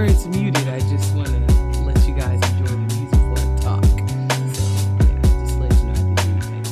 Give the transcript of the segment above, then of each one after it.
where it's muted, I just want to let you guys enjoy the music before I talk. So, yeah, just let you know I did anything.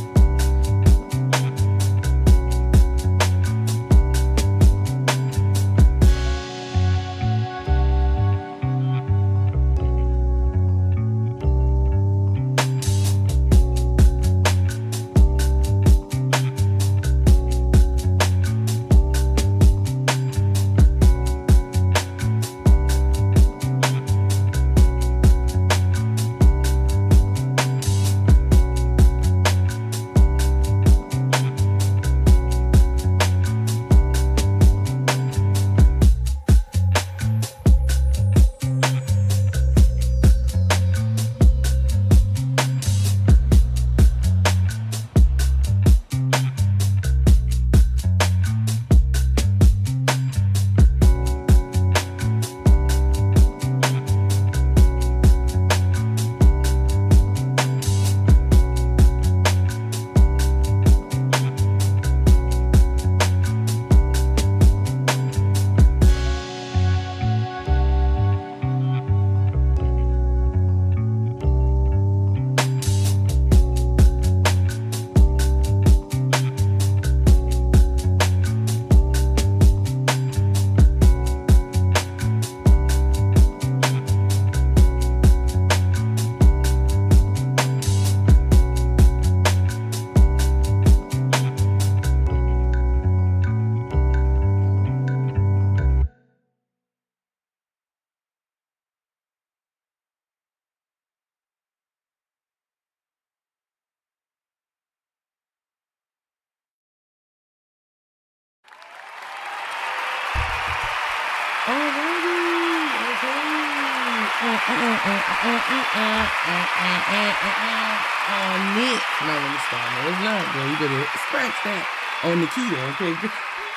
On it. No, let me stop. No, it's not, girl. You better scratch that on Nikita, okay?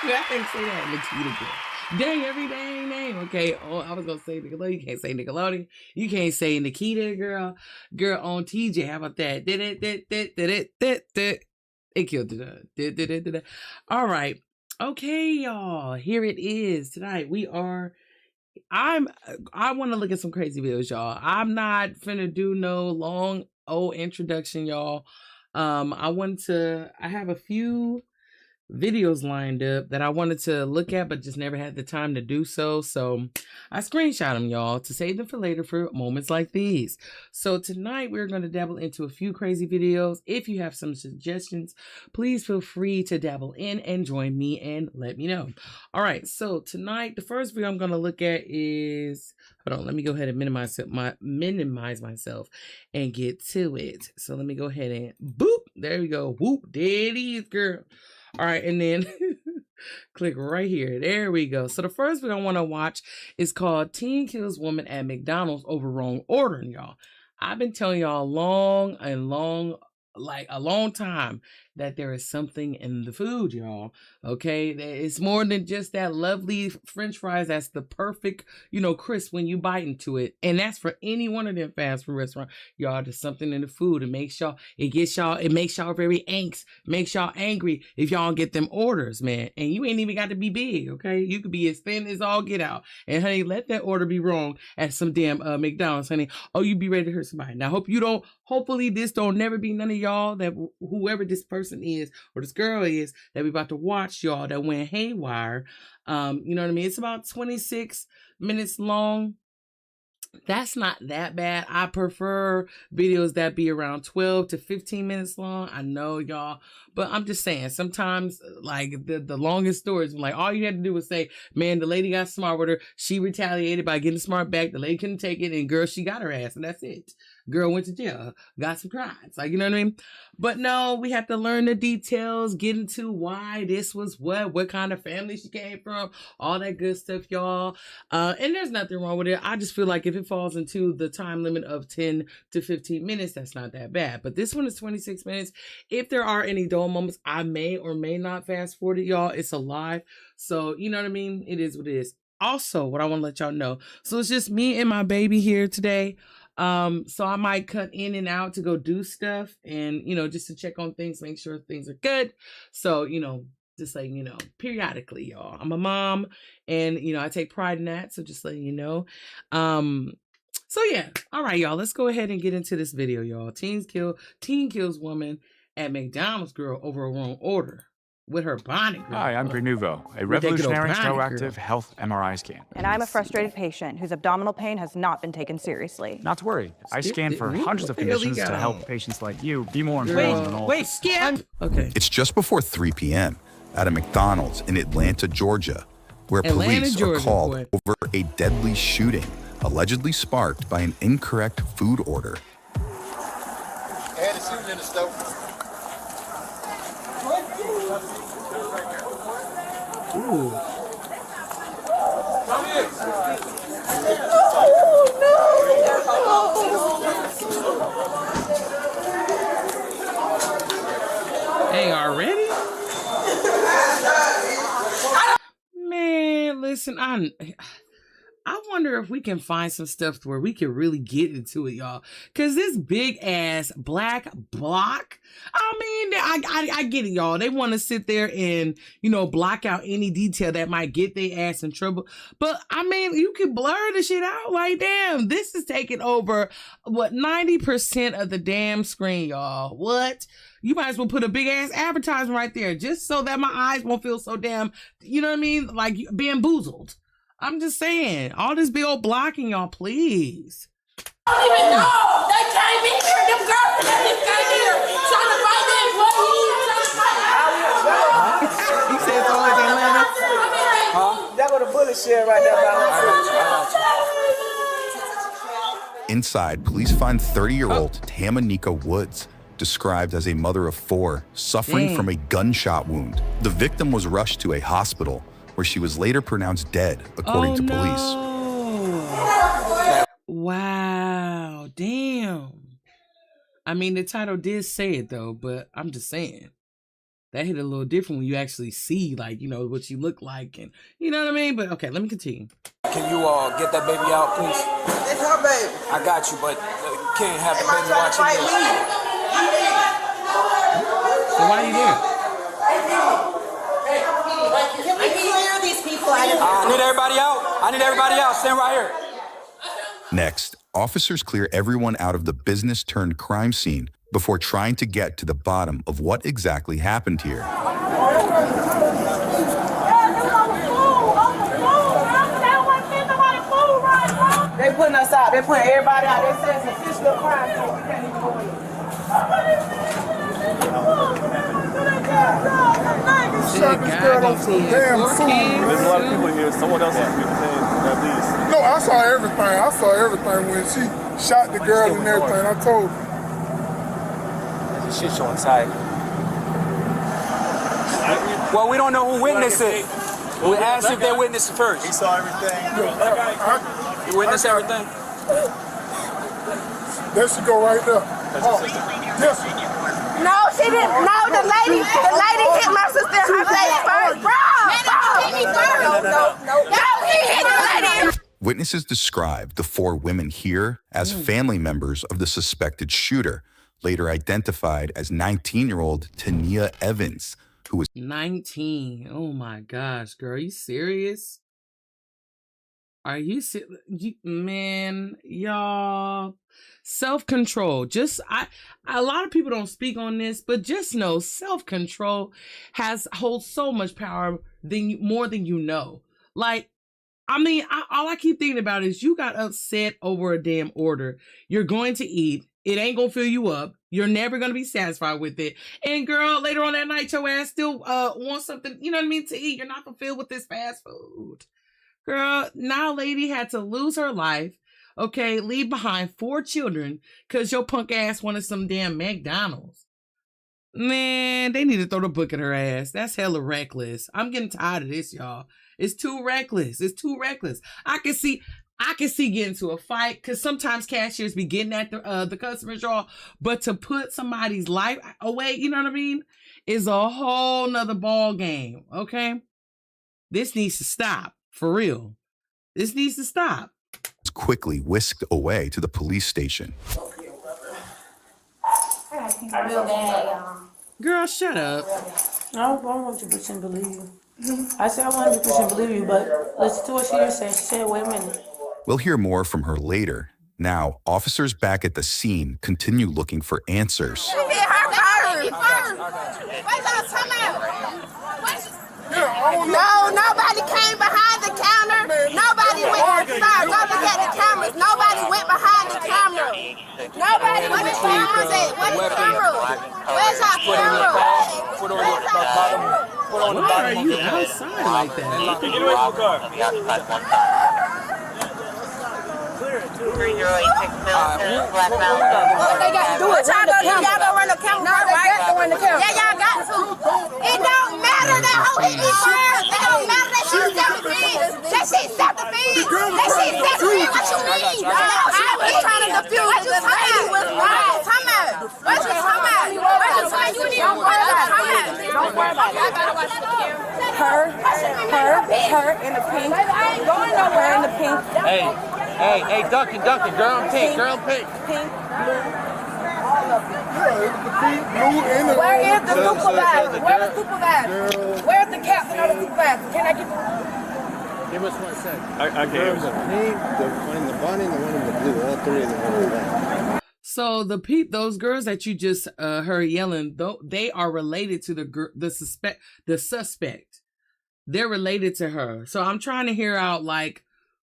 I can't say that, Nikita, girl. Dang, every dang name, okay? Oh, I was gonna say Nickelodeon. You can't say Nickelodeon. You can't say Nikita, girl. Girl on TJ. How about that? It killed it. All right. Okay, y'all. Here it is. Tonight I want to look at some crazy videos, y'all. I'm not finna do no long old introduction, y'all. I have a few videos lined up that I wanted to look at, but just never had the time to do so. So I screenshot them, y'all, to save them for later for moments like these. So tonight we're going to dabble into a few crazy videos. If you have some suggestions, please feel free to dabble in and join me and let me know. All right. So tonight, the first video I'm going to look at is, hold on, let me go ahead and minimize myself and get to it. So let me go ahead and boop. There we go. Whoop. There it is, girl. All right, and then click right here. There we go. So the first video I want to watch is called Teen Kills Woman at McDonald's Over Wrong Ordering, y'all. I've been telling y'all a long time that there is something in the food, y'all. Okay, it's more than just that lovely French fries. That's the perfect, crisp when you bite into it, and that's for any one of them fast food restaurants, y'all. There's something in the food. It makes y'all very makes y'all angry if y'all don't get them orders, man. And you ain't even got to be big, okay? You could be as thin as all get out. And honey, let that order be wrong at some damn McDonald's, honey. Oh, you be ready to hurt somebody. Now, hopefully this don't never be none of y'all, that whoever this person is or this girl is that we about to watch, y'all, that went haywire. You know what I mean? It's about 26 minutes long. That's not that bad. I prefer videos that be around 12 to 15 minutes long. I know, y'all, but I'm just saying, sometimes like the longest stories, like all you had to do was say, man, the lady got smart with her. She retaliated by getting smart back. The lady couldn't take it, and girl, she got her ass, and that's it. Girl went to jail, got some crimes, like, you know what I mean? But no, we have to learn the details, get into why this was what kind of family she came from, all that good stuff, y'all. And there's nothing wrong with it. I just feel like if it falls into the time limit of 10 to 15 minutes, that's not that bad. But this one is 26 minutes. If there are any dull moments, I may or may not fast forward it, y'all. It's a live. So, you know what I mean? It is what it is. Also, what I want to let y'all know. So it's just me and my baby here today. So I might cut in and out to go do stuff and, just to check on things, make sure things are good. So, Just letting you know, periodically, y'all. I'm a mom, and I take pride in that. So just letting you know. So yeah, all right, y'all. Let's go ahead and get into this video, y'all. Teen kills woman at McDonald's girl over a wrong order with her bonnet. Hi, I'm Grenuvo, a revolutionary proactive health MRI scan. And I'm a frustrated patient whose abdominal pain has not been taken seriously. Not to worry, I scan for hundreds of conditions to help patients like you be more informed than all. Wait, Skip. Okay. It's just before 3 p.m. at a McDonald's in Atlanta, Georgia, where police are called over a deadly shooting allegedly sparked by an incorrect food order. Had a shooting in the stove. Ooh. Hey, already? Man, listen, I wonder if we can find some stuff where we can really get into it, y'all. Cause this big ass black block, I mean, I get it, y'all. They want to sit there and, block out any detail that might get their ass in trouble. But I mean, you can blur the shit out. Like, damn, this is taking over 90% of the damn screen, y'all. What? You might as well put a big ass advertisement right there just so that my eyes won't feel so damn, like bamboozled. I'm just saying, all this big old blocking, y'all, please. I don't even know. They came in here, them girls that just came here, trying to fight the employees, He said it's always Atlanta. That was a bullet shell right there by Inside, police find 30-year-old Tamanika Woods, described as a mother of 4, suffering from a gunshot wound. The victim was rushed to a hospital, where she was later pronounced dead, according to police. Wow, damn. I mean, the title did say it, though, but I'm just saying. That hit a little different when you actually see, like, what you look like, and you know what I mean? But, okay, let me continue. Can you get that baby out, please? It's her baby. I got you, but you can't have the baby watching this. So why are you there? Can we clear these people out of here? I need everybody out. I need everybody out. Stand right here. Next, officers clear everyone out of the business-turned-crime scene before trying to get to the bottom of what exactly happened here. They putting us out. They putting everybody out. They said it's official crime. So we can't even go in. Shot this girl on some damn food. There's a lot of people here. Someone else has to be detained, at least. No, I saw everything. I saw everything when she shot the girl and everything. I told her. There's a shit show inside. Well, we don't know who witnessed it. We asked if they witnessed it first. He saw everything. You witnessed everything? There she go right there. Yes. No, she didn't. No, the lady hit my sister in her face first. Bro, no, he hit the lady. Witnesses described the 4 women here as family members of the suspected shooter, later identified as 19-year-old Tania Evans, who was 19. Oh my gosh, girl, are you serious? Are you serious? Man, y'all. Self-control. A lot of people don't speak on this, but just know self-control holds so much power more than you know. Like, I mean, all I keep thinking about is you got upset over a damn order. You're going to eat. It ain't gonna fill you up. You're never gonna be satisfied with it. And girl, later on that night, your ass still wants something, you know what I mean, to eat. You're not fulfilled with this fast food. Girl, now lady had to lose her life. Okay, leave behind 4 children because your punk ass wanted some damn McDonald's. Man, they need to throw the book at her ass. That's hella reckless. I'm getting tired of this, y'all. It's too reckless. It's too reckless. I can see getting into a fight because sometimes cashiers be getting at the customers, y'all. But to put somebody's life away, you know what I mean, is a whole nother ball game. Okay, this needs to stop for real. This needs to stop. quickly whisked away to the police station. Girl, shut up. I 100% believe you. I said I 100% believe you, but listen to what she just said. She said, wait a minute. We'll hear more from her later. Now, officers back at the scene continue looking for answers. No, nobody came behind the counter. Nobody went. Sorry, go look at the cameras. Nobody went behind the camera. Nobody went behind the camera. Where's the camera? Where's our camera? Why are you outside like that? Get away from the car. What they got to do is y'all gonna run the camera. No, they got to run the camera. Yeah, y'all got to. It don't matter that whole hit me first. It don't matter that she self-defeat. That shit self-defeat. That shit self-defeat. What you mean? No, I was trying to defuse. What you talking about? What you talking about? What you talking about? You need to worry about it. Don't worry about it. I gotta watch the camera. Her in the pink. Her in the pink. Hey, Duncan, girl in pink, Pink, blue. Where is the supervisor? Where's the supervisor? Where's the captain or the supervisor? Can I get the... Give us 1 second. I can't. There was a pink, the one in the bunny, and the one in the blue. All three of them were black. So those girls that you just heard yelling, they are related to the suspect. They're related to her. So I'm trying to hear out like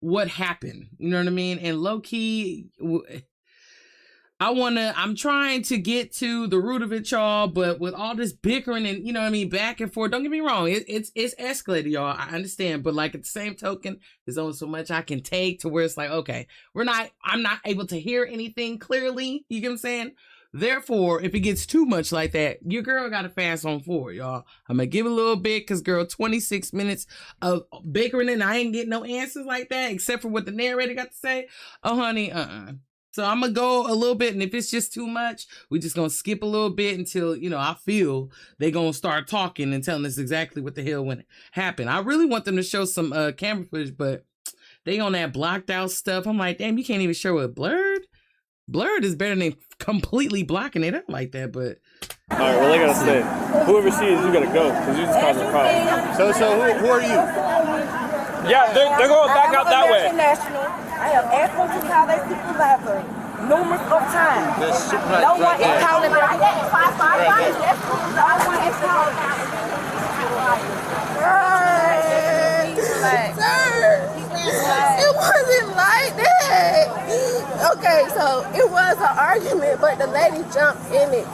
what happened. You know what I mean? And low key, I'm trying to get to the root of it, y'all, but with all this bickering and, you know what I mean, back and forth, don't get me wrong, it's escalated, y'all. I understand, but like at the same token, there's only so much I can take to where it's like, okay, I'm not able to hear anything clearly. You get what I'm saying? Therefore, if it gets too much like that, your girl got to fast on forward, y'all. I'm going to give it a little bit because, girl, 26 minutes of bickering and I ain't getting no answers like that except for what the narrator got to say. Oh, honey, So I'm going to go a little bit, and if it's just too much, we're just going to skip a little bit until, you know, I feel they're going to start talking and telling us exactly what the hell when it happened. I really want them to show some camera footage, but they on that blocked out stuff. I'm like, damn, you can't even show it blurred? Blurred is better than completely blocking it up like that, but... All right, well, they got to stay. Whoever sees you got to go, because you just causing a problem. So who are you? Yeah, they're going back out that way. I have asked them to call their supervisor numerous of times. No one is calling them. It wasn't like that. Okay, so it was an argument, but the lady jumped in it.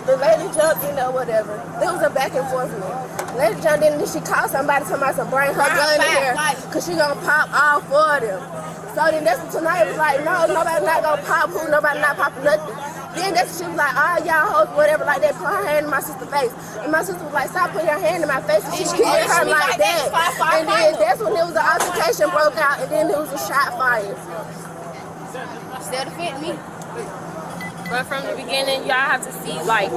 The lady jumped in or whatever. It was a back and forth. The lady jumped in and she called somebody to bring her gun in here because she gonna pop all four of them. So then that's what tonight was like, no, nobody not gonna pop who, nobody not popping nothing. Then that's what she was like, oh, y'all hoes, whatever, like that, put her hand in my sister's face. And my sister was like, stop putting your hand in my face. And she hit her like that. And then that's when there was an altercation broke out, and then there was a shot fired. Still defend me. But from the beginning, y'all have to see, like,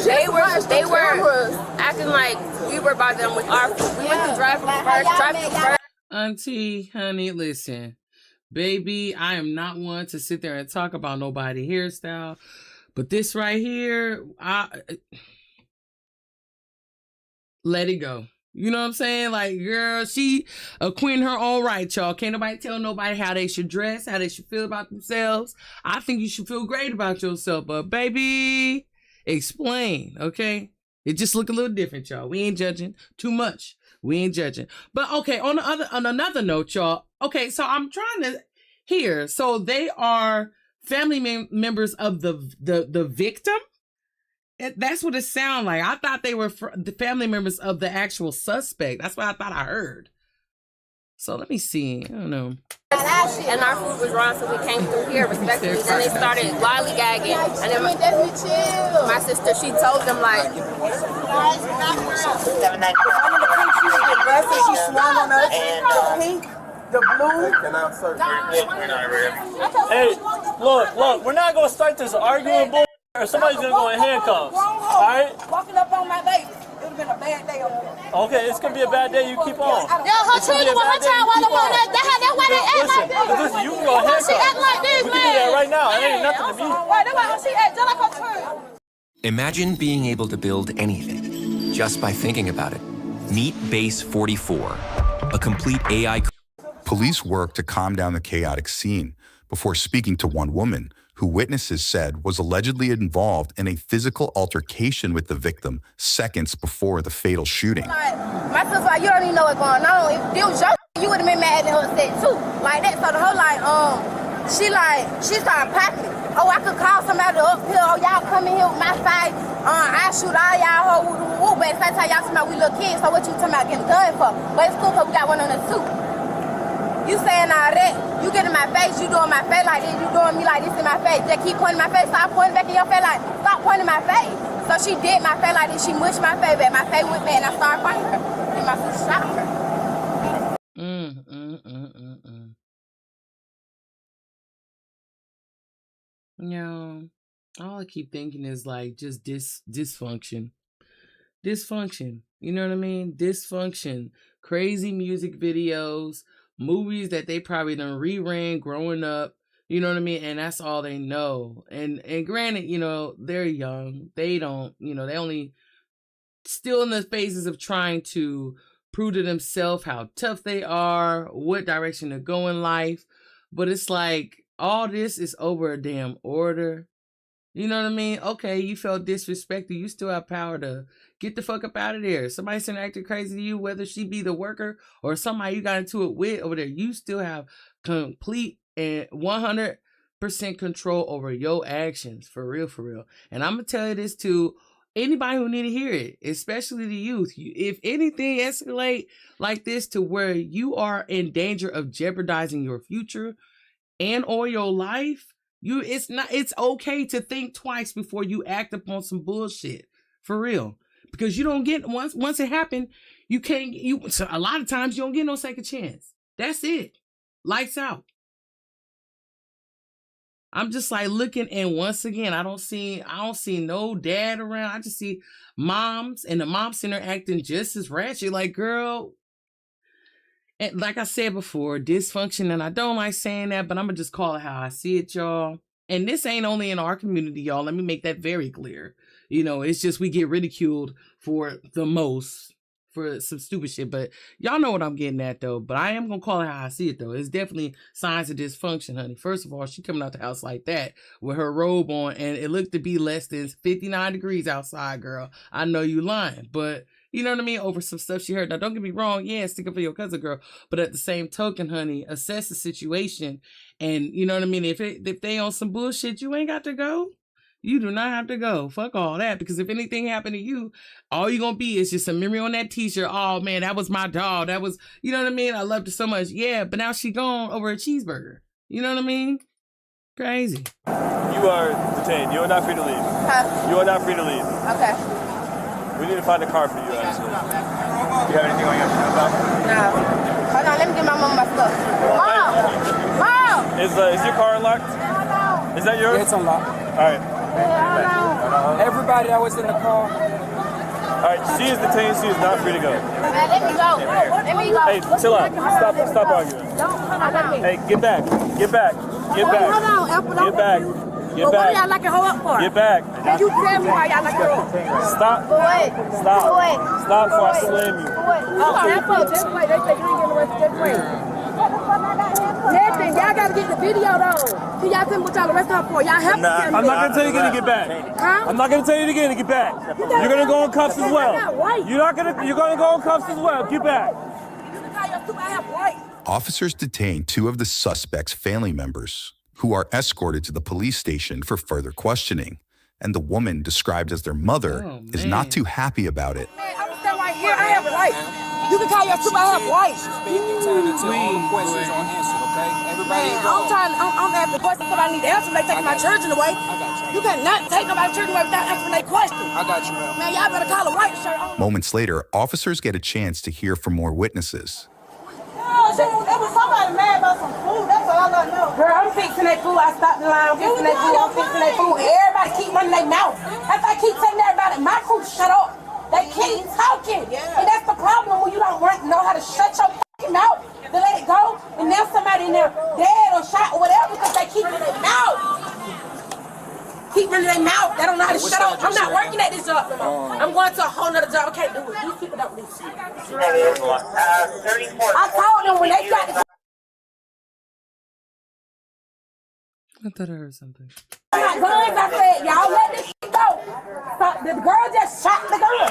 they were acting like we were by them with our food. We went to drive first. Auntie, honey, listen. Baby, I am not one to sit there and talk about nobody hairstyle, but this right here, let it go. You know what I'm saying? Like, girl, she a queen her own right, y'all. Can't nobody tell nobody how they should dress, how they should feel about themselves. I think you should feel great about yourself, but baby, explain, okay? It just look a little different, y'all. We ain't judging too much. We ain't judging. But okay, on another note, y'all. Okay, so I'm trying to hear. So they are family members of the victim. That's what it sounds like. I thought they were the family members of the actual suspect. That's what I thought I heard. So let me see. I don't know. And our food was wrong, so we came through here respectfully. Then they started lollygagging. And then my sister, she told them like, She swung on us. The pink, the blue. Hey, look, we're not going to start this arguing, boy, or somebody's going to go in handcuffs. All right? Walking up on my baby. It would have been a bad day over there. Okay, it's going to be a bad day. You keep on. Yo, her children with her child while up on that. That's why they act like this. Listen, you can go in handcuffs. She act like this, We can do that right now. It ain't nothing to me. Why she act just like her child? Imagine being able to build anything just by thinking about it. Meet Base 44, a complete AI. Police worked to calm down the chaotic scene before speaking to one woman who witnesses said was allegedly involved in a physical altercation with the victim seconds before the fatal shooting. Like, my sister, like, you don't even know what's going on. If it was your, you would have been mad and upset too. Like that. So the whole she started packing. Oh, I could call somebody up here. Oh, y'all come in here with my fight. I shoot all y'all whole woo. But at the same time, y'all talking about we little kids. So what you talking about getting done for? But it's cool because we got one on us too. You saying all that, you get in my face, you doing my face like this, you doing me like this in my face. Just keep pointing my face, stop pointing back in your face like, stop pointing my face. So she did my face like this, she mushed my face back, my face went back and I started fighting her. And my sister shot her. No, all I keep thinking is like just dysfunction. Dysfunction. You know what I mean? Dysfunction. Crazy music videos. Movies that they probably done reran growing up, you know what I mean? And that's all they know. And granted, you know, they're young. They don't, you know, they only still in the phases of trying to prove to themselves how tough they are, what direction to go in life. But it's like, all this is over a damn order. You know what I mean? Okay, you felt disrespected. You still have power to get the fuck up out of there. Somebody's been acting crazy to you, whether she be the worker or somebody you got into it with over there. You still have complete and 100% control over your actions. For real, for real. And I'm going to tell you this to anybody who need to hear it, especially the youth. If anything escalate like this to where you are in danger of jeopardizing your future and or your life, it's okay to think twice before you act upon some bullshit. For real. Because you don't get, once it happened, so a lot of times you don't get no second chance. That's it. Lights out. I'm just like looking, and once again, I don't see no dad around. I just see moms, and the mom center acting just as ratchet. Like, girl, and like I said before, dysfunction, and I don't like saying that, but I'm gonna just call it how I see it, y'all. And this ain't only in our community, y'all. Let me make that very clear. You know, it's just we get ridiculed for some stupid shit. But y'all know what I'm getting at, though. But I am gonna call it how I see it, though. It's definitely signs of dysfunction, honey. First of all, she coming out the house like that with her robe on, and it looked to be less than 59 degrees outside, girl. I know you lying, but you know what I mean? Over some stuff she heard. Now, don't get me wrong. Yeah, stick up for your cousin, girl. But at the same token, honey, assess the situation. And you know what I mean? If they on some bullshit, you ain't got to go. You do not have to go. Fuck all that. Because if anything happened to you, all you're going to be is just a memory on that t-shirt. Oh, man, that was my dog. That was, you know what I mean? I loved her so much. Yeah, but now she gone over a cheeseburger. You know what I mean? Crazy. You are detained. You are not free to leave. Huh? You are not free to leave. Okay. We need to find a car for you, actually. You have anything on your phone? No. Hold on, let me get my mom my stuff. Mom! Mom! Is your car unlocked? Is that yours? Yeah, it's unlocked. All right. Everybody that was in the car. All right, she is detained. She is not free to go. Man, let me go. Let me go. Hey, chill out. Stop arguing. Hey, get back. Get back. Get back. Hold on, Apple. Get back. Get What back. do y'all like to hold up for? Get back. Can you tell me why y'all like to hold up? Stop. Stop. Stop before I slam you. Oh, just wait. They say you ain't getting arrested. Just wait. Nothing. Y'all gotta get the video though. Can y'all tell me what y'all arrested her for? Y'all have to tell me. I'm not gonna tell you again to get back. Huh? I'm not gonna tell you again to get back. You're gonna go in cuffs as well. You're gonna go in cuffs as well. Get back. Officers detained two of the suspect's family members, who are escorted to the police station for further questioning. And the woman, described as their mother, is not too happy about it. Man, I'm standing right here. I have rights. You can call your super. I have rights. Questions are answered, okay? Everybody, I'm asking questions because I need to answer. They taking my children away. You cannot take nobody's children away without answering their questions. I got you, man. Man, y'all better call a white shirt on. Moments later, officers get a chance to hear from more witnesses. There was somebody mad about some food. That's all I know. Girl, I'm fixing that food. I stopped the line. I'm fixing that food. I'm fixing that food. Everybody keep running their mouth. As I keep telling everybody, my crew shut up. They keep talking. And that's the problem when you don't know how to shut your fucking mouth to let it go. And now somebody in there dead or shot or whatever because they keep running their mouth. Keep running running their mouth. They don't know how to shut up. I'm not working at this job no more. I'm going to a whole nother job. I can't do it. These people don't do shit. I told them when they got the I thought I heard something. guns, I said, y'all let this shit go. So the girl just shot the gun.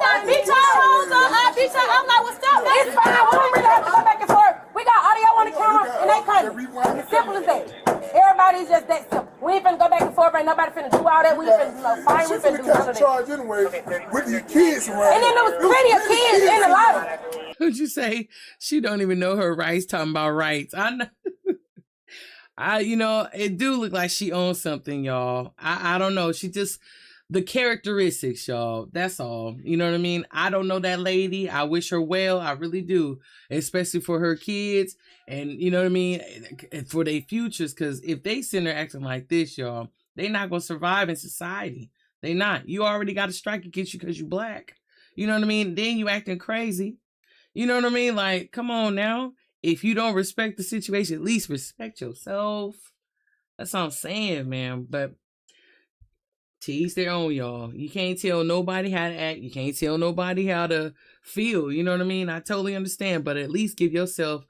I beat y'all hoes up. I beat y'all. I'm like, what's up, man? It's fine. We don't really have to go back and forth. We got audio on the camera, and they coming. It's simple as that. Everybody's just that simple. We ain't finna go back and forth. Ain't nobody finna do all that. We finna, fight. We finna do none of that. Charge anyway with these kids around. And then there was plenty of kids in the lobby. Who'd you say? She don't even know her rights, talking about rights. I know. It do look like she owns something, y'all. I don't know. She just, the characteristics, y'all. That's all. You know what I mean? I don't know that lady. I wish her well. I really do. Especially for her kids. And you know what I mean? For their futures. Because if they send her acting like this, y'all, they not going to survive in society. They not. You already got a strike against you because you black. You know what I mean? Then you acting crazy. You know what I mean? Like, come on now. If you don't respect the situation, at least respect yourself. That's what I'm saying, man. But to each their own, y'all. You can't tell nobody how to act. You can't tell nobody how to feel. You know what I mean? I totally understand. But at least give yourself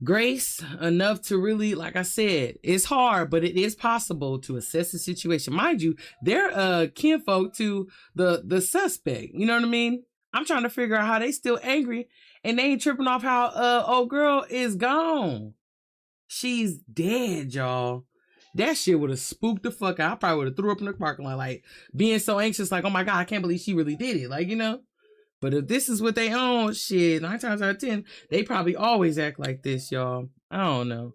grace enough to really, like I said, it's hard, but it is possible to assess the situation. Mind you, they're kinfolk to the suspect. You know what I mean? I'm trying to figure out how they still angry and they ain't tripping off how old girl is gone. She's dead, y'all. That shit would have spooked the fuck out. I probably would have threw up in the parking lot, like being so anxious, like, oh my God, I can't believe she really did it. Like, you know? But if this is what they own, shit, 9 times out of 10, they probably always act like this, y'all. I don't know.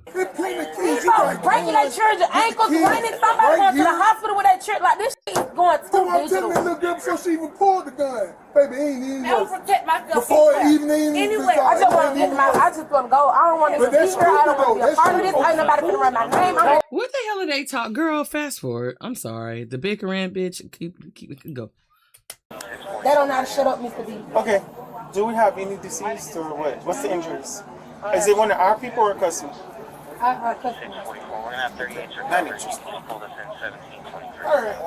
People breaking their children's ankles, running somebody going to the hospital with their children. Like, this shit is going too digital. I'm telling that little girl before she even pulled the gun. Baby, ain't even. I will protect myself. Before evening. Anyway, I just want to get them out. I just want to go. I don't want to be here. I don't want to be a part of this. Ain't nobody finna run my name. What the hell are they talking? Girl, fast forward. I'm sorry. The bickering bitch. Keep go. They don't know how to shut up, Mr. B. Okay. Do we have any deceased or what? What's the injuries? Is it one of our people or a customer? Our customer. We're gonna have 38 Not interested. pulled us in 1723. Alright.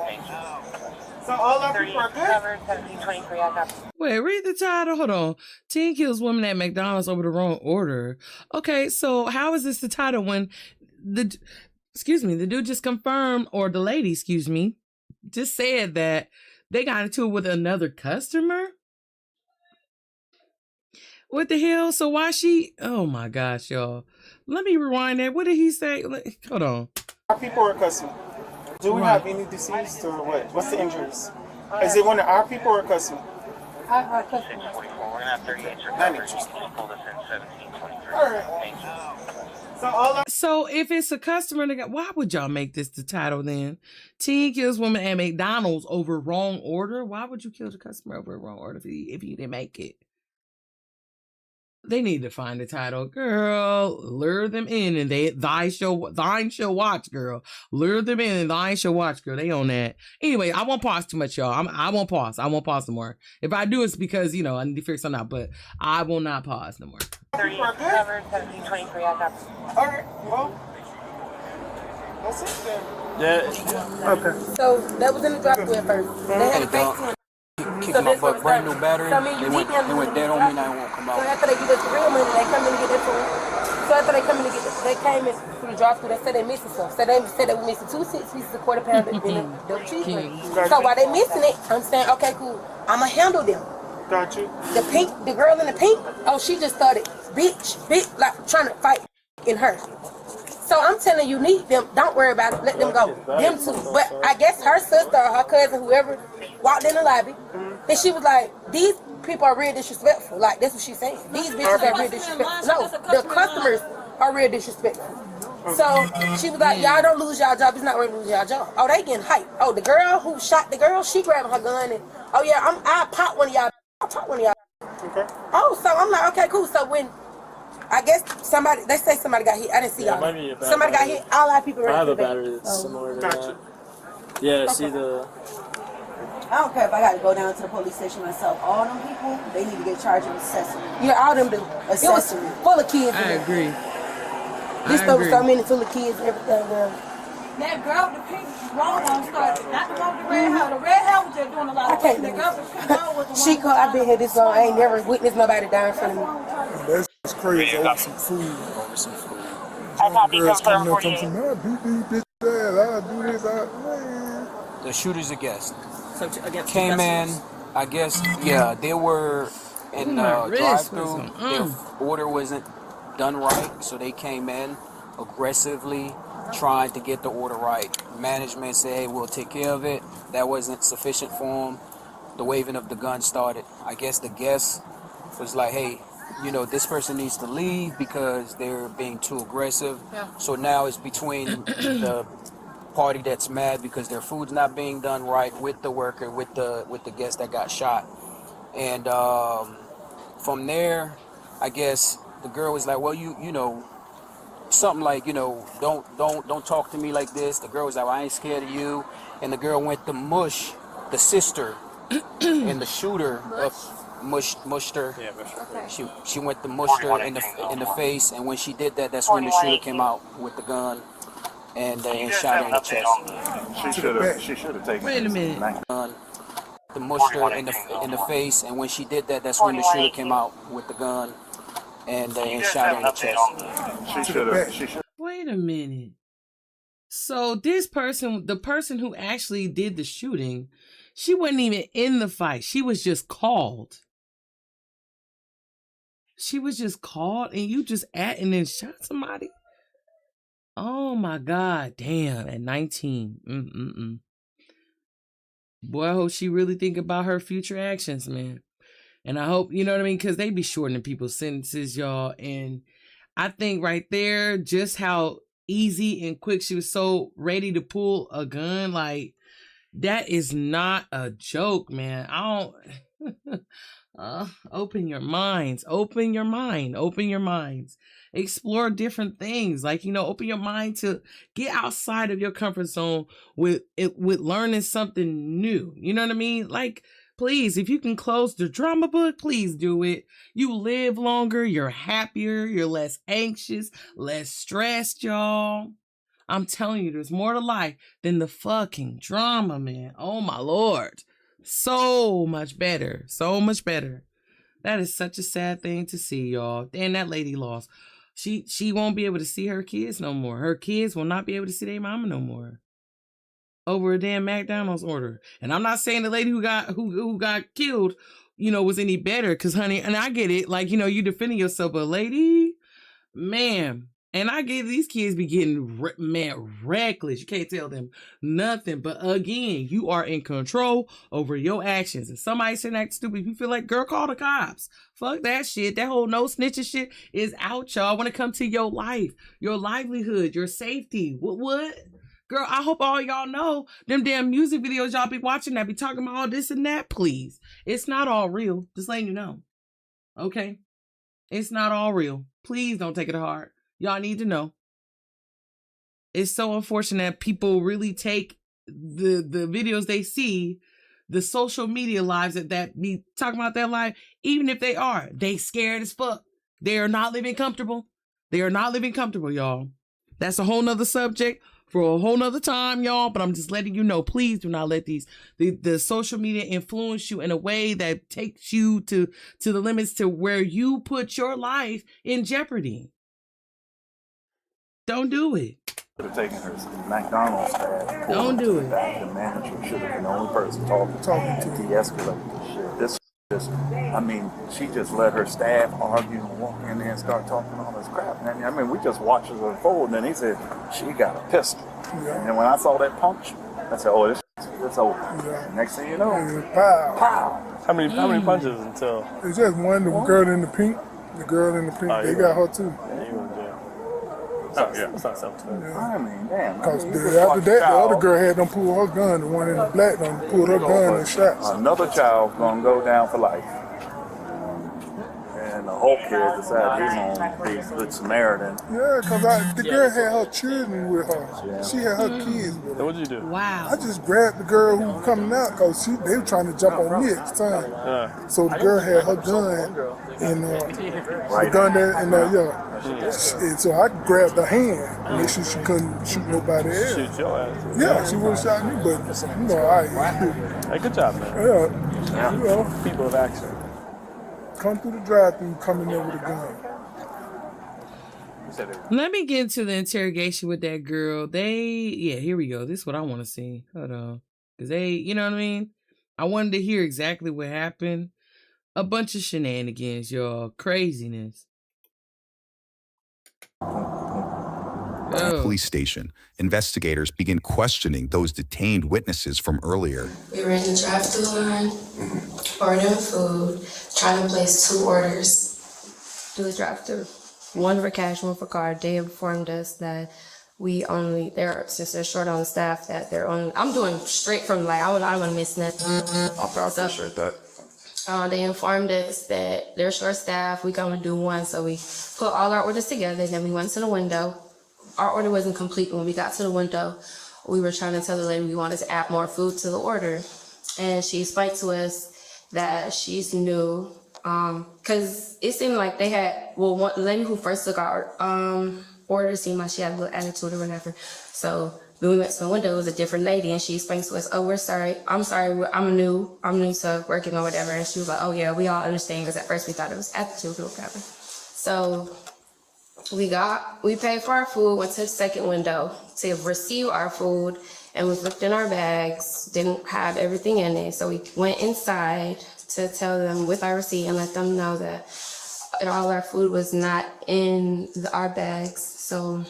So all our people are good? 1723, I got Wait, read the title. Hold on. Teen kills woman at McDonald's over the wrong order. Okay, so how is this the title when the dude just confirmed, or the lady, just said that they got into it with another customer? What the hell? So why she? Oh my gosh, y'all. Let me rewind that. What did he say? Hold on. Our people are customer. Do we have any deceased or what? What's the injuries? Is it one of our people or a customer? Our customer. We're gonna have 38 Not interested. pulled us in 1723. Alright. So if it's a customer, why would y'all make this the title then? Teen kills woman at McDonald's over wrong order. Why would you kill the customer over a wrong order if you didn't make it? They need to find the title. Girl, lure them in and thine shall watch, girl. Lure them in and thine shall watch, girl. They own that. Anyway, I won't pause too much, y'all. I won't pause. I won't pause no more. If I do, it's because, I need to figure something out, but I will not pause no more. 1723, I got Alright, well, that's it then. Yeah. Okay. So that was in the drop-through at first. They had a fake one. Kicking my butt, brand new battery. They went dead on me, now I won't come out. So after they give us the real money, they come in and get their food. So after they come in and they came in through the drive-through, they said they missing stuff. So they said they were missing 2 6 pieces of quarter pounder and a double cheeseburger. So while they missing it, I'm saying, okay, cool, I'ma handle them. Got you. The girl in the pink, she just started bitch, like trying to fight in her. So I'm telling you, need them. Don't worry about it. Let them go. Them two. But I guess her sister or her cousin, whoever, walked in the lobby, and she was like, "These people are real disrespectful." Like that's what she's saying. These bitches are real disrespectful. No, the customers are real disrespectful. So she was like, "Y'all don't lose y'all job. It's not worth losing y'all job." Oh, they getting hyped. Oh, the girl who shot the girl, she grabbing her gun and, oh yeah, I'll pop one of y'all. I'll pop one of y'all. Okay. Oh, so I'm like, okay, cool. So when I guess they say somebody got hit. I didn't see y'all. Somebody got hit. All our people. I have a battery that's similar to that. Yeah, see the. I don't care if I got to go down to the police station myself. All them people, they need to get charged with accessory. Yeah, all them do. Accessory. It was full of kids. I agree. This I store was so agree. many full of kids and everything, girl. That girl with the pink roll on started. Not the one with the red hair. The red hair was just doing a lot of things. The girl with the pink roll was the one. She called, I've been here this long. I ain't never witnessed nobody die in front of me. That's crazy. Over some food. Over some food. Girls coming up and saying, I beat these bitches ass. I do this. Man. The shooters, I guess, So against came in. I guess, yeah, they were in drive-through. Their order wasn't done right, so they came in aggressively trying to get the order right. Management said, hey, we'll take care of it. That wasn't sufficient for them. The waving of the gun started. I guess the guest was like, hey, you know, this person needs to leave because they're being too aggressive. Yeah. So now it's between the party that's mad because their food's not being done right with the worker, with the guest that got shot. And from there, I guess the girl was like, well, you know, something like, you know, don't talk to me like this. The girl was like, well, I ain't scared of you. And the girl went to mush the sister and the shooter of mushed her. Yeah, okay. She went to mush her in the face, and when she did that, that's when the shooter came out with the gun and shot her in the chest. She should have taken. Wait a minute. The mushed her in the face, and when she did that, that's when the shooter came out with the gun and shot her in the chest. She should have. Wait a minute. So this person, the person who actually did the shooting, she wasn't even in the fight. She was just called. She was just called and you just and then shot somebody? Oh my God. Damn. At 19. Boy, I hope she really think about her future actions, man. And I hope, you know what I mean? Because they be shortening people's sentences, y'all. And I think right there, just how easy and quick she was so ready to pull a gun. Like, that is not a joke, man. I don't... open your minds. Open your mind. Open your minds. Explore different things. Like, you know, open your mind to get outside of your comfort zone with learning something new. You know what I mean? Like, please, if you can close the drama book, please do it. You live longer, you're happier, you're less anxious, less stressed, y'all. I'm telling you, there's more to life than the fucking drama, man. Oh my Lord. So much better. So much better. That is such a sad thing to see, y'all. And that lady lost. She won't be able to see her kids no more. Her kids will not be able to see their mama no more. Over a damn McDonald's order. And I'm not saying the lady who got killed, you know, was any better. Cause honey, and I get it, like, you know, you defending yourself, but lady, man. And I get these kids be getting reckless. You can't tell them nothing. But again, you are in control over your actions. And somebody saying that stupid, you feel like, girl, call the cops. Fuck that shit. That whole no snitching shit is out, y'all. When it comes to your life, your livelihood, your safety. What? Girl, I hope all y'all know them damn music videos y'all be watching that be talking about all this and that, please. It's not all real. Just letting you know. Okay? It's not all real. Please don't take it to heart. Y'all need to know. It's so unfortunate that people really take the videos they see, the social media lives that be talking about their life, even if they scared as fuck. They are not living comfortable. They are not living comfortable, y'all. That's a whole nother subject for a whole nother time, y'all. But I'm just letting you know, please do not let the social media influence you in a way that takes you to the limits to where you put your life in jeopardy. Don't do it. Should have taken her to McDonald's. Don't do it. The manager should have been the only person talking to de-escalate this shit. I mean, she just let her staff argue and walk in there and start talking all this crap. And I mean, we just watched it unfold. And then he said, she got a pistol. Yeah. And then when I saw that punch, I said, oh, it's over. Yeah. Next thing you know, pow. How many punches until? It's just one, the girl in the pink. The girl in the pink, they got her too. Yeah, you went there. Oh, yeah. It's not self-defense. Yeah. I mean, damn. Because after that, the other girl had them pull her gun. The one in the black done pulled her gun and shot. Another child's gonna go down for life. And the whole kid decided he's gonna be a good Samaritan. Yeah, because the girl had her children with her. Yeah. She had her kids with her. What'd you do? Wow. I just grabbed the girl who was coming out because they were trying to jump on me at the time. Yeah. So the girl had her gun and the gun there and And so I grabbed her hand, make sure she couldn't shoot nobody else. Shoot your ass. Yeah, she would have shot me, but Hey, good job, man. Yeah. People of action. Come through the drive-thru, come in there with a gun. Let me get into the interrogation with that girl. Here we go. This is what I want to see. Hold on. Because you know what I mean? I wanted to hear exactly what happened. A bunch of shenanigans, y'all. Craziness. At the police station, investigators begin questioning those detained witnesses from earlier. We were in the drive-thru line, ordering food, trying to place 2 orders through the drive-thru. One for cash, one for card. They informed us that since they're short on staff, that they're on. I'm doing straight from I don't want to miss nothing. I appreciate that. They informed us that they're short staff. We gonna do one, so we put all our orders together. Then we went to the window. Our order wasn't complete when we got to the window. We were trying to tell the lady we wanted to add more food to the order, and she explained to us that she's new. Cause it seemed like they had, the lady who first took our order seemed like she had a little attitude or whatever. So when we went to the window, it was a different lady, and she explained to us, "Oh, we're sorry. I'm sorry. I'm new to working or whatever." And she was like, "Oh yeah, we all understand." Cause at first we thought it was attitude or whatever. So we paid for our food, went to the second window to receive our food, and we looked in our bags, didn't have everything in it. So we went inside to tell them with our receipt and let them know that all our food was not in our bags. So,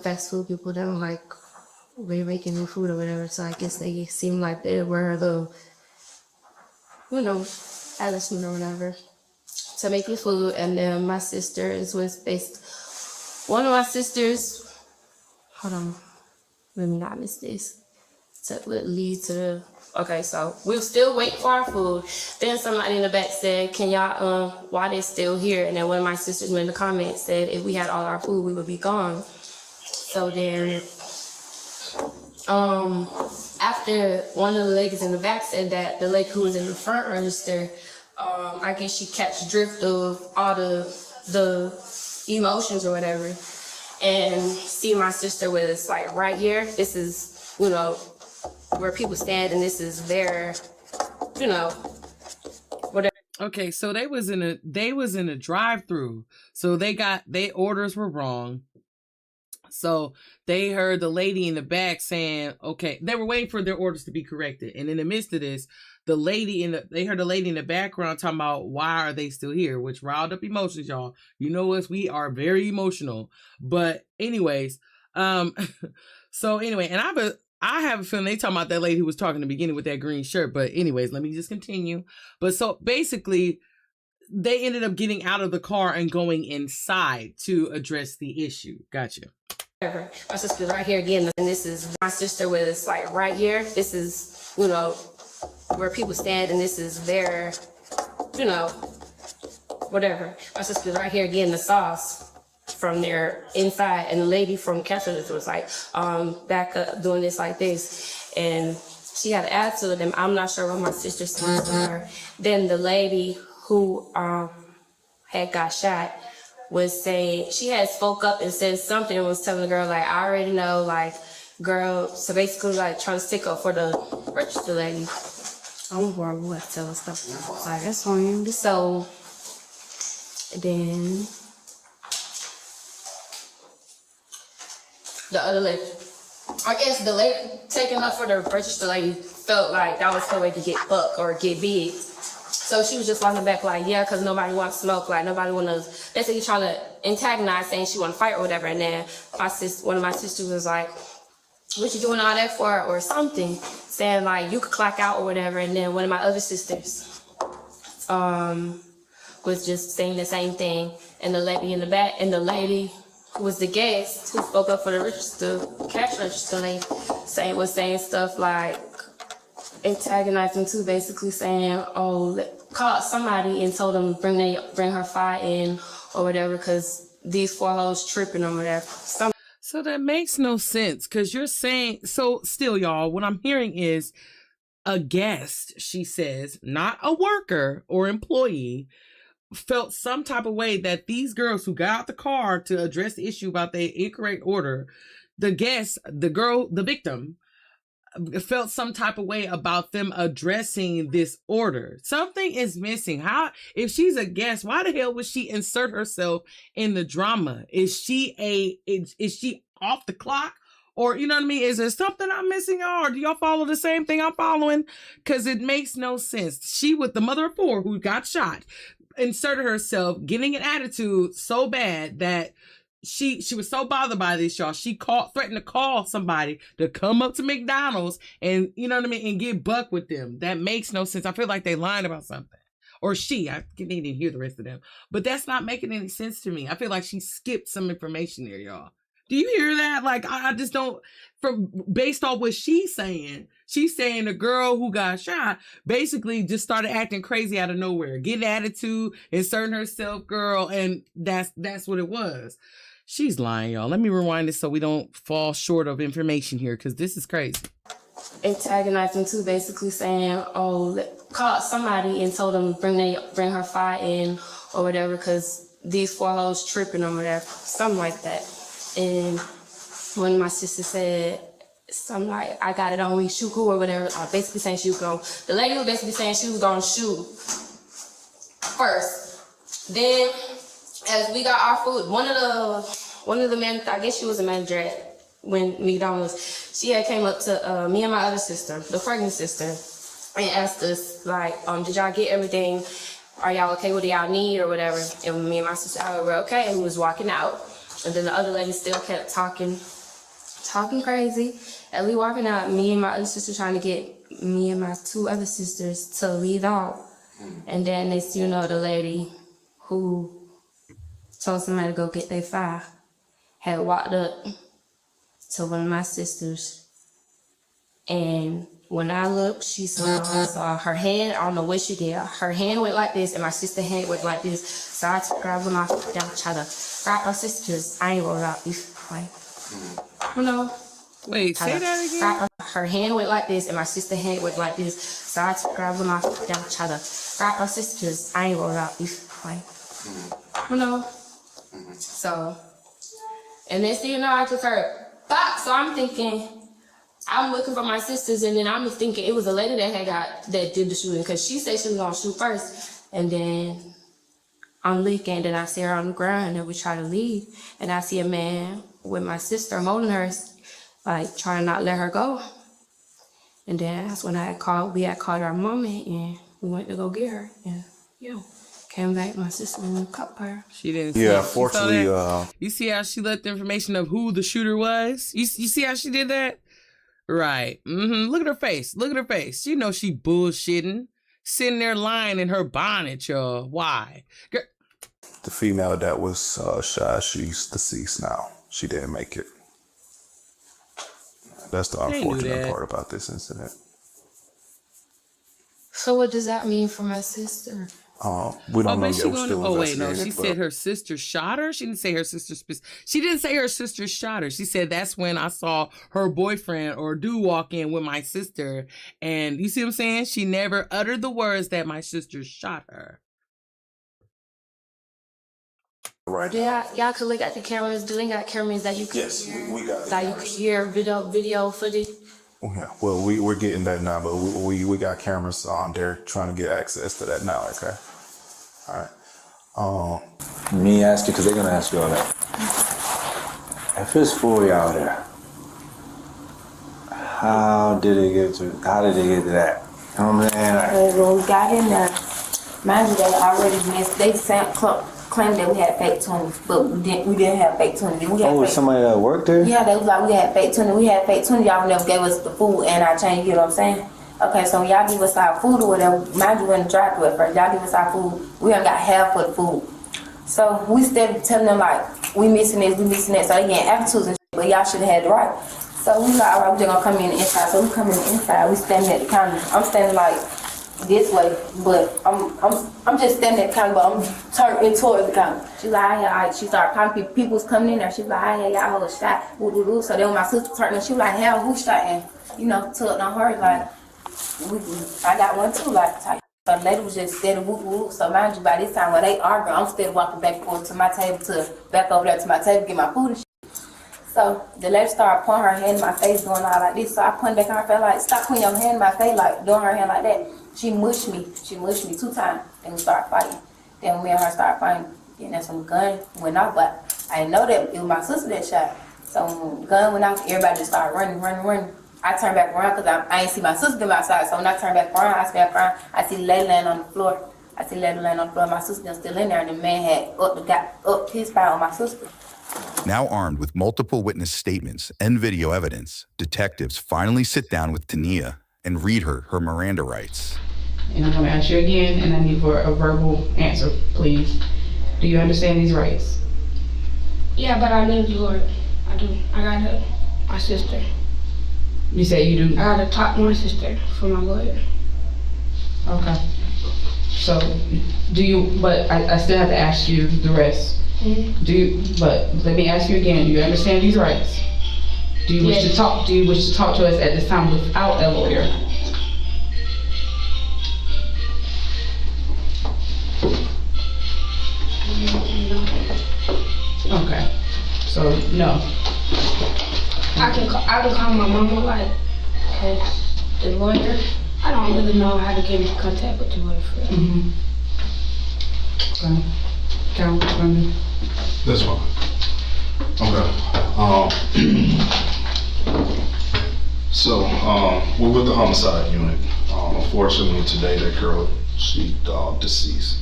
fast food people don't like making new food or whatever. So I guess they seemed like they were attitude or whatever to make the food. And then my sisters one of my sisters, hold on, let me not miss this, would lead to the. Okay, so we were still waiting for our food. Then somebody in the back said, "Can y'all, why they still here?" And then one of my sisters in the comments said, "If we had all our food, we would be gone." So then, after one of the ladies in the back said that, the lady who was in the front register, I guess she catch drift of all the emotions or whatever, and see my sister was like right here. This is, where people stand, and this is their, whatever. Okay, so they was in a drive-through. So their orders were wrong. So they heard the lady in the back saying, okay, they were waiting for their orders to be corrected. And in the midst of this, they heard the lady in the background talking about why are they still here, which riled up emotions, y'all. You know us, we are very emotional. But anyways, so anyway, and I have a feeling they talking about that lady who was talking in the beginning with that green shirt. But anyways, let me just continue. But so basically, they ended up getting out of the car and going inside to address the issue. Gotcha. My sister's right here again, and this is my sister was like right here. This is, where people stand, and this is their, whatever. My sister's right here again, the sauce from their inside, and the lady from Cancer was like back up doing this like this, and she had an attitude, and I'm not sure what my sister said to her. Then the lady who had got shot was saying, she had spoke up and said something and was telling the girl, like, "I already know, like, girl," so basically like trying to stick up for the register lady. I'm horrible with telling stuff like that's on you. So then the other lady, I guess the lady taking up for the register lady felt like that was her way to get buck or get big. So she was just walking back like, yeah, because nobody wants smoke, like nobody want to, basically trying to antagonize, saying she want to fight or whatever. And then one of my sisters was like, "What you doing all that for?" or something, saying like, "You could clock out" or whatever. And then one of my other sisters was just saying the same thing. And the lady in the back, and the lady who was the guest who spoke up for the cash register lady, was saying stuff like antagonizing too, basically saying, "Oh, called somebody and told them bring her file in or whatever, because these 4 hoes tripping or whatever." So that makes no sense, because you're saying, so still, y'all, what I'm hearing is a guest, she says, not a worker or employee, felt some type of way that these girls who got out the car to address the issue about the incorrect order, the guest, the girl, the victim, felt some type of way about them addressing this order. Something is missing. How, if she's a guest, why the hell would she insert herself in the drama? Is she off the clock? Or, you know what I mean? Is there something I'm missing? Or do y'all follow the same thing I'm following? Because it makes no sense. She, with the mother of four who got shot, inserted herself, getting an attitude so bad that she was so bothered by this, y'all. She threatened to call somebody to come up to McDonald's and, you know what I mean, and get buck with them. That makes no sense. I feel like they lying about something. Or I didn't even hear the rest of them. But that's not making any sense to me. I feel like she skipped some information there, y'all. Do you hear that? Like, I just don't, based off what she's saying the girl who got shot basically just started acting crazy out of nowhere, getting attitude, inserting herself, girl, and that's what it was. She's lying, y'all. Let me rewind this so we don't fall short of information here, because this is crazy. Antagonizing too, basically saying, called somebody and told them bring her file in or whatever, because these four hoes tripping or whatever, something like that. And when my sister said something like, I got it on me, shoot who or whatever, basically saying the lady was basically saying she was gonna shoot first. Then, as we got our food, one of the men, I guess she was a manager at McDonald's, she had came up to me and my other sister, the pregnant sister, and asked us, like, did y'all get everything? Are y'all okay? What do y'all need or whatever? And me and my sister were okay, and we was walking out. And then the other lady still kept talking crazy. And we walking out, me and my other sister trying to get me and my two other sisters to lead off. And then next, the lady who told somebody to go get their file had walked up to one of my sisters. And when I looked, I saw her hand, I don't know what she did. Her hand went like this, and my sister's hand went like this. So I grabbed her off down, try to grab her sisters. I ain't worried about this. Wait, say that again? Her hand went like this, and my sister's hand went like this. So I grabbed her off down, try to grab her sisters. I ain't worried about this. So, and next thing you know, I just heard, pop. So I'm thinking, I'm looking for my sisters, and then I'm thinking it was a lady that did the shooting, because she said she was gonna shoot first. And then I'm looking, and then I see her on the ground, and we try to leave, and I see a man with my sister holding her, like trying to not let her go. And then that's when we had called our mommy, and we went to go get her, and came back, my sister in the cup her. She didn't see. Yeah, fortunately, you see how she let the information of who the shooter was? You see how she did that? Right. Look at her face. Look at her face. She knows she bullshitting. Sitting there lying in her bonnet, y'all. Why? Girl. The female that was shot, she's deceased now. She didn't make it. That's the unfortunate part about this incident. So what does that mean for my sister? We don't know yet. We're still investigating. She said her sister shot her. She didn't say her sister. She didn't say her sister shot her. She said that's when I saw her boyfriend or dude walk in with my sister, and you see what I'm saying? She never uttered the words that my sister shot her. Right. Y'all could look at the cameras. Do they got cameras that you can hear? We got that you can hear video footage? Yeah, well, we're getting that now, but we got cameras on there trying to get access to that now, okay? All right. Me ask you, because they're going to ask you all that. If it's 4 y'all there, how did they get to that? You know what I'm saying? When we got in there, mind you, they already missed, they claimed that we had fake 20s, but we didn't have fake 20s. Was somebody that worked there? Yeah, they was like, we had fake 20. We had fake 20. Y'all never gave us the food and our change, you know what I'm saying? Okay, so when y'all give us our food or whatever, mind you, we're in the drive-thru at first. Y'all give us our food, we done got half of the food. So we started telling them, like, we missing this, we missing that. So they getting attitudes and shit, but y'all should have had the right. So we like, all right, we just gonna come in the inside. So we come in the inside, we standing at the counter. I'm standing like this way, but I'm just standing at the counter, but I'm turning towards the counter. She's like, all right. She started calling people was coming in there. She's like, all right, y'all hold a shot. So then when my sister turned and she was like, hell, who shot? And, you know, took on her, like, I got one too, like, type. So the lady was just steady whoop whoop. So mind you, by this time when they arguing, I'm still walking back and forth to my table to back over there to my table, get my food and shit. So the lady started putting her hand in my face, doing all like this. So I put back on her face like, stop putting your hand in my face, like doing her hand like that. She mushed me 2 times. Then we started fighting. Then when me and her started fighting, and that's when the gun went off. But I didn't know that it was my sister that shot. So when the gun went off, everybody just started running. I turned back around because I ain't see my sister them outside. So when I turned back around, I see the lady laying on the floor. My sister still in there, and the man had up his fire on my sister. Now armed with multiple witness statements and video evidence, detectives finally sit down with Tania and read her Miranda rights. And I'm going to ask you again, and I need for a verbal answer, please. Do you understand these rights? Yeah, but I need Lord. I do. I got my sister. You say you do? I gotta talk to my sister for my lawyer. Okay. So, do you, but I still have to ask you the rest. Mm-hmm. But let me ask you again, do you understand these rights? Do you wish to talk to us at this time without a lawyer? Okay. So, no. I can call my mama, like, the lawyer. I don't really know how to get in contact with the lawyer for real. Okay. Count. That's fine. Okay. So, we're with the homicide unit. Unfortunately, today that girl, she deceased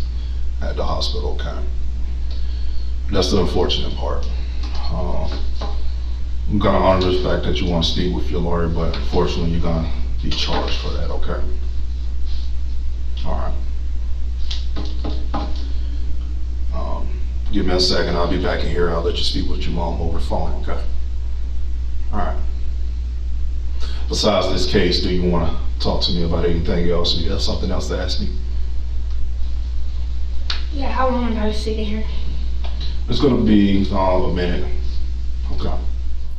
at the hospital, okay? That's the unfortunate part. I'm gonna honor the fact that you want to speak with your lawyer, but unfortunately you're gonna be charged for that, okay? All right. Give me a second, I'll be back in here. I'll let you speak with your mom over the phone, okay? All right. Besides this case, do you want to talk to me about anything else? Do you have something else to ask me? Yeah, how long are you sitting here? It's gonna be a minute, okay?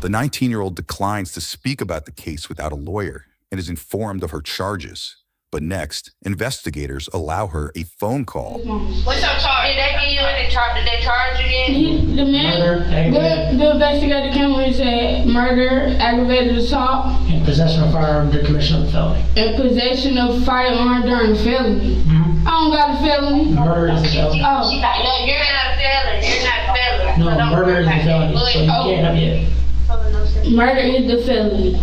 The 19-year-old declines to speak about the case without a lawyer and is informed of her charges. But next, investigators allow her a phone call. What's your charge? Did they give you any charge? Did they charge you again? The man, the investigator came and said murder, aggravated assault, and possession of firearm during commission of a felony. And possession of firearm during a felony. Mm-hmm. I don't got a felony. Murder is a felony. Oh. No, you're not a felon. You're not a felon. No, murder is a felony, so you can't have it. Murder is the felony.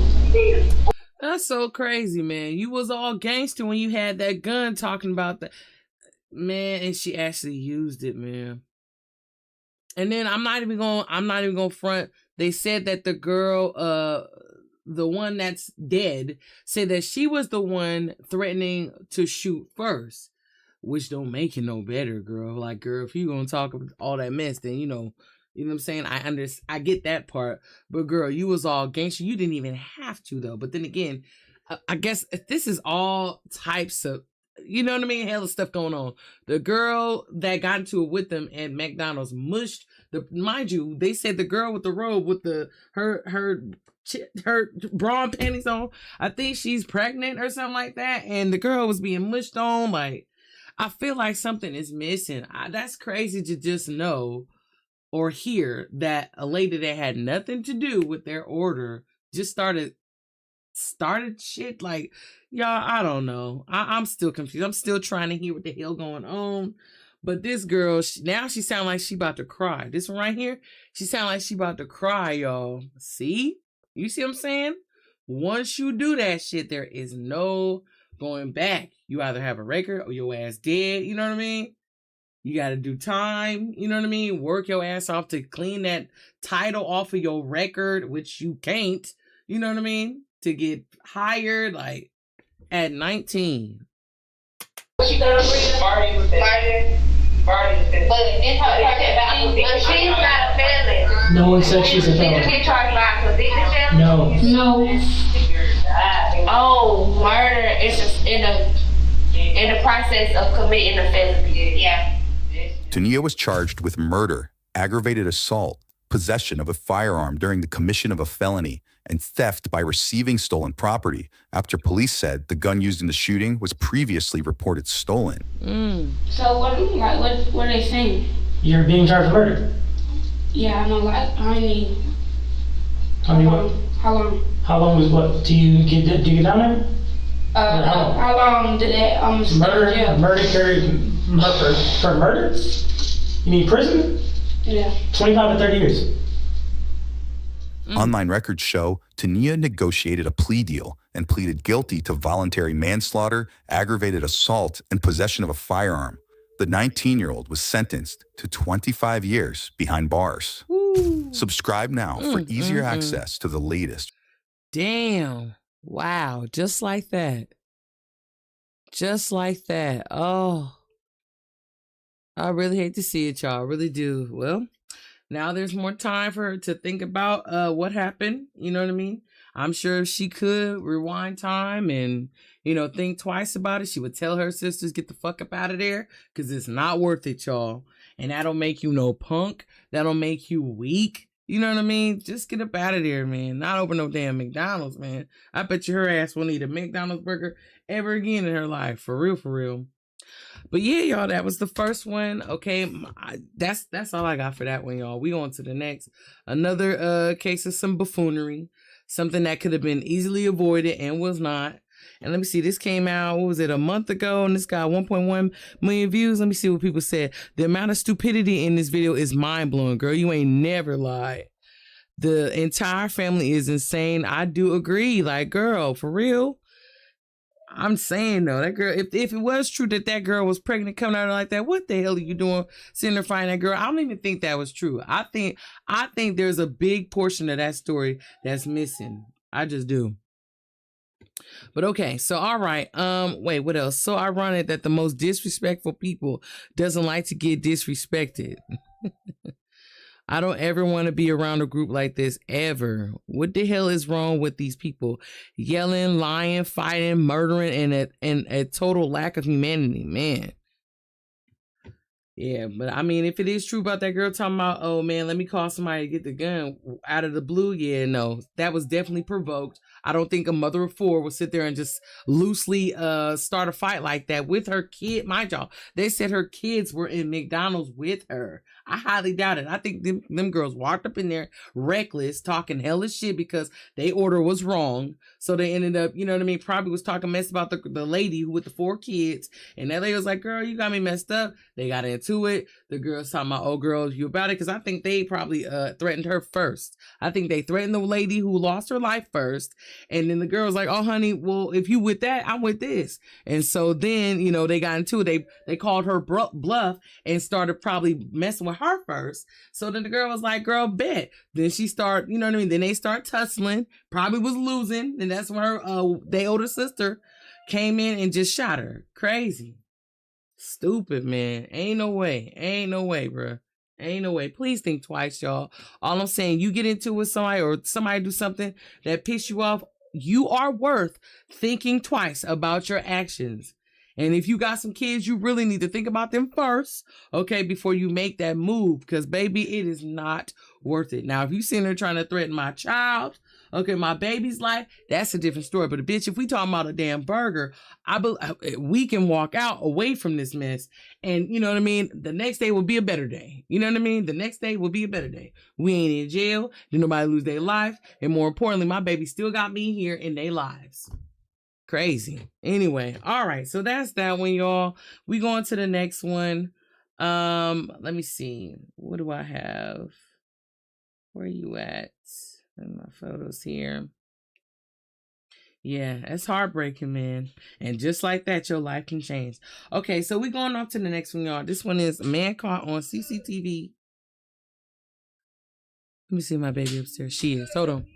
That's so crazy, man. You was all gangster when you had that gun talking about that. Man, and she actually used it, man. And then I'm not even gonna front. They said that the girl, the one that's dead, said that she was the one threatening to shoot first. Which don't make it no better, girl. Like, girl, if you gonna talk all that mess, then you know what I'm saying? I get that part. But girl, you was all gangster. You didn't even have to, though. But then again, I guess this is all types of, you know what I mean? Hella stuff going on. The girl that got into it with them at McDonald's mushed mind you, they said the girl with the robe with her bra and panties on, I think she's pregnant or something like that. And the girl was being mushed on. Like, I feel like something is missing. That's crazy to just know or hear that a lady that had nothing to do with their order just started shit. Like, y'all, I don't know. I'm still confused. I'm still trying to hear what the hell going on. But this girl, now she sound like she about to cry. This one right here, she sound like she about to cry, y'all. See? You see what I'm saying? Once you do that shit, there is no going back. You either have a record or your ass dead. You know what I mean? You got to do time, you know what I mean? Work your ass off to clean that title off of your record, which you can't, you know what I mean? To get hired, like, at 19. What you gonna bring? Marty was there. Marty was there. But she's not a felon. No one said she's a felon. She didn't get charged by a convicted felon? No. Oh, murder is in the process of committing a felony. Yeah. Tania was charged with murder, aggravated assault, possession of a firearm during the commission of a felony, and theft by receiving stolen property after police said the gun used in the shooting was previously reported stolen. So what are they saying? You're being charged with murder. Yeah, I know. Like, I mean, how long? How long was what? Do you get down there? How long did they murder for murder? You mean prison? Yeah. 25 to 30 years. Online records show Tania negotiated a plea deal and pleaded guilty to voluntary manslaughter, aggravated assault, and possession of a firearm. The 19-year-old was sentenced to 25 years behind bars. Subscribe now for easier access to the latest. Damn. Wow. Just like that. Just like that. Oh. I really hate to see it, y'all. I really do. Well, now there's more time for her to think about what happened. You know what I mean? I'm sure if she could rewind time and, think twice about it, she would tell her sisters, get the fuck up out of there, because it's not worth it, y'all. And that'll make you no punk. That'll make you weak. You know what I mean? Just get up out of there, man. Not open no damn McDonald's, man. I bet you her ass won't eat a McDonald's burger ever again in her life. For real, for real. But yeah, y'all, that was the first one. Okay, that's all I got for that one, y'all. We on to the next. Another case of some buffoonery. Something that could have been easily avoided and was not. And let me see, this came out, what was it, a month ago? And this got 1.1 million views. Let me see what people said. The amount of stupidity in this video is mind-blowing, girl. You ain't never lied. The entire family is insane. I do agree. Like, girl, for real. I'm saying though, that girl, if it was true that girl was pregnant coming out like that, what the hell are you doing sitting there finding that girl? I don't even think that was true. I think there's a big portion of that story that's missing. I just do. But okay, so all right. Wait, what else? So ironic that the most disrespectful people doesn't like to get disrespected. I don't ever want to be around a group like this ever. What the hell is wrong with these people? Yelling, lying, fighting, murdering, and a total lack of humanity, man. Yeah, but I mean, if it is true about that girl talking about, oh man, let me call somebody to get the gun out of the blue. Yeah, no, that was definitely provoked. I don't think a mother of four will sit there and just loosely start a fight like that with her kid. Mind y'all, they said her kids were in McDonald's with her. I highly doubt it. I think them girls walked up in there reckless, talking hellish shit because their order was wrong. So they ended up, you know what I mean, probably was talking mess about the lady with the 4 kids. And that lady was like, girl, you got me messed up. They got into it. The girl's talking about, oh, girl, you about it? Because I think they probably threatened her first. I think they threatened the lady who lost her life first. And then the girl was like, oh, honey, well, if you with that, I'm with this. And so then, you know, they got into it. They called her bluff and started probably messing with her first. So then the girl was like, girl, bet. Then she started, you know what I mean? Then they start tussling, probably was losing. And that's when her, their older sister came in and just shot her. Crazy. Stupid, man. Ain't no way. Ain't no way, bro. Ain't no way. Please think twice, y'all. All I'm saying, you get into it with somebody or somebody do something that piss you off, you are worth thinking twice about your actions. And if you got some kids, you really need to think about them first, okay, before you make that move. Because, baby, it is not worth it. Now, if you sitting there trying to threaten my child, okay, my baby's life, that's a different story. But, bitch, if we talking about a damn burger, we can walk out away from this mess. And, you know what I mean? The next day will be a better day. You know what I mean? The next day will be a better day. We ain't in jail. Did nobody lose their life? And more importantly, my baby still got me here in their lives. Crazy. Anyway, all right. So that's that one, y'all. We going to the next one. Let me see. What do I have? Where are you at? In my photos here. Yeah, it's heartbreaking, man. And just like that, your life can change. Okay, so we going on to the next one, y'all. This one is a man caught on CCTV. Let me see my baby upstairs. She is. Hold on.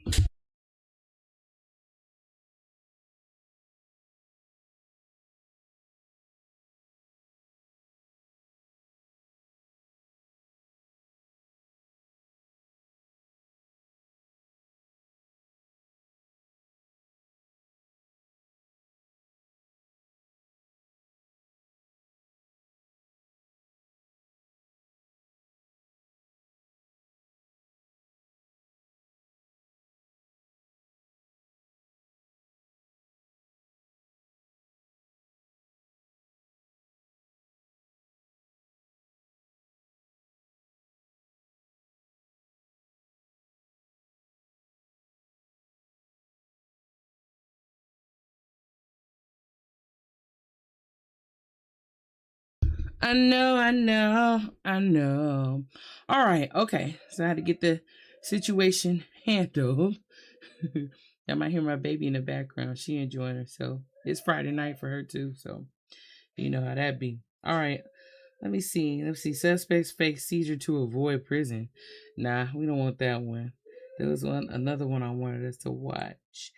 I know. All right, okay. So I had to get the situation handled. I might hear my baby in the background. She enjoying herself. It's Friday night for her too, so you know how that be. All right, let me see. Suspects face seizure to avoid prison. Nah, we don't want that one. There was another one I wanted us to watch.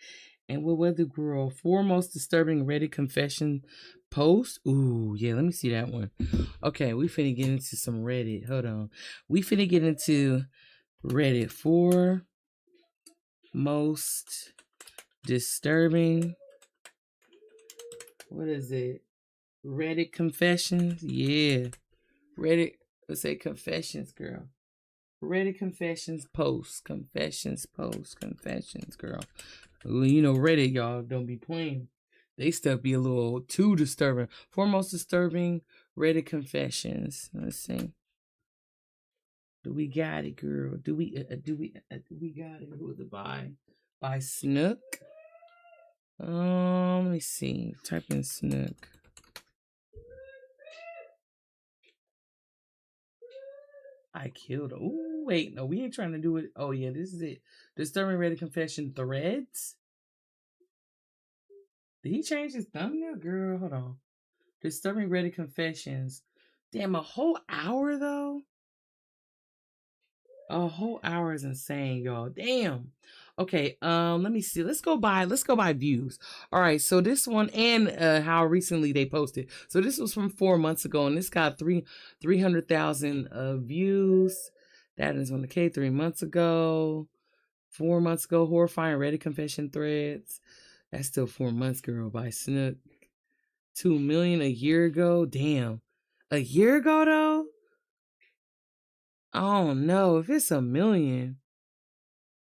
And what was the girl? 4 most disturbing Reddit confession posts. Ooh, yeah, let me see that one. Okay, we finna get into some Reddit. Hold on. We finna get into Reddit. 4 most disturbing. What is it? Reddit confessions? Yeah. Reddit, let's say confessions, girl. Reddit confessions posts. Confessions posts. Confessions, girl. You know, Reddit, y'all, don't be playing. They stuff be a little too disturbing. 4 most disturbing Reddit confessions. Let's see. Do we got it, girl? Do we got it? Who was it by? By Snook. Let me see. Type in Snook. I killed her. Ooh, wait, no, we ain't trying to do it. Oh yeah, this is it. Disturbing Reddit confession threads. Did he change his thumbnail, girl? Hold on. Disturbing Reddit confessions. Damn, a whole hour though. A whole hour is insane, y'all. Damn. Okay, let me see. Let's go by views. All right, so this one and how recently they posted. So this was from 4 months ago, and this got 300,000 views. That is on the K 3 months ago. 4 months ago, horrifying Reddit confession threads. That's still 4 months, girl, by Snook. 2 million a year ago. Damn. A year ago though? I don't know if it's 1 million.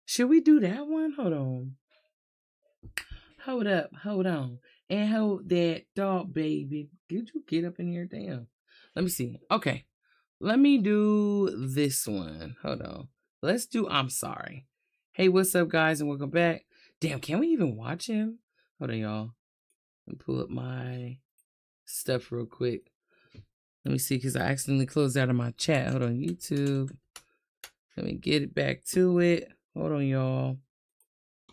Should we do that one? Hold on. Hold up. Hold on. And hold that thought, baby. Did you get up in here? Damn. Let me see. Okay. Let me do this one. Hold on. Let's do I'm Sorry. Hey, what's up, guys, and welcome back. Damn, can we even watch him? Hold on, y'all. Let me pull up my stuff real quick. Let me see, because I accidentally closed out of my chat. Hold on, YouTube. Let me get it back to it. Hold on, y'all.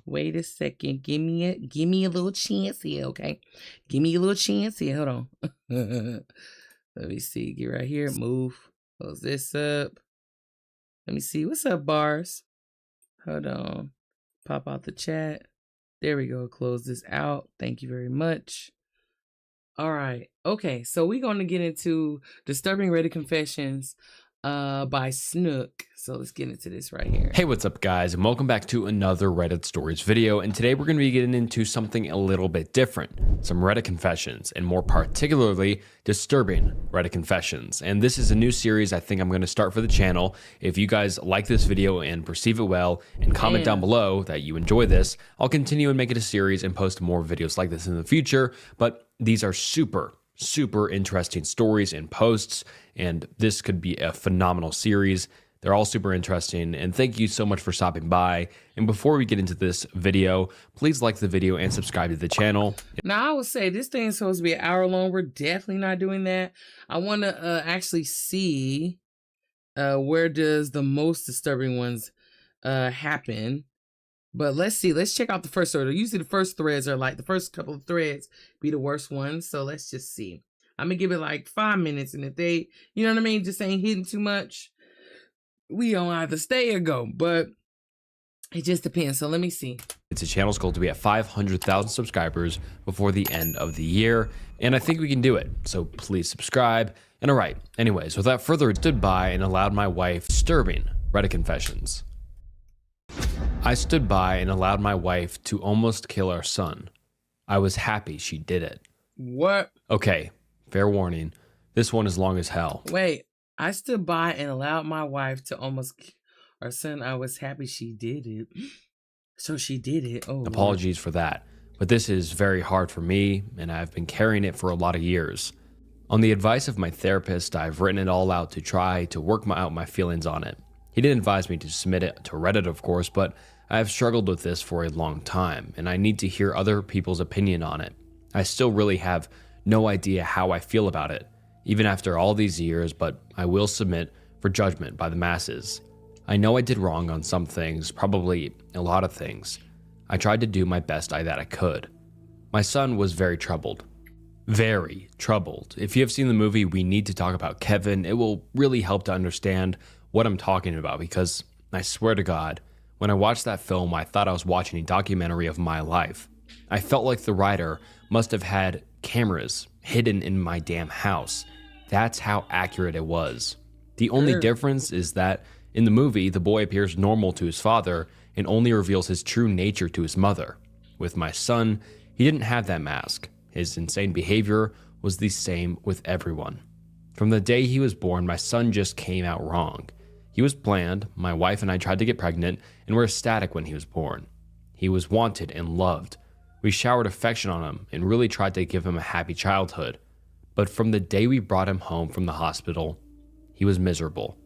Wait a second. Give me a little chance here, okay? Give me a little chance here. Hold on. Let me see. Get right here. Move. Close this up. Let me see. What's up, Bars? Hold on. Pop out the chat. There we go. Close this out. Thank you very much. All right. Okay. So we're going to get into Disturbing Reddit Confessions by Snook. So let's get into this right here. Hey, what's up, guys, and welcome back to another Reddit Stories video. And today we're going to be getting into something a little bit different, some Reddit confessions, and more particularly disturbing Reddit confessions. And this is a new series I think I'm going to start for the channel. If you guys like this video and perceive it well, and comment down below that you enjoy this, I'll continue and make it a series and post more videos like this in the future. But these are super interesting stories and posts, and this could be a phenomenal series. They're all super interesting, and thank you so much for stopping by. And before we get into this video, please like the video and subscribe to the channel. Now, I would say this thing is supposed to be an hour long. We're definitely not doing that. I want to actually see where does the most disturbing ones happen. But let's see. Let's check out the first order. Usually the first threads are like, the first couple of threads be the worst ones. So let's just see. I'm going to give it like 5 minutes. And if they, you know what I mean, just ain't hitting too much, we don't either stay or go. But it just depends. So let me see. It's a channel's goal to be at 500,000 subscribers before the end of the year. And I think we can do it. So please subscribe. And all right. Anyways, without further ado, stood by and allowed my wife disturbing Reddit confessions. I stood by and allowed my wife to almost kill our son. I was happy she did it. What? Okay, fair warning. This one is long as hell. Wait, I stood by and allowed my wife to almost kill our son. I was happy she did it. So she did it. Oh, apologies for that. But this is very hard for me, and I've been carrying it for a lot of years. On the advice of my therapist, I've written it all out to try to work out my feelings on it. He didn't advise me to submit it to Reddit, of course, but I have struggled with this for a long time, and I need to hear other people's opinion on it. I still really have no idea how I feel about it. even after all these years, but I will submit for judgment by the masses. I know I did wrong on some things, probably a lot of things. I tried to do my best that I could. My son was very troubled. Very troubled. If you have seen the movie We Need to Talk About Kevin, it will really help to understand what I'm talking about, because I swear to God, when I watched that film, I thought I was watching a documentary of my life. I felt like the writer must have had cameras hidden in my damn house. That's how accurate it was. The only difference is that in the movie, the boy appears normal to his father and only reveals his true nature to his mother. With my son, he didn't have that mask. His insane behavior was the same with everyone. From the day he was born, my son just came out wrong. He was planned, my wife and I tried to get pregnant, and were ecstatic when he was born. He was wanted and loved. We showered affection on him and really tried to give him a happy childhood. But from the day we brought him home from the hospital, he was miserable.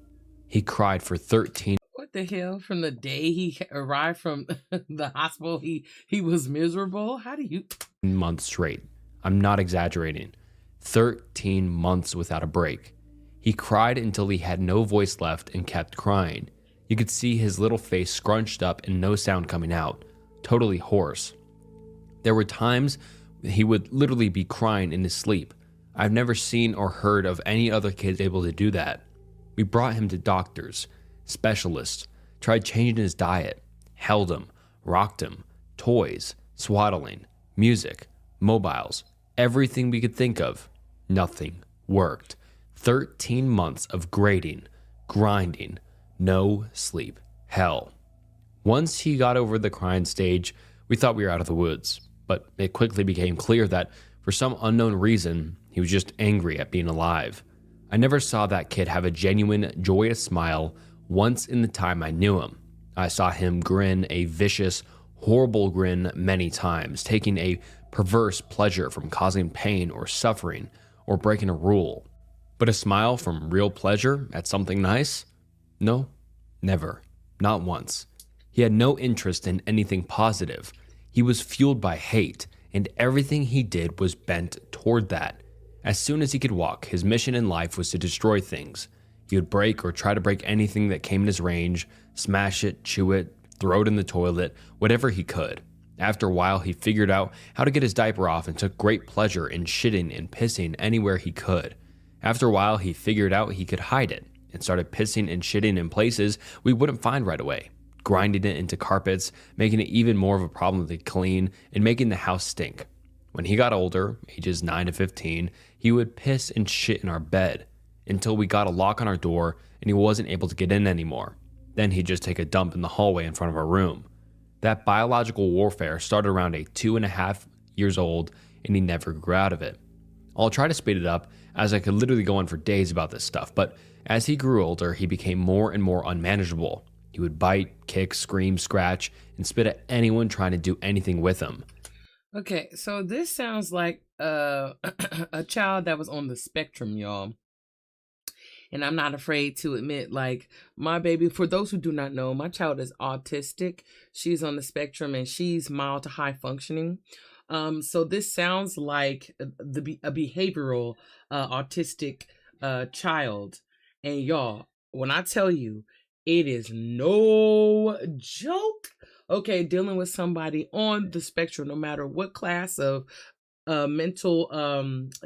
He cried for 13 What the hell? From the day he arrived from the hospital, he was miserable? How do you... months straight. I'm not exaggerating. 13 months without a break. He cried until he had no voice left and kept crying. You could see his little face scrunched up and no sound coming out. Totally hoarse. There were times he would literally be crying in his sleep. I've never seen or heard of any other kids able to do that. We brought him to doctors, specialists, tried changing his diet, held him, rocked him, toys, swaddling, music, mobiles, everything we could think of. Nothing worked. 13 months of grading, grinding, no sleep, hell. Once he got over the crying stage, we thought we were out of the woods, but it quickly became clear that for some unknown reason, he was just angry at being alive. I never saw that kid have a genuine, joyous smile once in the time I knew him. I saw him grin a vicious, horrible grin many times, taking a perverse pleasure from causing pain or suffering or breaking a rule. But a smile from real pleasure at something nice? No, never. Not once. He had no interest in anything positive. He was fueled by hate, and everything he did was bent toward that. As soon as he could walk, his mission in life was to destroy things. He would break or try to break anything that came in his range, smash it, chew it, throw it in the toilet, whatever he could. After a while, he figured out how to get his diaper off and took great pleasure in shitting and pissing anywhere he could. After a while, he figured out he could hide it and started pissing and shitting in places we wouldn't find right away, grinding it into carpets, making it even more of a problem to clean, and making the house stink. When he got older, ages 9 to 15, he would piss and shit in our bed until we got a lock on our door and he wasn't able to get in anymore. Then he'd just take a dump in the hallway in front of our room. That biological warfare started around 2.5 years old, and he never grew out of it. I'll try to speed it up, as I could literally go on for days about this stuff, but as he grew older, he became more and more unmanageable. He would bite, kick, scream, scratch, and spit at anyone trying to do anything with him. Okay, so this sounds like a child that was on the spectrum, y'all. And I'm not afraid to admit, like, my baby, for those who do not know, my child is autistic. She's on the spectrum and she's mild to high functioning. So this sounds like a behavioral autistic child. And y'all, when I tell you, it is no joke. Okay, dealing with somebody on the spectrum, no matter what class of mental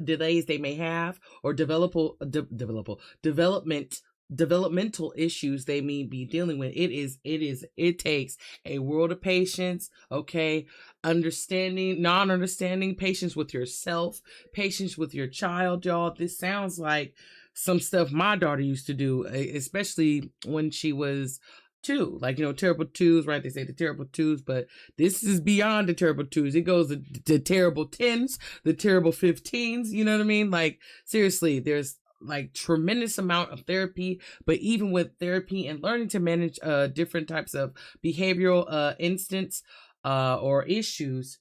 delays they may have, or developmental issues they may be dealing with. It takes a world of patience, okay? Non-understanding, patience with yourself, patience with your child, y'all. This sounds like some stuff my daughter used to do, especially when she was 2, like, you know, terrible 2s, right? They say the terrible 2s, but this is beyond the terrible 2s. It goes to terrible 10s, the terrible 15s, you know what I mean? Like, seriously, there's like tremendous amount of therapy, but even with therapy and learning to manage different types of behavioral instance or issues,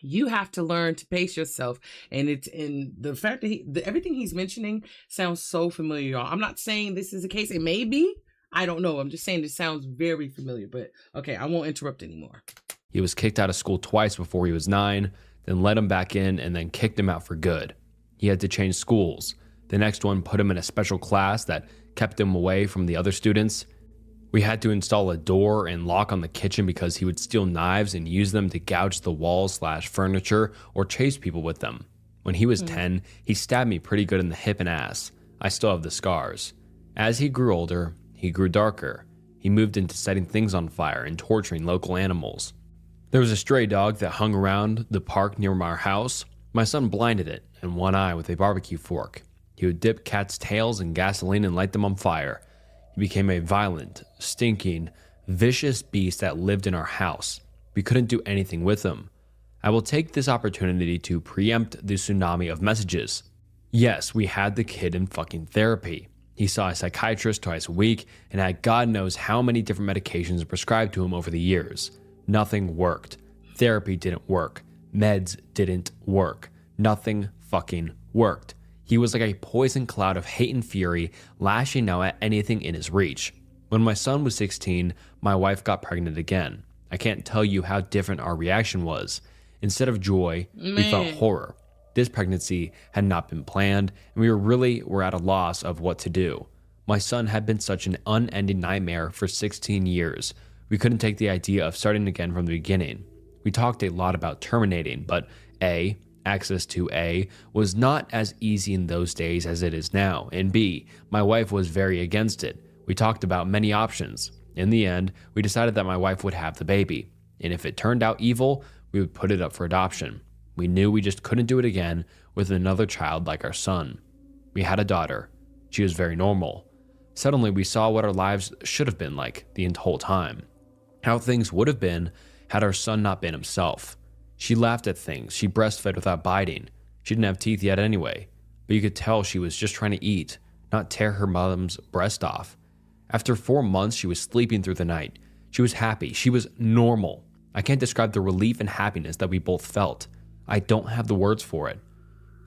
you have to learn to pace yourself. And it's in the fact that everything he's mentioning sounds so familiar, y'all. I'm not saying this is the case. It may be. I don't know. I'm just saying this sounds very familiar, but okay, I won't interrupt anymore. He was kicked out of school twice before he was 9, then let him back in and then kicked him out for good. He had to change schools. The next one put him in a special class that kept him away from the other students. We had to install a door and lock on the kitchen because he would steal knives and use them to gouge the walls/furniture or chase people with them. When he was 10, he stabbed me pretty good in the hip and ass. I still have the scars. As he grew older, he grew darker. He moved into setting things on fire and torturing local animals. There was a stray dog that hung around the park near our house. My son blinded it in one eye with a barbecue fork. He would dip cats' tails in gasoline and light them on fire. He became a violent, stinking, vicious beast that lived in our house. We couldn't do anything with him. I will take this opportunity to preempt the tsunami of messages. Yes, we had the kid in fucking therapy. He saw a psychiatrist twice a week and had God knows how many different medications prescribed to him over the years. Nothing worked. Therapy didn't work. Meds didn't work. Nothing fucking worked. He was like a poison cloud of hate and fury, lashing out at anything in his reach. When my son was 16, my wife got pregnant again. I can't tell you how different our reaction was. Instead of joy, we felt horror. This pregnancy had not been planned, and we were at a loss of what to do. My son had been such an unending nightmare for 16 years. We couldn't take the idea of starting again from the beginning. We talked a lot about terminating, but A, access to A, was not as easy in those days as it is now, and B, my wife was very against it. We talked about many options. In the end, we decided that my wife would have the baby, and if it turned out evil, we would put it up for adoption. We knew we just couldn't do it again with another child like our son. We had a daughter. She was very normal. Suddenly, we saw what our lives should have been like the whole time. How things would have been had our son not been himself. She laughed at things. She breastfed without biting. She didn't have teeth yet anyway, but you could tell she was just trying to eat, not tear her mom's breast off. After 4 months, she was sleeping through the night. She was happy. She was normal. I can't describe the relief and happiness that we both felt. I don't have the words for it.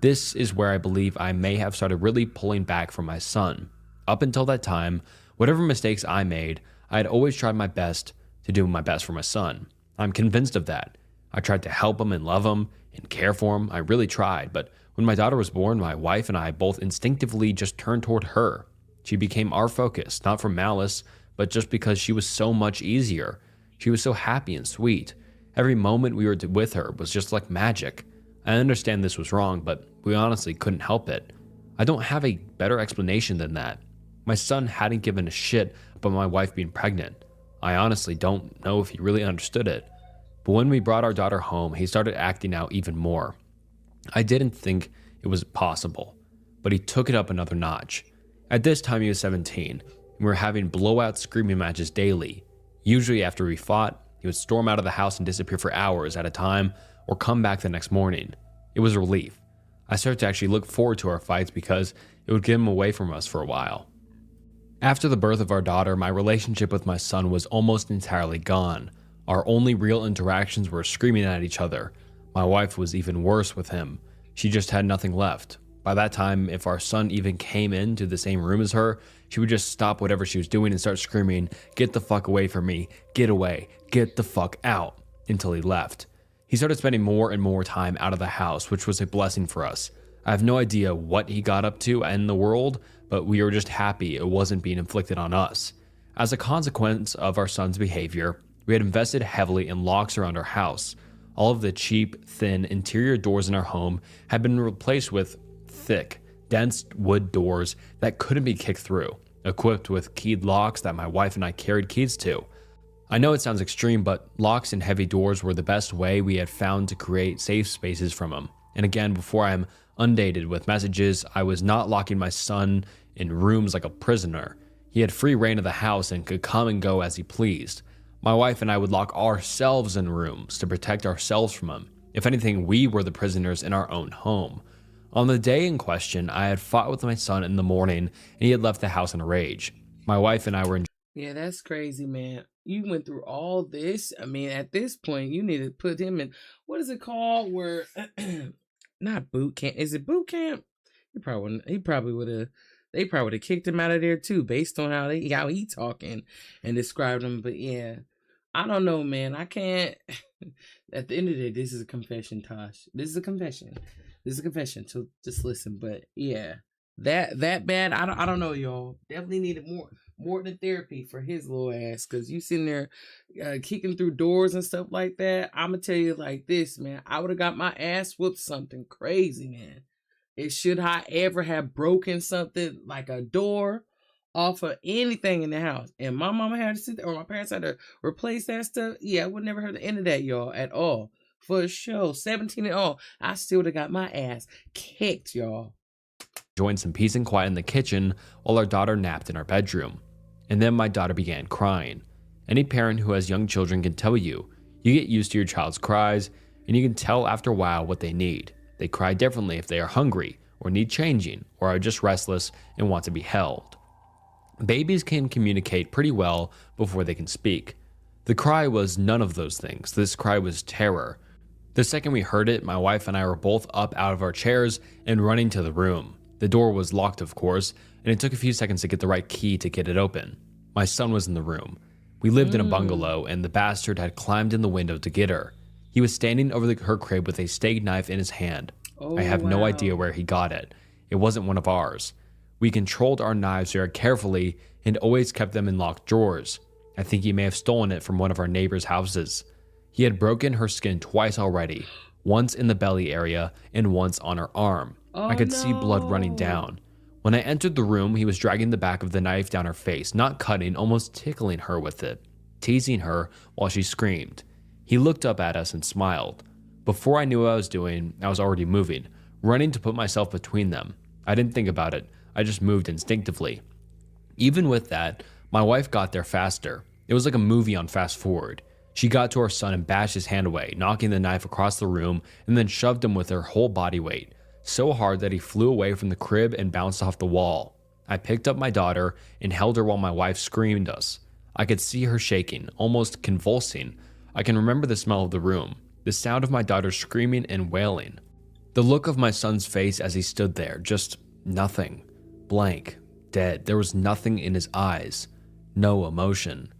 This is where I believe I may have started really pulling back from my son. Up until that time, whatever mistakes I made, I had always tried my best to do my best for my son. I'm convinced of that. I tried to help him and love him and care for him. I really tried, but when my daughter was born, my wife and I both instinctively just turned toward her. She became our focus, not from malice, but just because she was so much easier. She was so happy and sweet. Every moment we were with her was just like magic. I understand this was wrong, but we honestly couldn't help it. I don't have a better explanation than that. My son hadn't given a shit about my wife being pregnant. I honestly don't know if he really understood it. But when we brought our daughter home, he started acting out even more. I didn't think it was possible, but he took it up another notch. At this time, he was 17, and we were having blowout screaming matches daily. Usually after we fought, he would storm out of the house and disappear for hours at a time, or come back the next morning. It was a relief. I started to actually look forward to our fights because it would get him away from us for a while. After the birth of our daughter, my relationship with my son was almost entirely gone. Our only real interactions were screaming at each other. My wife was even worse with him. She just had nothing left. By that time, if our son even came into the same room as her, she would just stop whatever she was doing and start screaming, "Get the fuck away from me, get away, get the fuck out," until he left. He started spending more and more time out of the house, which was a blessing for us. I have no idea what he got up to in the world, but we were just happy it wasn't being inflicted on us. As a consequence of our son's behavior, we had invested heavily in locks around our house. All of the cheap, thin interior doors in our home had been replaced with thick, dense wood doors that couldn't be kicked through, equipped with keyed locks that my wife and I carried keys to. I know it sounds extreme, but locks and heavy doors were the best way we had found to create safe spaces from them. And again, before I'm undated with messages, I was not locking my son in rooms like a prisoner. He had free reign of the house and could come and go as he pleased. My wife and I would lock ourselves in rooms to protect ourselves from him. If anything, we were the prisoners in our own home. On the day in question, I had fought with my son in the morning, and he had left the house in a rage. My wife and I were in. Yeah, that's crazy, man. You went through all this. I mean, at this point, you need to put him in, what is it called? Where, not boot camp. Is it boot camp? They probably would have kicked him out of there too, based on how he talking and described him. But yeah, I don't know, man. I can't. At the end of the day, this is a confession, Tosh. This is a confession. This is a confession, so just listen. But yeah, that bad. I don't know, y'all. Definitely needed more than therapy for his little ass, because you sitting there kicking through doors and stuff like that. I'm gonna tell you like this, man. I would have got my ass whooped something crazy, man. It should I ever have broken something like a door off of anything in the house, and my mama had to sit there, or my parents had to replace that stuff, yeah, I would never heard the end of that, y'all, at all. For sure, 17 and all, I still would have got my ass kicked, y'all. Enjoying some peace and quiet in the kitchen while our daughter napped in our bedroom. And then my daughter began crying. Any parent who has young children can tell you get used to your child's cries, and you can tell after a while what they need. They cry differently if they are hungry, or need changing, or are just restless and want to be held. Babies can communicate pretty well before they can speak. The cry was none of those things. This cry was terror. The second we heard it, my wife and I were both up out of our chairs and running to the room. The door was locked, of course, and it took a few seconds to get the right key to get it open. My son was in the room. We lived in a bungalow, and the bastard had climbed in the window to get her. He was standing over her crib with a steak knife in his hand. I have no idea where he got it. It wasn't one of ours. We controlled our knives very carefully and always kept them in locked drawers. I think he may have stolen it from one of our neighbors' houses. He had broken her skin twice already, once in the belly area and once on her arm. I could see blood running down. When I entered the room, he was dragging the back of the knife down her face, not cutting, almost tickling her with it, teasing her while she screamed. He looked up at us and smiled. Before I knew what I was doing, I was already moving, running to put myself between them. I didn't think about it. I just moved instinctively. Even with that, my wife got there faster. It was like a movie on fast forward. She got to our son and bashed his hand away, knocking the knife across the room, and then shoved him with her whole body weight, so hard that he flew away from the crib and bounced off the wall. I picked up my daughter and held her while my wife screamed us. I could see her shaking, almost convulsing. I can remember the smell of the room, the sound of my daughter screaming and wailing. The look of my son's face as he stood there, just nothing. Blank, dead. There was nothing in his eyes. No emotion.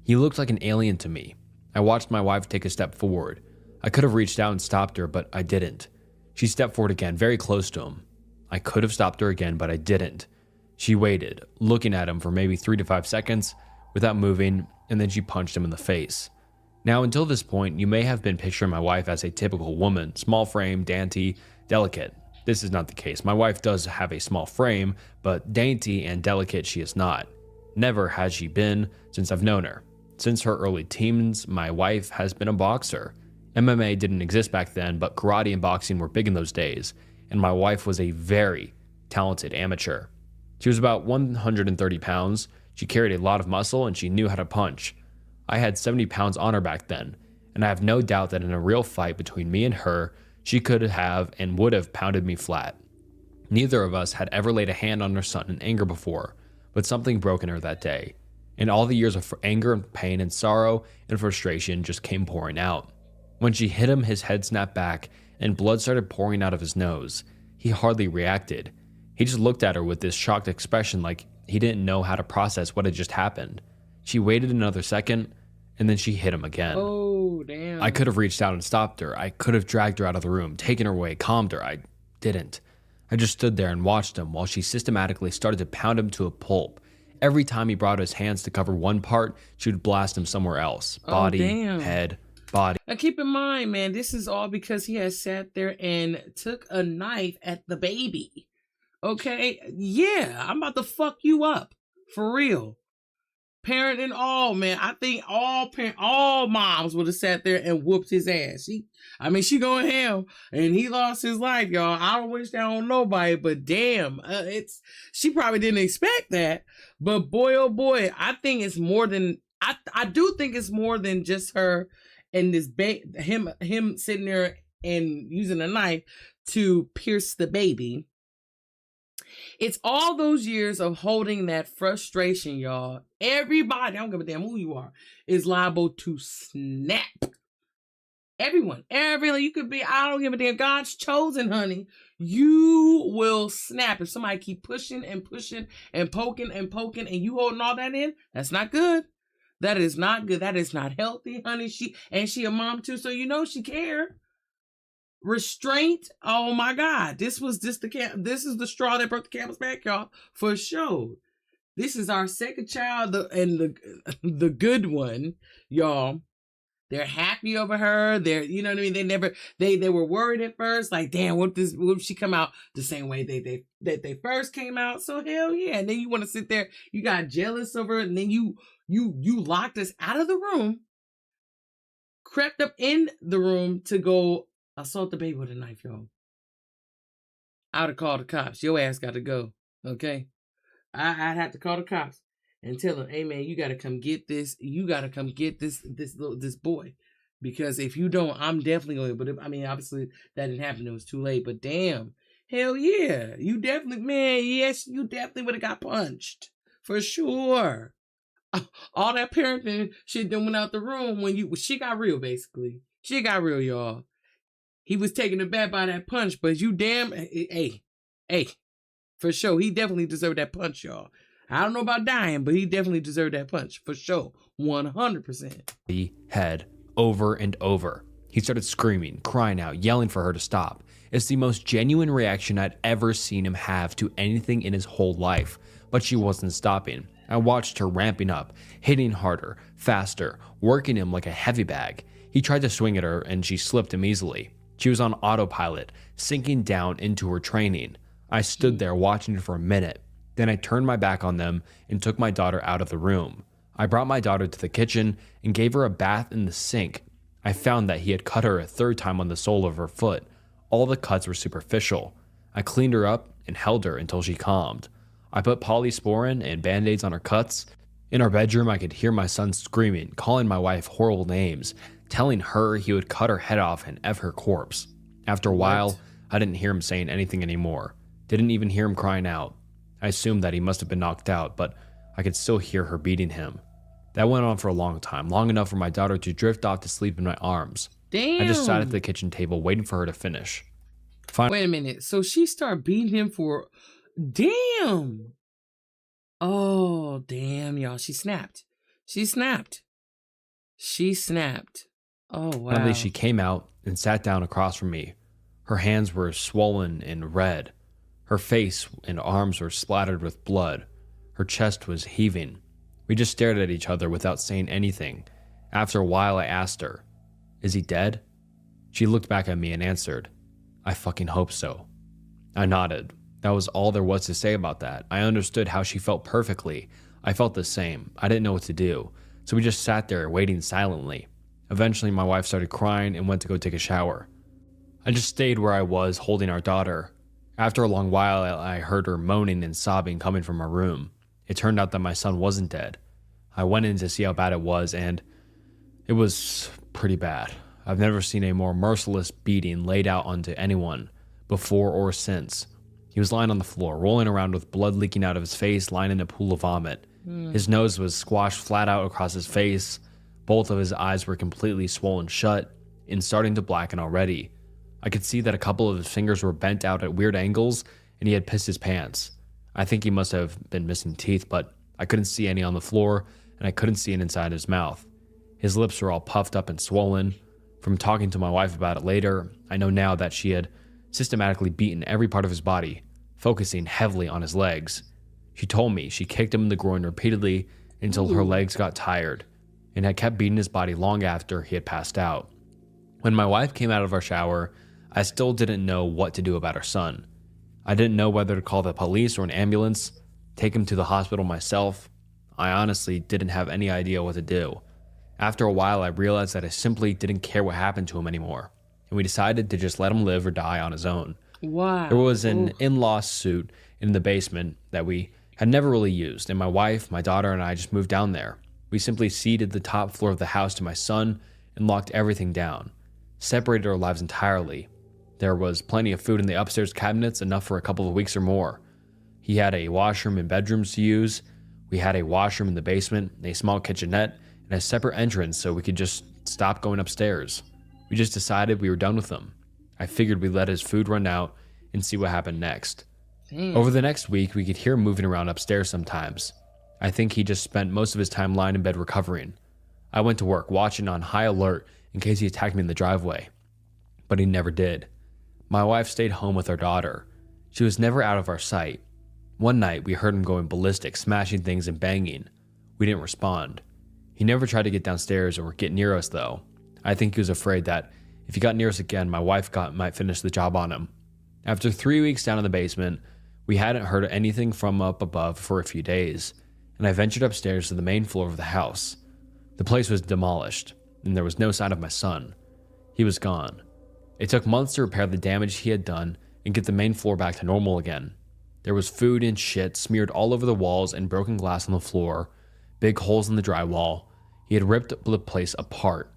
He looked like an alien to me. I watched my wife take a step forward. I could have reached out and stopped her, but I didn't. She stepped forward again, very close to him. I could have stopped her again, but I didn't. She waited, looking at him for maybe 3 to 5 seconds without moving, and then she punched him in the face. Now, until this point, you may have been picturing my wife as a typical woman, small frame, dainty, delicate. This is not the case. My wife does have a small frame, but dainty and delicate she is not. Never has she been since I've known her. Since her early teens, my wife has been a boxer. MMA didn't exist back then, but karate and boxing were big in those days, and my wife was a very talented amateur. She was about 130 pounds, she carried a lot of muscle, and she knew how to punch. I had 70 pounds on her back then, and I have no doubt that in a real fight between me and her, she could have and would have pounded me flat. Neither of us had ever laid a hand on her son in anger before, but something broke in her that day, and all the years of anger and pain and sorrow and frustration just came pouring out. When she hit him, his head snapped back, and blood started pouring out of his nose. He hardly reacted. He just looked at her with this shocked expression like he didn't know how to process what had just happened. She waited another second, and then she hit him again. Oh, damn. I could have reached out and stopped her. I could have dragged her out of the room, taken her away, calmed her. I didn't. I just stood there and watched him while she systematically started to pound him to a pulp. Every time he brought his hands to cover one part, she would blast him somewhere else. Body, head, body. Now keep in mind, man, this is all because he has sat there and took a knife at the baby. Okay? Yeah, I'm about to fuck you up. For real. Parent and all, man. I think all moms would have sat there and whooped his ass. She going ham, and he lost his life, y'all. I don't wish that on nobody, but damn, she probably didn't expect that. But boy, oh boy, I think it's more than I do think it's more than just her and this him sitting there and using a knife to pierce the baby. It's all those years of holding that frustration, y'all. Everybody, I don't give a damn who you are, is liable to snap. Everyone, you could be, I don't give a damn, God's chosen, honey. You will snap if somebody keep pushing and pushing and poking and you holding all that in. That's not good. That is not good. That is not healthy, honey. She a mom too, so you know she care. restraint. Oh my God. This is the straw that broke the camel's back, y'all, for sure. This is our second child and the good one, y'all. They're happy over her. They're, you know what I mean? They were worried at first, like, damn, what if she come out the same way they first came out? So hell yeah. And then you want to sit there, you got jealous over it, and then you locked us out of the room, crept up in the room to go assault the baby with a knife, y'all. I would have called the cops. Your ass got to go. Okay? I'd have to call the cops and tell them, hey man, you got to come get this. You got to come get this boy. Because if you don't, I'm definitely going to. But obviously that didn't happen. It was too late. But damn, hell yeah. You definitely, man, yes, you definitely would have got punched. For sure. All that parenting shit done went out the room when she got real, basically. She got real, y'all. He was taken aback by that punch, but you damn, hey, for sure. He definitely deserved that punch, y'all. I don't know about dying, but he definitely deserved that punch, for sure. 100%. The head over and over. He started screaming, crying out, yelling for her to stop. It's the most genuine reaction I'd ever seen him have to anything in his whole life, but she wasn't stopping. I watched her ramping up, hitting harder, faster, working him like a heavy bag. He tried to swing at her and she slipped him easily. She was on autopilot, sinking down into her training. I stood there watching her for a minute. Then I turned my back on them and took my daughter out of the room. I brought my daughter to the kitchen and gave her a bath in the sink. I found that he had cut her a third time on the sole of her foot. All the cuts were superficial. I cleaned her up and held her until she calmed. I put polysporin and band-aids on her cuts. In our bedroom, I could hear my son screaming, calling my wife horrible names, telling her he would cut her head off and F her corpse. After a while, I didn't hear him saying anything anymore. Didn't even hear him crying out. I assumed that he must have been knocked out, but I could still hear her beating him. That went on for a long time, long enough for my daughter to drift off to sleep in my arms. Damn. I just sat at the kitchen table waiting for her to finish. Wait a minute. So she started beating him for... Damn. Oh, damn, y'all. She snapped. Oh, wow. Finally, she came out and sat down across from me. Her hands were swollen and red. Her face and arms were splattered with blood. Her chest was heaving. We just stared at each other without saying anything. After a while, I asked her, "Is he dead?" She looked back at me and answered, "I fucking hope so." I nodded. That was all there was to say about that. I understood how she felt perfectly. I felt the same. I didn't know what to do. So we just sat there waiting silently. Eventually, my wife started crying and went to go take a shower. I just stayed where I was, holding our daughter. After a long while, I heard her moaning and sobbing coming from her room. It turned out that my son wasn't dead. I went in to see how bad it was, and it was pretty bad. I've never seen a more merciless beating laid out onto anyone, before or since. He was lying on the floor, rolling around with blood leaking out of his face, lying in a pool of vomit. His nose was squashed flat out across his face. Both of his eyes were completely swollen shut and starting to blacken already. I could see that a couple of his fingers were bent out at weird angles, and he had pissed his pants. I think he must have been missing teeth, but I couldn't see any on the floor, and I couldn't see it inside his mouth. His lips were all puffed up and swollen. From talking to my wife about it later, I know now that she had systematically beaten every part of his body, focusing heavily on his legs. She told me she kicked him in the groin repeatedly until her legs got tired, and had kept beating his body long after he had passed out. When my wife came out of our shower, I still didn't know what to do about our son. I didn't know whether to call the police or an ambulance, take him to the hospital myself. I honestly didn't have any idea what to do. After a while, I realized that I simply didn't care what happened to him anymore, and we decided to just let him live or die on his own. Wow. There was an in-law suite in the basement that we had never really used, and my wife, my daughter, and I just moved down there. We simply ceded the top floor of the house to my son and locked everything down, separated our lives entirely. There was plenty of food in the upstairs cabinets, enough for a couple of weeks or more. He had a washroom and bedrooms to use. We had a washroom in the basement, a small kitchenette, and a separate entrance so we could just stop going upstairs. We just decided we were done with him. I figured we'd let his food run out and see what happened next. Over the next week, we could hear him moving around upstairs sometimes. I think he just spent most of his time lying in bed recovering. I went to work, watching on high alert in case he attacked me in the driveway. but he never did. My wife stayed home with our daughter. She was never out of our sight. One night, we heard him going ballistic, smashing things and banging. We didn't respond. He never tried to get downstairs or get near us, though. I think he was afraid that if he got near us again, my wife might finish the job on him. After 3 weeks down in the basement, we hadn't heard anything from up above for a few days, and I ventured upstairs to the main floor of the house. The place was demolished, and there was no sign of my son. He was gone. It took months to repair the damage he had done and get the main floor back to normal again. There was food and shit smeared all over the walls and broken glass on the floor, big holes in the drywall. He had ripped the place apart.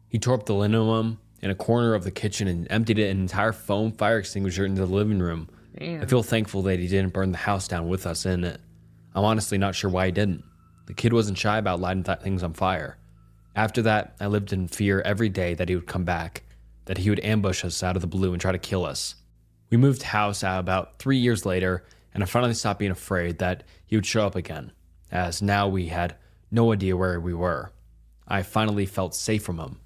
He tore up the linoleum in a corner of the kitchen and emptied an entire foam fire extinguisher into the living room. Damn. I feel thankful that he didn't burn the house down with us in it. I'm honestly not sure why he didn't. The kid wasn't shy about lighting things on fire. After that, I lived in fear every day that he would come back, that he would ambush us out of the blue and try to kill us. We moved house out about 3 years later, and I finally stopped being afraid that he would show up again, as now we had no idea where we were. I finally felt safe from him.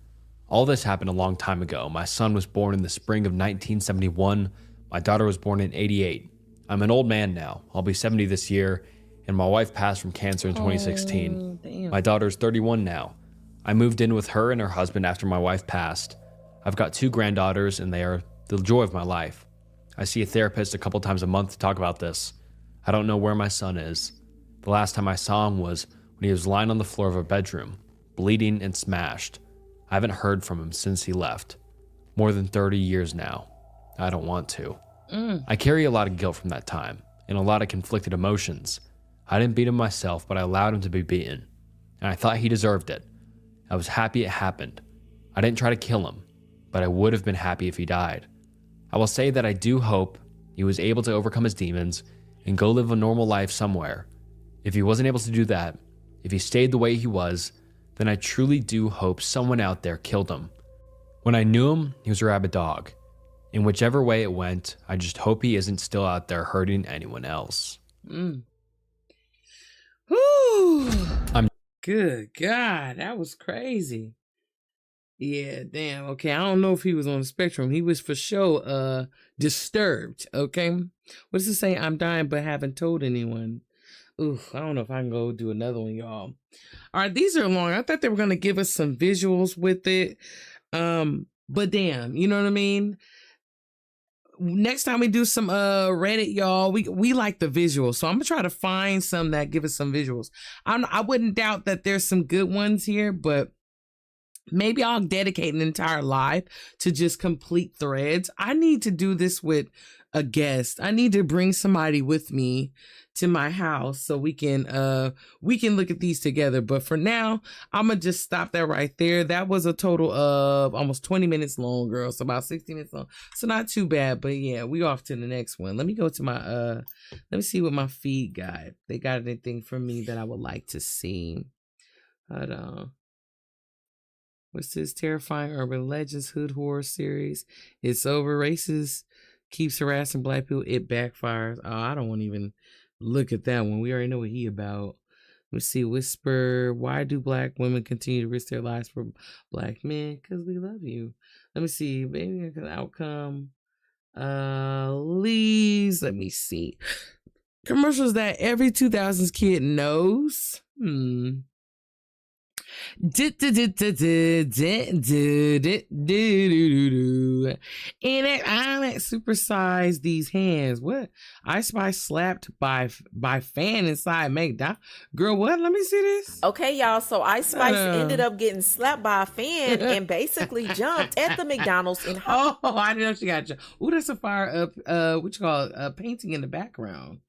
All this happened a long time ago. My son was born in the spring of 1971. My daughter was born in 88. I'm an old man now. I'll be 70 this year, and my wife passed from cancer in 2016. Damn. My daughter's 31 now. I moved in with her and her husband after my wife passed. I've got 2 granddaughters, and they are the joy of my life. I see a therapist a couple times a month to talk about this. I don't know where my son is. The last time I saw him was when he was lying on the floor of our bedroom, bleeding and smashed. I haven't heard from him since he left. More than 30 years now. I don't want to. I carry a lot of guilt from that time, and a lot of conflicted emotions. I didn't beat him myself, but I allowed him to be beaten. And I thought he deserved it. I was happy it happened. I didn't try to kill him, but I would have been happy if he died. I will say that I do hope he was able to overcome his demons and go live a normal life somewhere. If he wasn't able to do that, if he stayed the way he was, then I truly do hope someone out there killed him. When I knew him, he was a rabid dog. In whichever way it went, I just hope he isn't still out there hurting anyone else. Whew. I'm Good God, that was crazy. Yeah, damn. Okay, I don't know if he was on the spectrum. He was for sure disturbed, okay? What does it say? I'm dying but haven't told anyone. Ooh, I don't know if I can go do another one, y'all. All right, these are long. I thought they were going to give us some visuals with it. But damn, you know what I mean? Next time we do some Reddit, y'all, we like the visuals. So I'm going to try to find some that give us some visuals. I wouldn't doubt that there's some good ones here, but maybe I'll dedicate an entire live to just complete threads. I need to do this with a guest. I need to bring somebody with me to my house so we can look at these together. But for now, I'm gonna just stop that right there. That was a total of almost 20 minutes long, girl. So about 60 minutes long. So not too bad, but yeah, we off to the next one. Let me go to my let me see what my feed got. If they got anything for me that I would like to see. Hold on. What's this? Terrifying Urban Legends Hood Horror Series. It's over. Racist keeps harassing black people. It backfires. Oh, I don't want to even look at that one. We already know what he about. Let's see. Whisper. Why do black women continue to risk their lives for black men? Because we love you. Let me see. Maybe an outcome. Leaves. Let me see. Commercials that every 2000s kid knows. And I supersize these hands. What? Ice Spice slapped by fan inside McDonald's. Girl, what? Let me see this. Okay, y'all. So Ice Spice ended up getting slapped by a fan and basically jumped at the McDonald's in Hollywood. Oh, I didn't know she got you. Ooh, that's a fire up. What you call it? Painting in the background.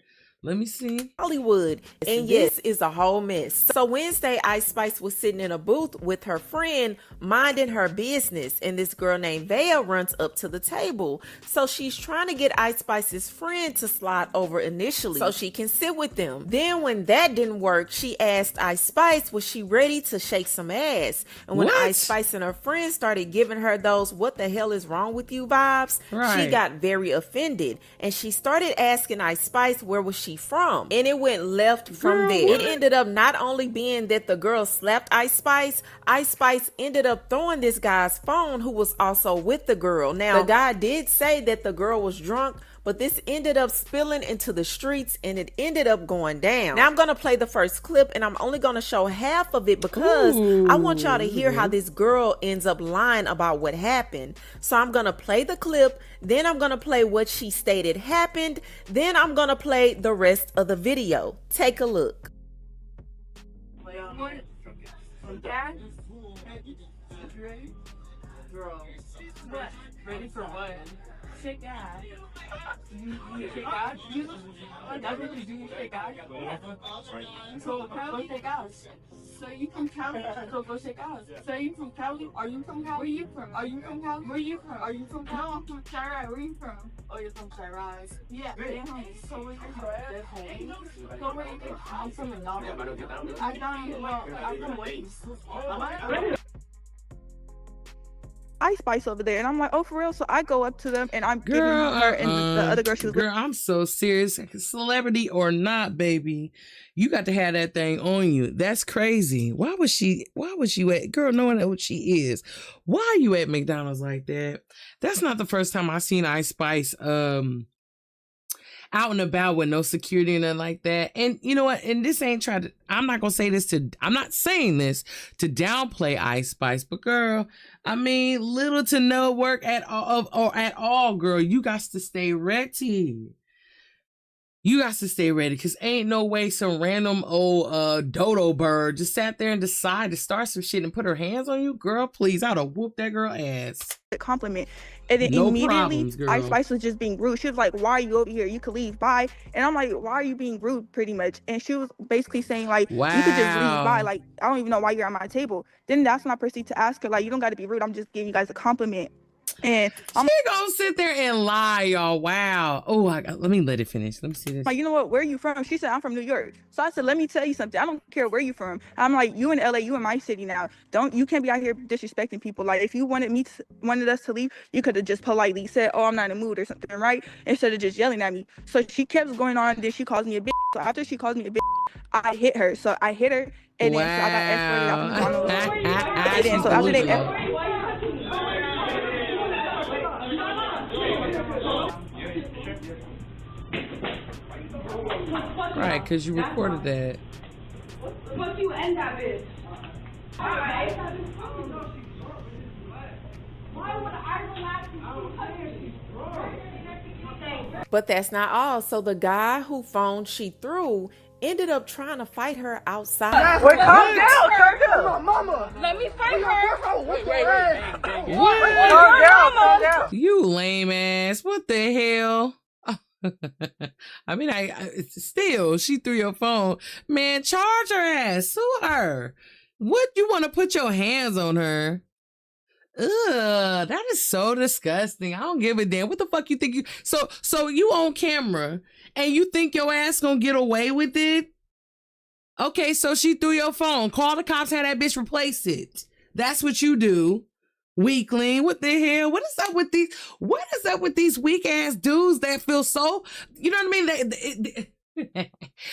Let me see. Hollywood. And this is a whole mess. So Wednesday, Ice Spice was sitting in a booth with her friend, minding her business. And this girl named Vea runs up to the table. So she's trying to get Ice Spice's friend to slide over initially so she can sit with them. Then when that didn't work, she asked Ice Spice, was she ready to shake some ass? And when Ice Spice and her friend started giving her those "what the hell is wrong with you" vibes, she got very offended. And she started asking Ice Spice where was she she from? And it went left from there. It ended up not only being that the girl slapped Ice Spice ended up throwing this guy's phone who was also with the girl. Now, the guy did say that the girl was drunk, but this ended up spilling into the streets and it ended up going down. Now I'm going to play the first clip and I'm only going to show half of it because I want y'all to hear how this girl ends up lying about what happened. So I'm going to play the clip, then I'm going to play what she stated happened, then I'm going to play the rest of the video. Take a look. Girl, what? Ready for what? Shake ass. You shake ass? That's what you do, you shake ass? So go shake ass. So you from Cali? So go shake ass. So you from Cali? Are you from Cali? Where you from? Are you from Cali? Where you from? Are you from Cali? No, I'm from Chirag. Where you from? Oh, you're from Chirag. Yeah, they're home. So where you from? They're home. So where you from? I'm from Manala. I don't even know. I'm from Wales. Ice Spice over there, and I'm like, oh, for real? So I go up to them and I'm giving her and the other girl she was girl, I'm so serious. Celebrity or not, baby, you got to have that thing on you. That's crazy. Why was you at, girl, knowing what she is, why are you at McDonald's like that? That's not the first time I seen Ice Spice out and about with no security and nothing like that. And you know what? And this ain't I'm not saying this to downplay Ice Spice, but girl, I mean, little to no work at all, girl. You got to stay ready. You got to stay ready, because ain't no way some random old dodo bird just sat there and decided to start some shit and put her hands on you. Girl, please, I'd have whooped that girl ass. Compliment. And then immediately, Ice Spice was just being rude. She was like, why are you over here? You could leave, bye. And I'm like, why are you being rude, pretty much? And she was basically saying, like, wow, you could just leave, bye. Like, I don't even know why you're at my table. Then that's when I proceed to ask her, like, you don't got to be rude. I'm just giving you guys a compliment. And she gonna sit there and lie, y'all. Wow. Oh, let me let it finish. Let me see this. Like, you know what? Where are you from? She said, I'm from New York. So I said, let me tell you something. I don't care where you from. I'm like, you in LA, you in my city now. You can't be out here disrespecting people. Like, if you wanted us to leave, you could have just politely said, oh, I'm not in the mood or something, right? Instead of just yelling at me. So she kept going on. Then she calls me a bitch. So after she calls me a bitch, I hit her. So I hit her, and then so I got escorted out from McDonald's. And then so after they. Right, because you recorded that. Fuck you and that bitch. Alright. Why would I relax? But that's not all. So the guy who phone she threw ended up trying to fight her outside. Wait, calm down, calm down. Mama. Let me fight her. Wait. Calm down. You lame ass. What the hell? I mean, still, she threw your phone. Man, charge her ass. Sue her. What, you want to put your hands on her? Ugh, that is so disgusting. I don't give a damn. What the fuck you think you... So you on camera and you think your ass gonna get away with it? Okay, so she threw your phone. Call the cops, have that bitch replace it. That's what you do. Weakling, what the hell? What is up with these weak ass dudes that feel so, you know what I mean?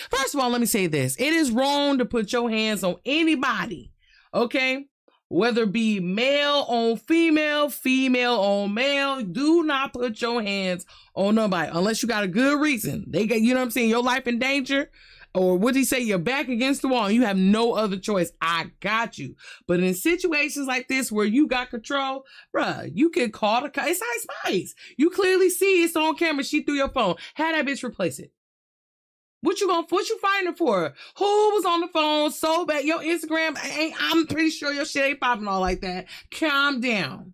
First of all, let me say this. It is wrong to put your hands on anybody, okay? Whether it be male on female, female on male, do not put your hands on nobody unless you got a good reason. They got, you know what I'm saying, your life in danger. Or what did he say? You're back against the wall and you have no other choice. I got you. But in situations like this where you got control, bruh, you can call the cops. It's Ice Spice. You clearly see it's on camera. She threw your phone. Had that bitch replace it. What you fighting for? Who was on the phone so bad? Your Instagram I'm pretty sure your shit ain't popping all like that. Calm down.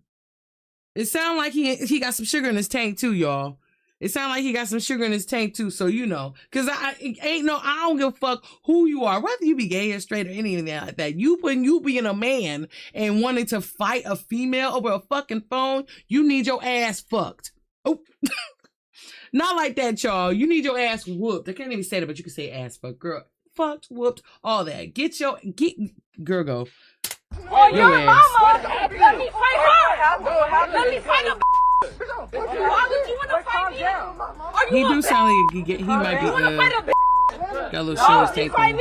It sounds like he got some sugar in his tank too, y'all. It sounds like he got some sugar in his tank too, so you know. Cause I don't give a fuck who you are, whether you be gay or straight or anything like that. You being a man and wanting to fight a female over a fucking phone, you need your ass fucked. Oh, not like that, y'all. You need your ass whooped. I can't even say that, but you can say ass fucked, girl. Fucked, whooped, all that. Girl, go. Oh, your mama! Let me fight her! Let me fight her! Why would you want to fight me? He do sound like he might be. Got a little shorts tape on.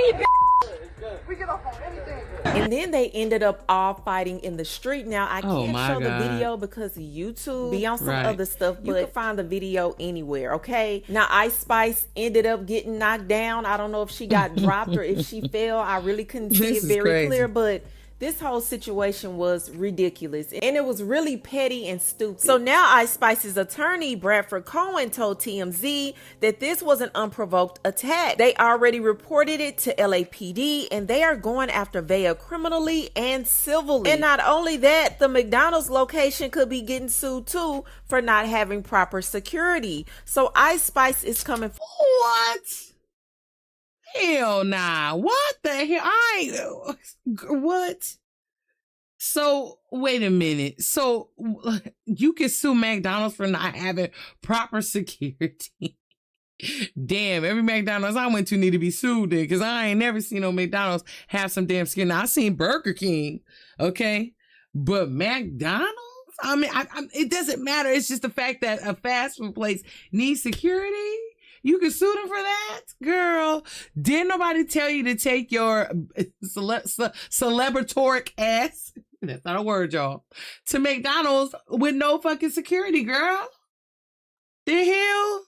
And then they ended up all fighting in the street. Now, I Oh, can't my show God. the video because of YouTube. Be on some Right. other stuff, but you can find the video anywhere, okay? Now, Ice Spice ended up getting knocked down. I don't know if she got dropped or if she fell. I really couldn't see This it is very crazy. clear, but this whole situation was ridiculous and it was really petty and stupid. So now Ice Spice's attorney, Bradford Cohen, told TMZ that this was an unprovoked attack. They already reported it to LAPD and they are going after Vea criminally and civilly. And not only that, the McDonald's location could be getting sued too for not having proper security. So Ice Spice is coming for What? Hell nah. What the hell? What? So, wait a minute. So, you can sue McDonald's for not having proper security. Damn, every McDonald's I went to need to be sued then, because I ain't never seen no McDonald's have some damn security. Now, I seen Burger King, okay? But McDonald's? I mean, it doesn't matter. It's just the fact that a fast food place needs security. You can sue them for that? Girl, didn't nobody tell you to take your celebratoric ass, that's not a word, y'all, to McDonald's with no fucking security, girl? The hell?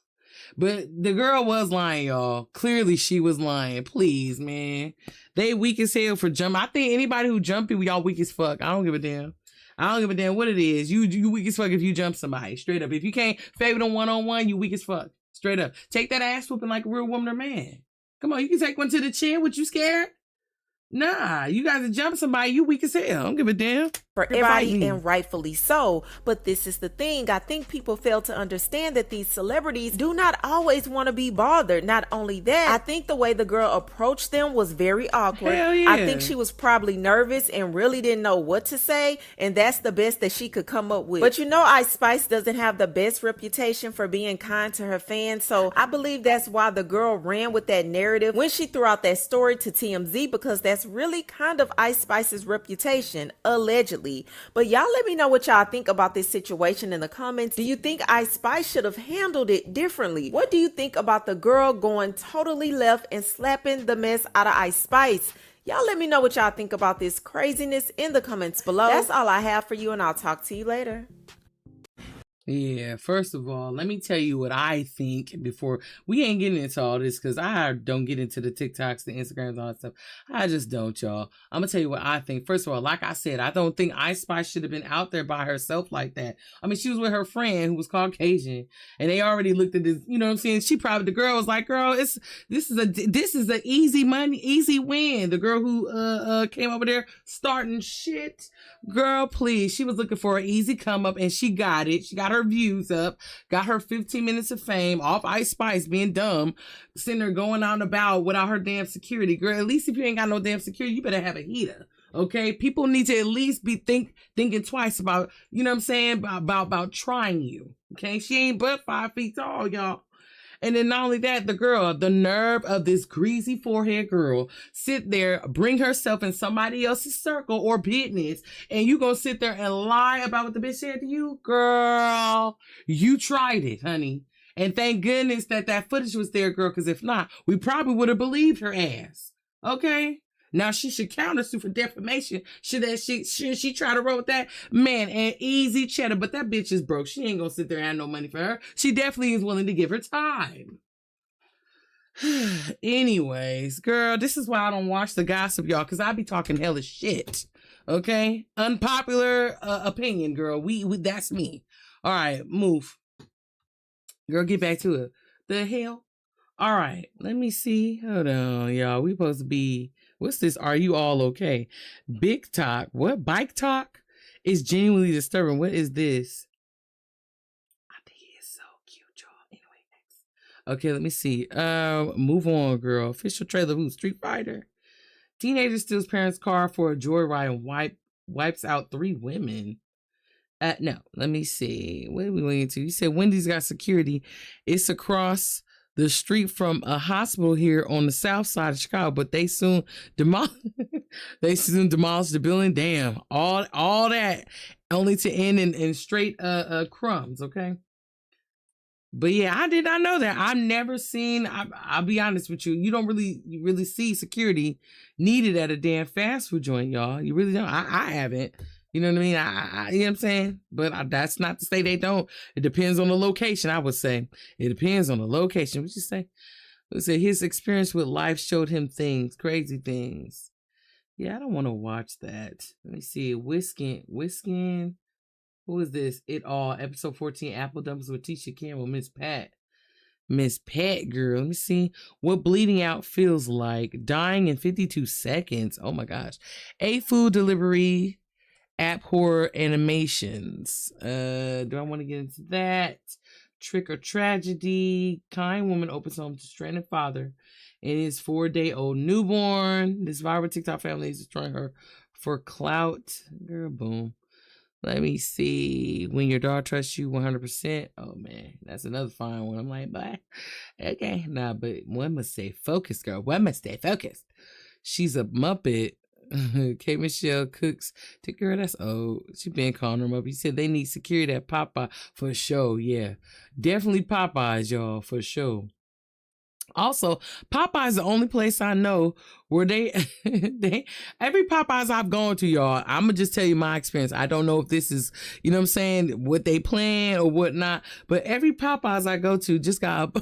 But the girl was lying, y'all. Clearly she was lying. Please, man. They weak as hell for jumping. I think anybody who jump people, y'all weak as fuck. I don't give a damn. I don't give a damn what it is. You weak as fuck if you jump somebody. Straight up. If you can't favor them one-on-one, you weak as fuck. Straight up. Take that ass whooping like a real woman or man. Come on, you can take one to the chin. What, you scared? Nah, you guys jump somebody, you weak as hell. I don't give a damn. for everybody, and rightfully so. But this is the thing. I think people fail to understand that these celebrities do not always want to be bothered. Not only that, I think the way the girl approached them was very awkward. Hell yeah. I think she was probably nervous and really didn't know what to say, and that's the best that she could come up with. But you know, Ice Spice doesn't have the best reputation for being kind to her fans, so I believe that's why the girl ran with that narrative when she threw out that story to TMZ, because that's really kind of Ice Spice's reputation, allegedly. But y'all let me know what y'all think about this situation in the comments. Do you think Ice Spice should have handled it differently? What do you think about the girl going totally left and slapping the mess out of Ice Spice? Y'all let me know what y'all think about this craziness in the comments below. That's all I have for you, and I'll talk to you later. Yeah, first of all, let me tell you what I think before we ain't getting into all this, because I don't get into the TikToks, the Instagrams, all that stuff. I just don't, y'all. I'm gonna tell you what I think. First of all, like I said, I don't think Ice Spice should have been out there by herself like that. I mean, she was with her friend who was Caucasian, and they already looked at this, you know what I'm saying? She probably, the girl was like, girl, this is a easy money, easy win. The girl who came over there starting shit, girl, please. She was looking for an easy come up, and she got it. She got her views up, got her 15 minutes of fame off Ice Spice being dumb, sitting there going out and about without her damn security. Girl, at least if you ain't got no damn security, you better have a heater. Okay, people need to at least be thinking twice about, you know what I'm saying, about trying you. Okay, she ain't but 5 feet tall, y'all. And then not only that, the girl, the nerve of this greasy forehead girl, sit there, bring herself in somebody else's circle or business, and you gonna sit there and lie about what the bitch said to you? Girl, you tried it, honey. And thank goodness that footage was there, girl, because if not, we probably would have believed her ass. Okay? Now she should countersue for defamation. Should she try to roll with that? Man, and easy cheddar, but that bitch is broke. She ain't gonna sit there and have no money for her. She definitely is willing to give her time. Anyways, girl, this is why I don't watch the gossip, y'all, because I be talking hella shit. Okay? Unpopular opinion, girl. We that's me. All right, move. Girl, get back to it. The hell? All right, let me see. Hold on, y'all. We supposed to be... What's this? Are you all okay? Big talk. What? Bike talk is genuinely disturbing. What is this? I think he is so cute, y'all. Anyway, next. Okay, let me see. Move on, girl. Official trailer. Who? Street Fighter. Teenager steals parents' car for a joyride and wipes out 3 women. No, let me see. What are we going into? You said Wendy's got security. It's across the street from a hospital here on the south side of Chicago, but they soon demolish the building. Damn, all that only to end in straight crumbs. Okay, But yeah, I did not know that. I've never seen, I'll be honest with you, you don't really see security needed at a damn fast food joint, y'all. You really don't. I haven't. You know what I mean? I you know what I'm saying? But that's not to say they don't. It depends on the location, I would say. It depends on the location. What you say? His experience with life showed him things, crazy things. Yeah, I don't want to watch that. Let me see. Whiskin. Who is this? It All, episode 14, Apple Dumps with Tisha Campbell, Miss Pat. Miss Pat, girl. Let me see what bleeding out feels like. Dying in 52 seconds. Oh my gosh. A food delivery app horror animations. Do I want to get into that? Trick or Tragedy. Kind woman opens home to stranded father and his 4-day-old newborn. This viral TikTok family is destroying her for clout. Girl, boom. Let me see. When your dog trusts you 100%. Oh, man. That's another fine one. I'm like, bye. Okay. Nah, but one must stay focused, girl. One must stay focused. She's a Muppet. K. Michelle Cooks. Girl, that's old. She been calling her Muppet. She said they need security at Popeye for sure. Yeah. Definitely Popeyes, y'all, for sure. Also, Popeyes is the only place I know where they every Popeyes I've gone to, y'all, I'm gonna just tell you my experience. I don't know if this is, you know what I'm saying, what they plan or whatnot, but every Popeyes I go to just got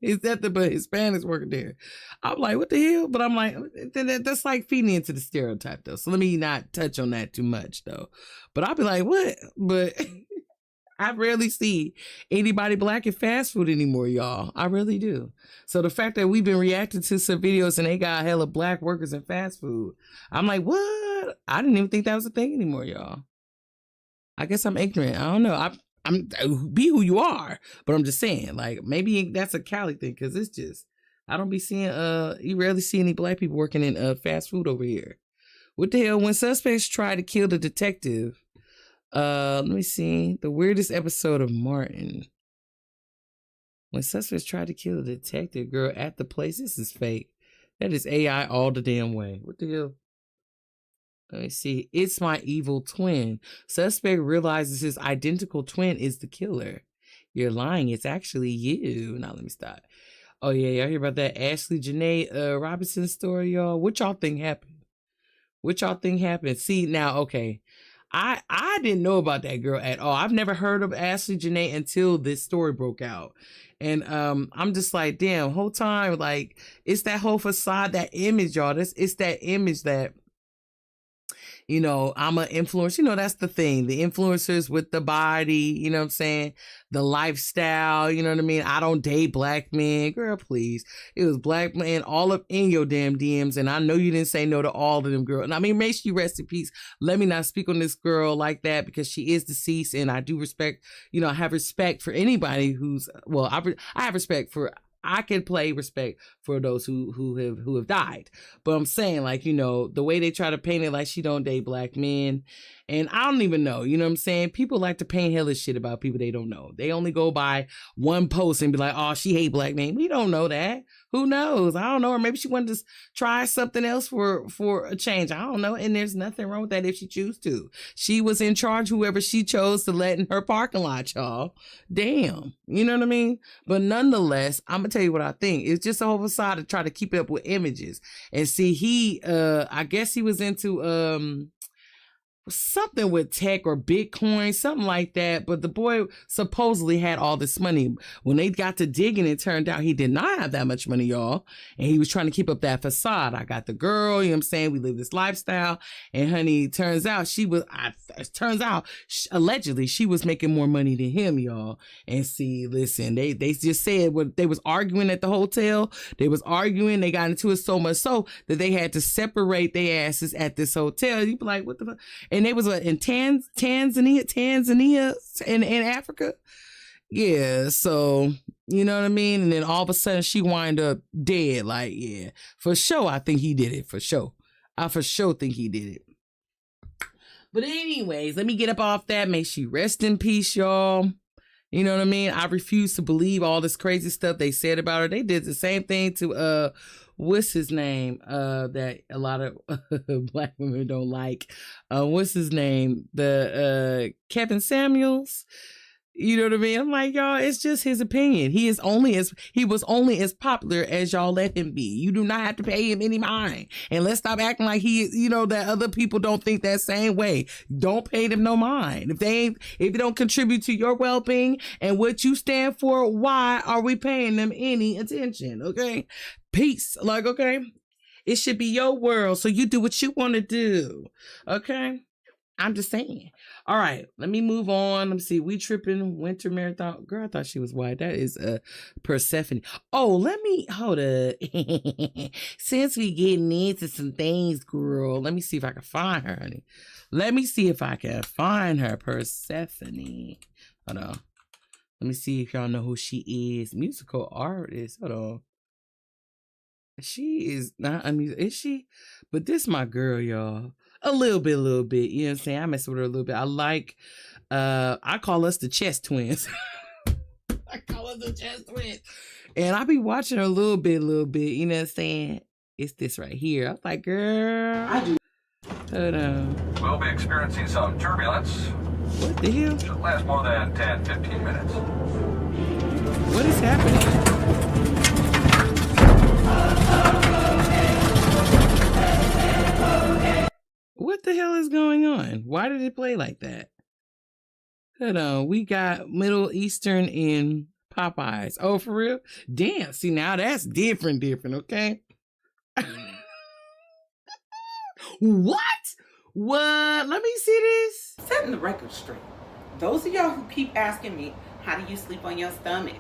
it's nothing but Hispanics working there. I'm like, what the hell? But I'm like, that's like feeding into the stereotype though. So let me not touch on that too much though. But I'll be like, what? But I rarely see anybody black in fast food anymore, y'all. I really do. So the fact that we've been reacting to some videos and they got hella black workers in fast food, I'm like, what? I didn't even think that was a thing anymore, y'all. I guess I'm ignorant. I don't know. I'm be who you are, but I'm just saying, like, maybe that's a Cali thing because it's just, I don't be seeing, you rarely see any black people working in fast food over here. What the hell? When suspects try to kill the detective, let me see. The weirdest episode of Martin. When suspects tried to kill the detective, girl, at the place. This is fake. That is AI all the damn way. What the hell? Let me see. It's my evil twin. Suspect realizes his identical twin is the killer. You're lying. It's actually you. Now let me stop. Oh yeah, y'all hear about that Ashley Janae Robinson story, y'all? What y'all think happened? See, now, okay. I didn't know about that girl at all. I've never heard of Ashley Janae until this story broke out. And I'm just like, damn, whole time, like, it's that whole facade, that image, y'all. It's that image that, you know, I'm an influencer. You know, that's the thing. The influencers with the body, you know what I'm saying? The lifestyle, you know what I mean? I don't date black men. Girl, please. It was black men all up in your damn DMs. And I know you didn't say no to all of them, girl. And I mean, make sure you rest in peace. Let me not speak on this girl like that because she is deceased. And I do respect, you know, I have respect for anybody who's, well, I have respect for, I can play respect for those who have died. But I'm saying, like, you know, the way they try to paint it like she don't date black men. And I don't even know, you know what I'm saying? People like to paint hella shit about people they don't know. They only go by one post and be like, oh, she hate black men. We don't know that. Who knows? I don't know. Or maybe she wanted to try something else for a change. I don't know. And there's nothing wrong with that if she choose to. She was in charge, whoever she chose to let in her parking lot, y'all. Damn. You know what I mean? But nonetheless, I'm going to tell you what I think. It's just a whole facade to try to keep it up with images. And see, I guess he was into, something with tech or Bitcoin, something like that. But the boy supposedly had all this money. When they got to digging, it turned out he did not have that much money, y'all. And he was trying to keep up that facade. I got the girl, you know what I'm saying? We live this lifestyle. And honey, turns out allegedly she was making more money than him, y'all. And see, listen, they just said what they was arguing at the hotel. They was arguing. They got into it so much so that they had to separate their asses at this hotel. You be like, what the fuck? And they was in Tanzania in Africa. Yeah, so, you know what I mean? And then all of a sudden she wind up dead. Like, yeah, for sure, I think he did it, for sure. I for sure think he did it. But anyways, let me get up off that. May she rest in peace, y'all. You know what I mean? I refuse to believe all this crazy stuff they said about her. They did the same thing to, what's his name? That a lot of black women don't like. What's his name? The Kevin Samuels. You know what I mean? I'm like, y'all, it's just his opinion. He was only as popular as y'all let him be. You do not have to pay him any mind. And let's stop acting like that other people don't think that same way. Don't pay them no mind. If they don't contribute to your well-being and what you stand for, why are we paying them any attention? Okay? Peace. Like, okay? It should be your world, so you do what you want to do. Okay? I'm just saying. All right, let me move on. Let me see. We tripping winter marathon. Girl, I thought she was white. That is Persephone. Oh, hold up. Since we getting into some things, girl, let me see if I can find her, honey. Let me see if I can find her. Persephone. Hold on. Let me see if y'all know who she is. Musical artist. Hold on. She is not a music. Is she? But this my girl, y'all. A little bit. You know what I'm saying? I mess with her a little bit. I like, I call us the chess twins. I call us the chess twins. And I be watching her a little bit. You know what I'm saying? It's this right here. I'm like, girl. I do. Hold on. We'll be experiencing some turbulence. What the hell? Should last more than 10, 15 minutes. What is happening? What the hell is going on? Why did it play like that? Hold on. We got Middle Eastern in Popeyes. Oh, for real? Damn. See, now that's different, okay? What? What? Let me see this. Setting the record straight. Those of y'all who keep asking me, how do you sleep on your stomach?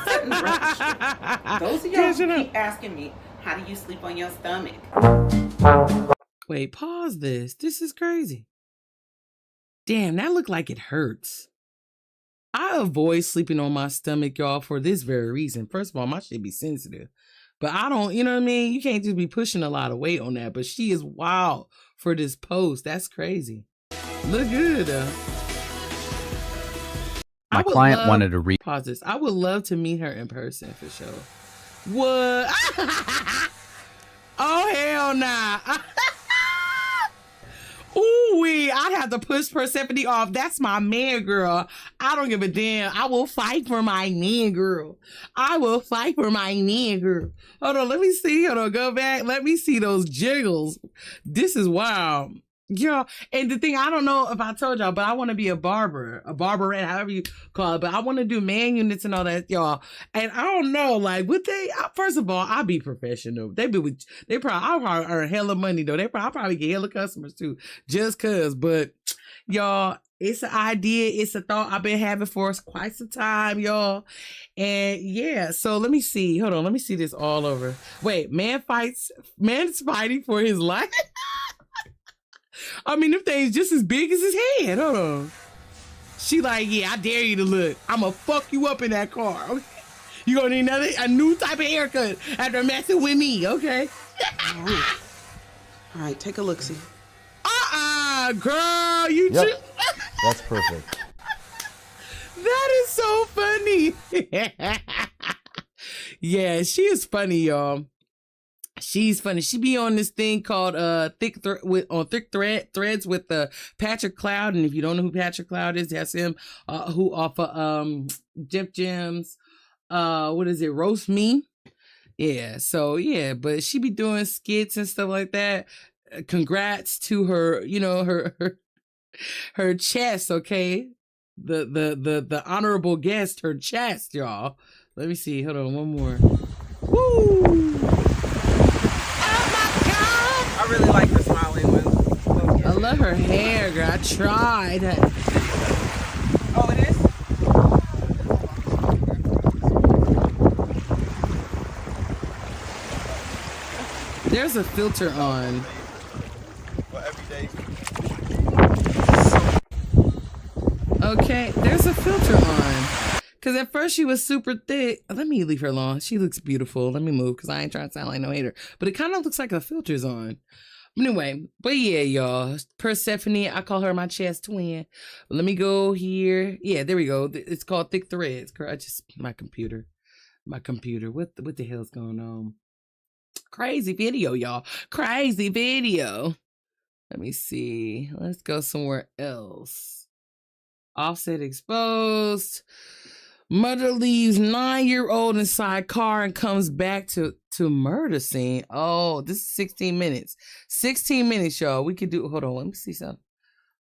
Setting the record straight. Those of y'all who keep asking me, how do you sleep on your stomach? Wait, pause this. This is crazy. Damn, that look like it hurts. I avoid sleeping on my stomach, y'all, for this very reason. First of all, my shit be sensitive. But I don't, you know what I mean? You can't just be pushing a lot of weight on that. But she is wild for this post. That's crazy. Look good, though. My client wanted to read. Pause this. I would love to meet her in person for sure. What? Oh, hell nah. Ooh-wee, I'd have to push Persephone off. That's my man, girl. I don't give a damn. I will fight for my man, girl. I will fight for my man, girl. Hold on, let me see. Hold on, go back. Let me see those jiggles. This is wild. Yeah, and the thing, I don't know if I told y'all, but I want to be a barberette, however you call it, but I want to do man units and all that, y'all. And I don't know, like, would they, first of all, I'll be professional. I'll probably earn hella money, though. I'll probably get hella customers, too, just cause. But, y'all, it's an idea, it's a thought I've been having for quite some time, y'all. And, yeah, so let me see. Hold on, let me see this all over. Wait, man's fighting for his life? I mean, them things just as big as his head. Hold on. She like, yeah, I dare you to look. I'm going to fuck you up in that car. Okay? You going to need a new type of haircut after messing with me, okay? All right, take a look-see. Girl, you Yep. That's perfect. That is so funny. Yeah, she is funny, y'all. She's funny. She be on this thing called Thick Threads with Patrick Cloud. And if you don't know who Patrick Cloud is, that's him who off of Jeff Gems. What is it? Roast Me. Yeah. So yeah, but she be doing skits and stuff like that. Congrats to her, you know, her chest, okay? The honorable guest, her chest, y'all. Let me see. Hold on, one more. Woo! I really like her smiling one. I love her hair, girl. I tried. Oh, it is? There's a filter on. Okay, there's a filter on. Because at first she was super thick. Let me leave her alone. She looks beautiful. Let me move because I ain't trying to sound like no hater. But it kind of looks like a filter's on. Anyway, but yeah, y'all. Persephone, I call her my chest twin. Let me go here. Yeah, there we go. It's called Thick Threads. Girl, my computer. What the hell's going on? Crazy video, y'all. Crazy video. Let me see. Let's go somewhere else. Offset exposed. Mother leaves 9-year-old inside car and comes back to murder scene. Oh, this is 16 minutes. 16 minutes, y'all. We could do, hold on, let me see something.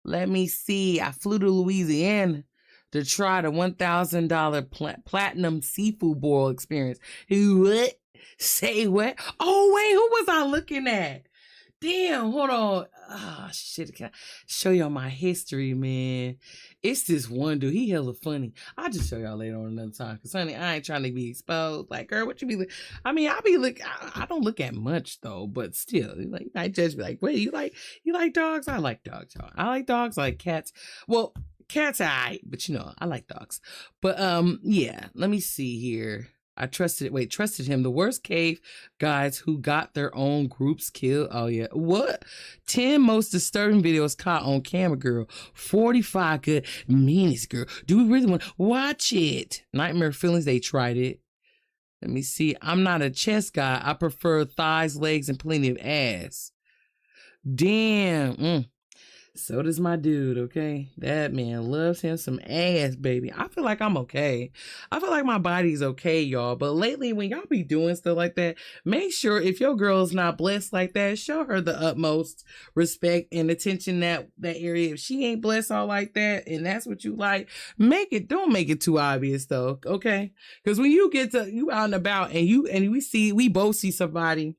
Let me see. I flew to Louisiana to try the $1,000 platinum seafood boil experience. What? Say what? Oh, wait, who was I looking at? Damn, hold on. Oh, shit. Can I show y'all my history, man? It's this one dude. He hella funny. I'll just show y'all later on another time. Because, honey, I ain't trying to be exposed. Like, girl, what you be look? I mean, I don't look at much, though. But still, like, I judge me like, wait, you like dogs? I like dogs, y'all. I like dogs. I like cats. Well, cats, but you know, I like dogs. But, yeah, let me see here. I trusted him. The worst cave guys who got their own groups killed. Oh, yeah. What? 10 most disturbing videos caught on camera, girl. 45 good meanest, girl. Do we really want to watch it? Nightmare feelings. They tried it. Let me see. I'm not a chest guy. I prefer thighs, legs, and plenty of ass. Damn. So does my dude, okay? That man loves him some ass, baby. I feel like I'm okay. I feel like my body's okay, y'all. But lately, when y'all be doing stuff like that, make sure if your girl's not blessed like that, show her the utmost respect and attention that area. If she ain't blessed all like that, and that's what you like, don't make it too obvious, though, okay? Because when you out and about and we both see somebody.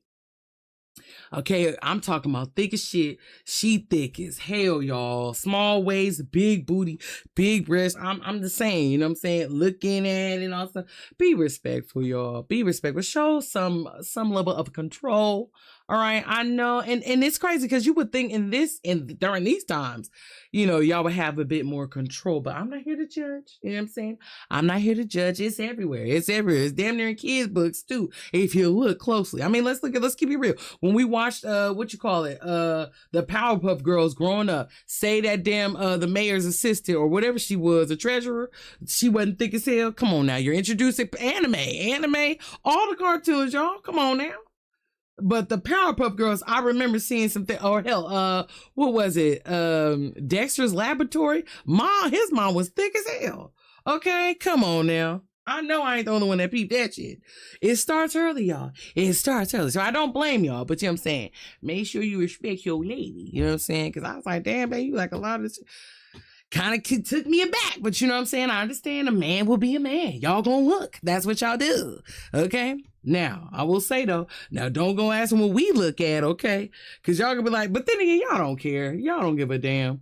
Okay, I'm talking about thick as shit. She thick as hell, y'all. Small waist, big booty, big breasts. I'm the same, you know what I'm saying? Looking at it and all stuff. Be respectful, y'all. Be respectful. Show some level of control. All right, I know, and it's crazy because you would think during these times, you know, y'all would have a bit more control. But I'm not here to judge. You know what I'm saying? I'm not here to judge. It's everywhere. It's everywhere. It's damn near in kids' books too. If you look closely, I mean, let's keep it real. When we watched the Powerpuff Girls growing up, say that damn the mayor's assistant or whatever she was, a treasurer, she wasn't thick as hell. Come on now, you're introducing anime, all the cartoons, y'all. Come on now. But the Powerpuff Girls, I remember seeing something, or hell, what was it? Dexter's Laboratory? His mom was thick as hell. Okay, come on now. I know I ain't the only one that peeped that shit. It starts early, y'all. It starts early. So I don't blame y'all, but you know what I'm saying? Make sure you respect your lady. You know what I'm saying? Because I was like, damn, baby, you like a lot of this. Kind of took me aback, but you know what I'm saying? I understand a man will be a man. Y'all gonna look. That's what y'all do. Okay? Now, I will say though, don't go asking what we look at, okay? Because y'all gonna be like, but then again, y'all don't care. Y'all don't give a damn.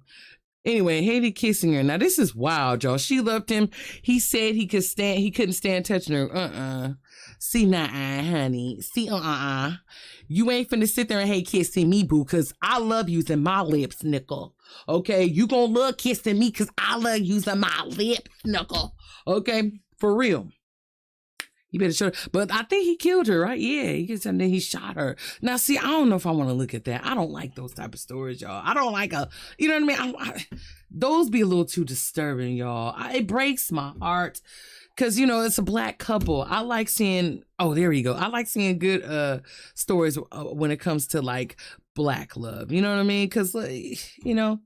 Anyway, hated kissing her. Now, this is wild, y'all. She loved him. He said he couldn't stand touching her. See, honey. See, You ain't finna sit there and hate kissing me, boo, because I love using my lips, nickel. Okay? You gonna love kissing me because I love using my lips, nickel. Okay? For real. You better show her. But I think he killed her, right? Yeah, and then he shot her. Now, see, I don't know if I want to look at that. I don't like those type of stories, y'all. I don't like you know what I mean? Those be a little too disturbing, y'all. It breaks my heart. Because, you know, it's a black couple. I like seeing, there you go. I like seeing good stories when it comes to, like, black love. You know what I mean? Because, you know,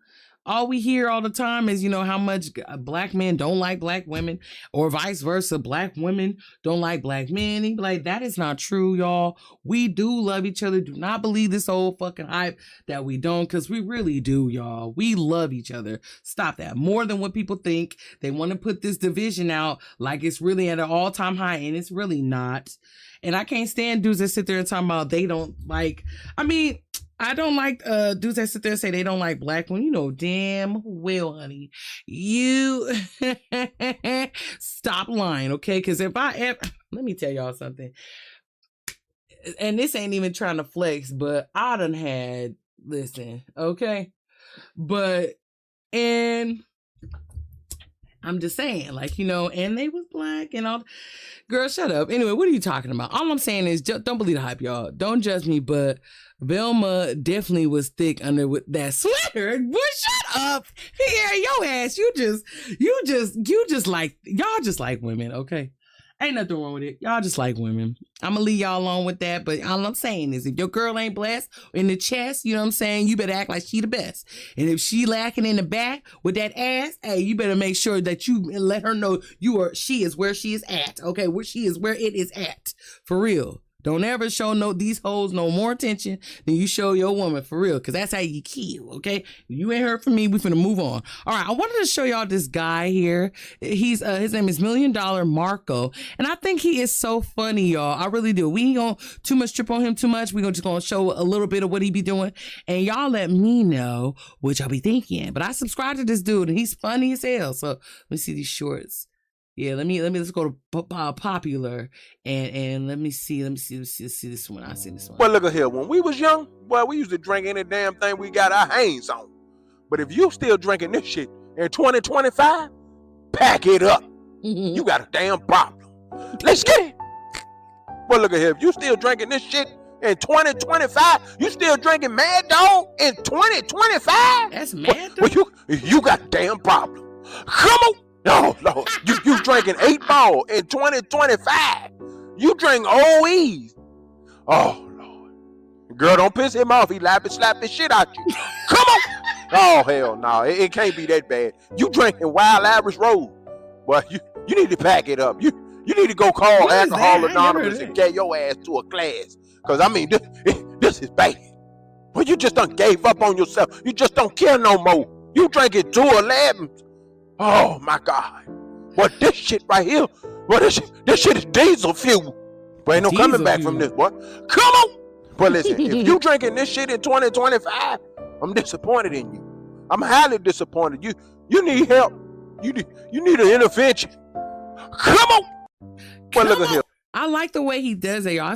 all we hear all the time is, you know, how much black men don't like black women or vice versa. Black women don't like black men. And like, that is not true, y'all. We do love each other. Do not believe this old fucking hype that we don't, because we really do, y'all. We love each other. Stop that. More than what people think. They want to put this division out like it's really at an all-time high, and it's really not. And I can't stand dudes that sit there and talk about they don't like, I don't like dudes that sit there and say they don't like black women. You know damn well, honey. You stop lying, okay? Because let me tell y'all something. And this ain't even trying to flex, but I done had, listen, okay? And I'm just saying, like, you know, and they was black and all. Girl, shut up. Anyway, what are you talking about? All I'm saying is, don't believe the hype, y'all. Don't judge me, but Velma definitely was thick under with that sweater. Boy, shut up. Yeah, your ass. You just like, y'all just like women, okay? Ain't nothing wrong with it. Y'all just like women. I'm gonna leave y'all alone with that. But all I'm saying is if your girl ain't blessed in the chest, you know what I'm saying, you better act like she the best. And if she lacking in the back with that ass, hey, you better make sure that you let her know she is where she is at. Okay, where she is where it is at. For real. Don't ever show these hoes no more attention than you show your woman, for real, because that's how you kill, okay? You ain't heard from me. We finna move on. All right, I wanted to show y'all this guy here. His name is $1 Million Marco, and I think he is so funny, y'all. I really do. We ain't gonna too much trip on him too much. We just gonna show a little bit of what he be doing, and y'all let me know what y'all be thinking. But I subscribe to this dude, and he's funny as hell. So let me see these shorts. Yeah, let's go to popular and let me see this one. I see this one. Well, look at here. When we was young, boy, we used to drink any damn thing we got our hands on. But if you still drinking this shit in 2025, pack it up. You got a damn problem. Let's get it. Well, look at here. If you still drinking this shit in 2025, you still drinking Mad Dog in 2025? That's Mad Dog? Well, you got a damn problem. Come on. No, Lord, you drinking 8 Ball in 2025. You drink OEs. Oh, Lord. Girl, don't piss him off. He slap the shit out you. Come on. Oh, hell no. It can't be that bad. You drinking Wild Irish Rose. Well, you need to pack it up. You need to go call Alcohol Anonymous and get your ass to a class. Because, I mean, this is bad. Well, you just done gave up on yourself. You just don't care no more. You drinking 211s. Oh my God. But this shit right here, well, this shit is diesel fuel. But ain't no coming back from this, boy. Come on. But listen, if you drinking this shit in 2025, I'm disappointed in you. I'm highly disappointed. You need help. You need an intervention. Come on. Well, look at here. I like the way he does it, y'all.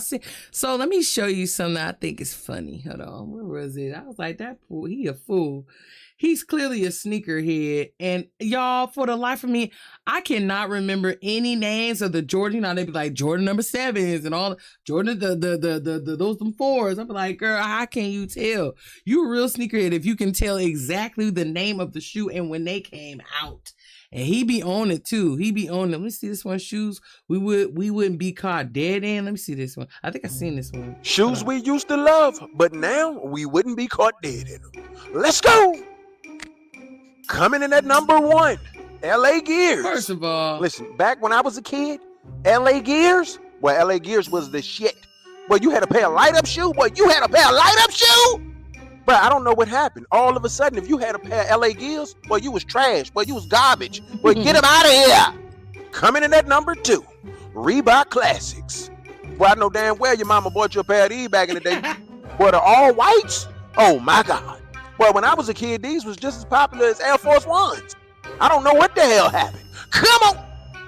So let me show you something I think is funny. Hold on. Where was it? I was like, that fool, he a fool. He's clearly a sneakerhead. And y'all, for the life of me, I cannot remember any names of the Jordan. You know, they'd be like Jordan number 7s and all Jordan, those 4s. I'm like, girl, how can you tell? You a real sneakerhead if you can tell exactly the name of the shoe and when they came out. And he be on it too. He be on it. Let me see this one. Shoes we wouldn't be caught dead in. Let me see this one. I think I seen this one. Shoes we used to love, but now we wouldn't be caught dead in them. Let's go. Coming in at number 1, LA Gears. First of all, listen, back when I was a kid, LA Gears, well, LA Gears was the shit. Well, you had a pair of light-up shoe? Well, you had a pair of light-up shoe? But I don't know what happened. All of a sudden, if you had a pair of LA Gears, well, you was trash. Well, you was garbage. Well, get them out of here. Coming in at number 2, Reebok Classics. Well, I know damn well your mama bought you a pair of these back in the day. Well, the all whites? Oh, my God. Well, when I was a kid, these was just as popular as Air Force Ones. I don't know what the hell happened. Come on.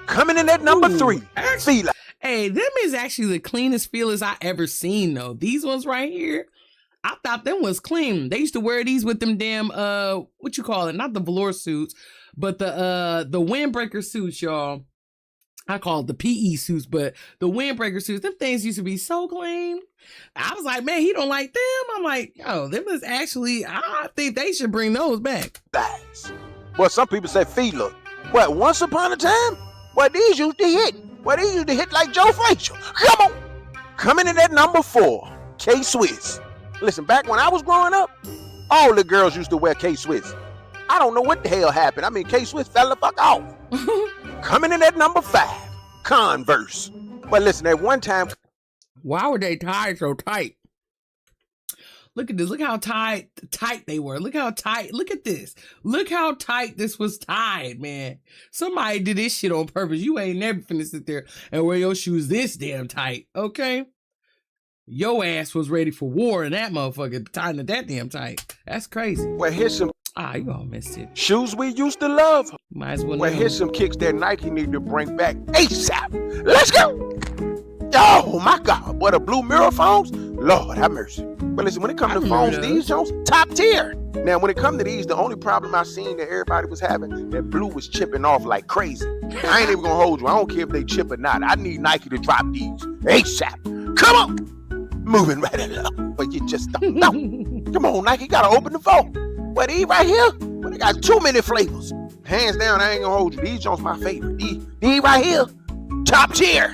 Coming in at number 3, Fila. Hey, them is actually the cleanest feelers I ever seen, though. These ones right here, I thought them was clean. They used to wear these with them damn, what you call it? Not the velour suits, but the windbreaker suits, y'all. I call it the PE suits, but the windbreaker suits, them things used to be so clean. I was like, man, he don't like them. I'm like, yo, them is actually, I think they should bring those back. Nice. Well, some people say Fila. What, once upon a time? Well, these used to hit. Well, these used to hit like Joe Frazier. Come on. Coming in at number 4, K-Swiss. Listen, back when I was growing up, all the girls used to wear K-Swiss. I don't know what the hell happened. I mean, K-Swiss fell the fuck off. Coming in at number 5, Converse. Well, listen, at one time... Why were they tied so tight? Look at this. Look how tight they were. Look how tight. Look at this. Look how tight this was tied, man. Somebody did this shit on purpose. You ain't never finna sit there and wear your shoes this damn tight, okay? Your ass was ready for war and that motherfucker tying it that damn tight. That's crazy. Well, here's some... you all missed it. Shoes we used to love. Might as well. Well, here's some kicks that Nike need to bring back ASAP. Let's go. Oh, my God. What, the blue mirror phones? Lord have mercy. But listen, when it comes to phones, these Jones, top tier. Now, when it comes to these, the only problem I seen that everybody was having, that blue was chipping off like crazy. I ain't even going to hold you. I don't care if they chip or not. I need Nike to drop these ASAP. Come on. Moving right along. But you just don't know. Come on, Nike. You got to open the phone. Well, these right here, well, they got too many flavors. Hands down, I ain't going to hold you. These Jones my favorite. These right here. top tier.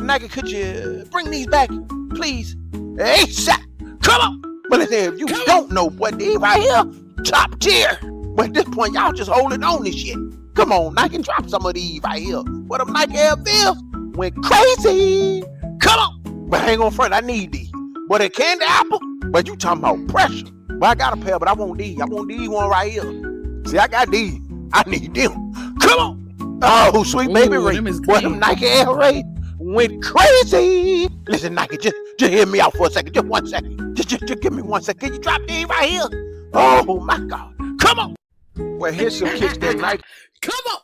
Nike, could you bring these back, please? Hey, shot. Come on. But if you don't know what these right here, top tier. But at this point, y'all just holding on this shit. Come on, Nike, drop some of these right here. What them Nike Air Force went crazy. Come on. But I ain't gonna front, I need these. But a candy apple, but you talking about pressure. But I got a pair, but I want these. I want these one right here. See, I got these. I need them. Come on. Oh, sweet baby Ray. Boy, them Nike Air Ray went crazy. Listen, Nike, just hear me out for a second. Just 1 second. Just give me 1 second. Can you drop these right here? Oh, my God. Come on. Well, here's some kicks that Nike. Come on.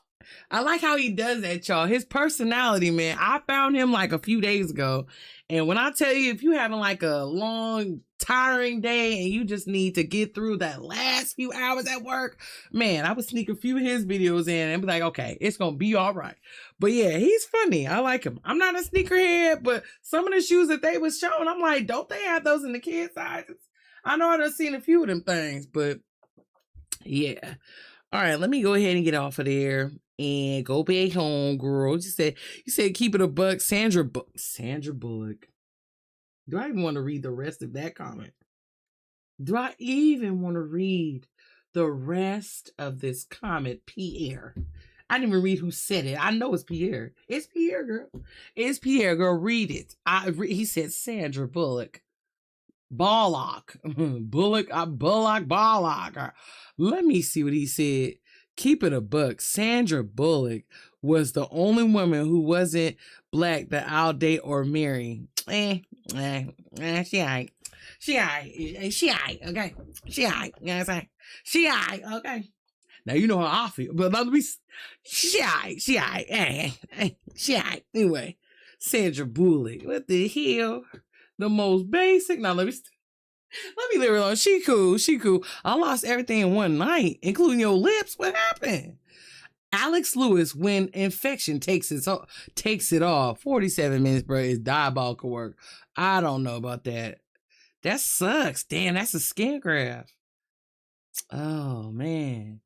I like how he does that, y'all. His personality, man. I found him like a few days ago. And when I tell you, if you having like a long, tiring day and you just need to get through that last few hours at work, man, I would sneak a few of his videos in and be like, okay, it's going to be all right. But yeah, he's funny. I like him. I'm not a sneakerhead, but some of the shoes that they was showing, I'm like, don't they have those in the kid sizes? I know I've seen a few of them things, but yeah. All right, let me go ahead and get off of there and go back home, girl. You said keep it a buck. Sandra Bullock. Do I even want to read the rest of that comment? Do I even want to read the rest of this comment, Pierre? I didn't even read who said it. I know it's Pierre. It's Pierre, girl. It's Pierre, girl. Read it. He said Sandra Bullock. Bullock. Let me see what he said. Keep it a buck. Sandra Bullock was the only woman who wasn't black that I'll date or marry. She aight. She aight, okay? She aight, you know what I'm saying? She aight, okay? Now, you know how I feel, but let me, she aight. Anyway, Sandra Bullock, what the hell? The most basic, now let me leave her alone. She cool. I lost everything in one night, including your lips. What happened? Alex Lewis, when infection takes it off. 47 minutes, bro, is diabolical work. I don't know about that. That sucks. Damn, that's a skin graft. Oh, man.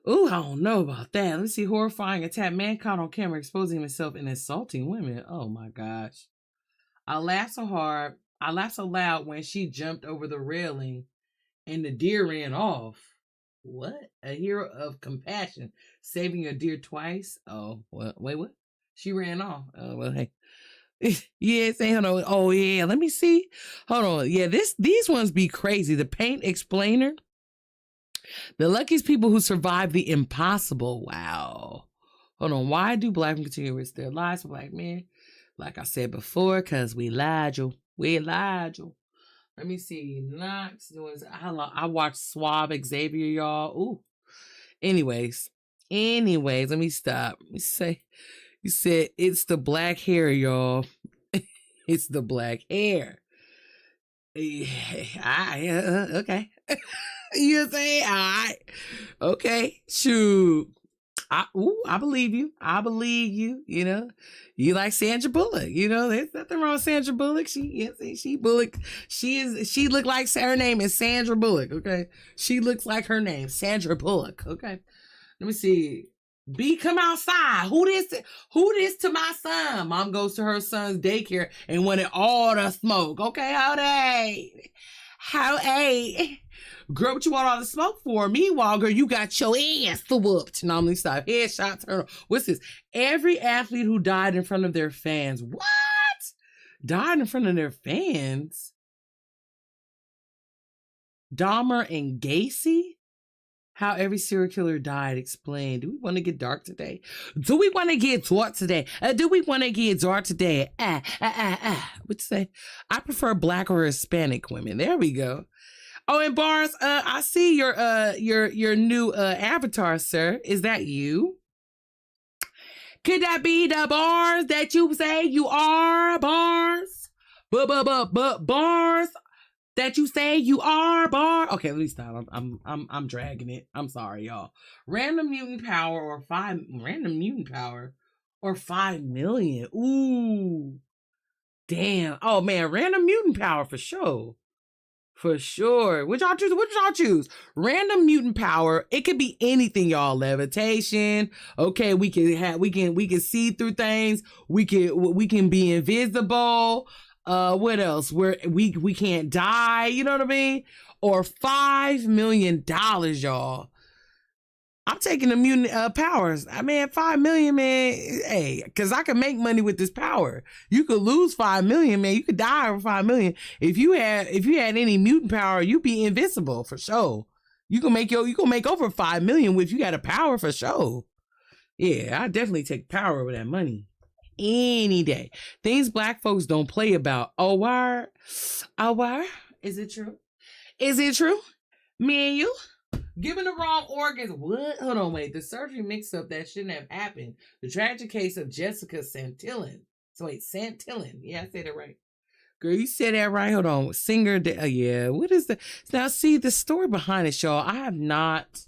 Ooh, I don't know about that. Let me see. Horrifying attack. Man caught on camera exposing himself and insulting women. Oh, my gosh. I laughed so hard. I laughed so loud when she jumped over the railing and the deer ran off. What? A hero of compassion. Saving a deer twice? Oh, well, wait, what? She ran off. Oh, well, hey. Yeah, say hold on. Oh, yeah, let me see. Hold on. Yeah, these ones be crazy. The paint explainer. The luckiest people who survive the impossible. Wow. Hold on. Why do black men continue to risk their lives for black men? Like I said before, because we lied you. We lied you. Let me see. Knox doing. I watched Suave Xavier, y'all. Ooh. Anyways, let me stop. Let me say, you said it's the black hair, y'all. It's the black hair. Yeah, okay. You say, all right. Okay, shoot. I believe you. I believe you. You know, you like Sandra Bullock. You know, there's nothing wrong with Sandra Bullock. She Bullock. She look like her name is Sandra Bullock. Okay, she looks like her name, Sandra Bullock. Okay, let me see. B, come outside. Who this to my son? Mom goes to her son's daycare and wanted all the smoke. Okay, how a girl, what you want all the smoke for? Meanwhile, girl, you got your ass whooped. Now, let me stop. Headshot turn. What's this? Every athlete who died in front of their fans. What? Died in front of their fans? Dahmer and Gacy? How every serial killer died explained. Do we want to get dark today? Do we want to get dark today? Do we want to get dark today? What you say? I prefer black or Hispanic women. There we go. Oh, and Bars, I see your new avatar, sir. Is that you? Could that be the Bars that you say you are, Bars? Bars that you say you are, Bar? Okay, let me stop. I'm dragging it. I'm sorry, y'all. Random mutant power or 5 million. Ooh. Damn. Oh man, random mutant power for sure. For sure. What y'all choose? What y'all choose? Random mutant power. It could be anything, y'all. Levitation. Okay, we can see through things. We can be invisible. What else? We can't die. You know what I mean? Or $5 million, y'all. I'm taking the mutant powers. I mean, 5 million, man. Hey, because I can make money with this power. You could lose 5 million, man. You could die over 5 million. If you had any mutant power, you'd be invincible for sure. You can make over 5 million if you got a power for sure. Yeah, I definitely take power over that money any day. Things black folks don't play about. Oh, why? Is it true? Is it true? Me and you? Given the wrong organs, what? Hold on, wait. The surgery mix-up that shouldn't have happened. The tragic case of Jessica Santillan. Santillan. Yeah, I said it right. Girl, you said that right. Hold on. Singer, yeah. What is the... Now, see, the story behind it, y'all. I have not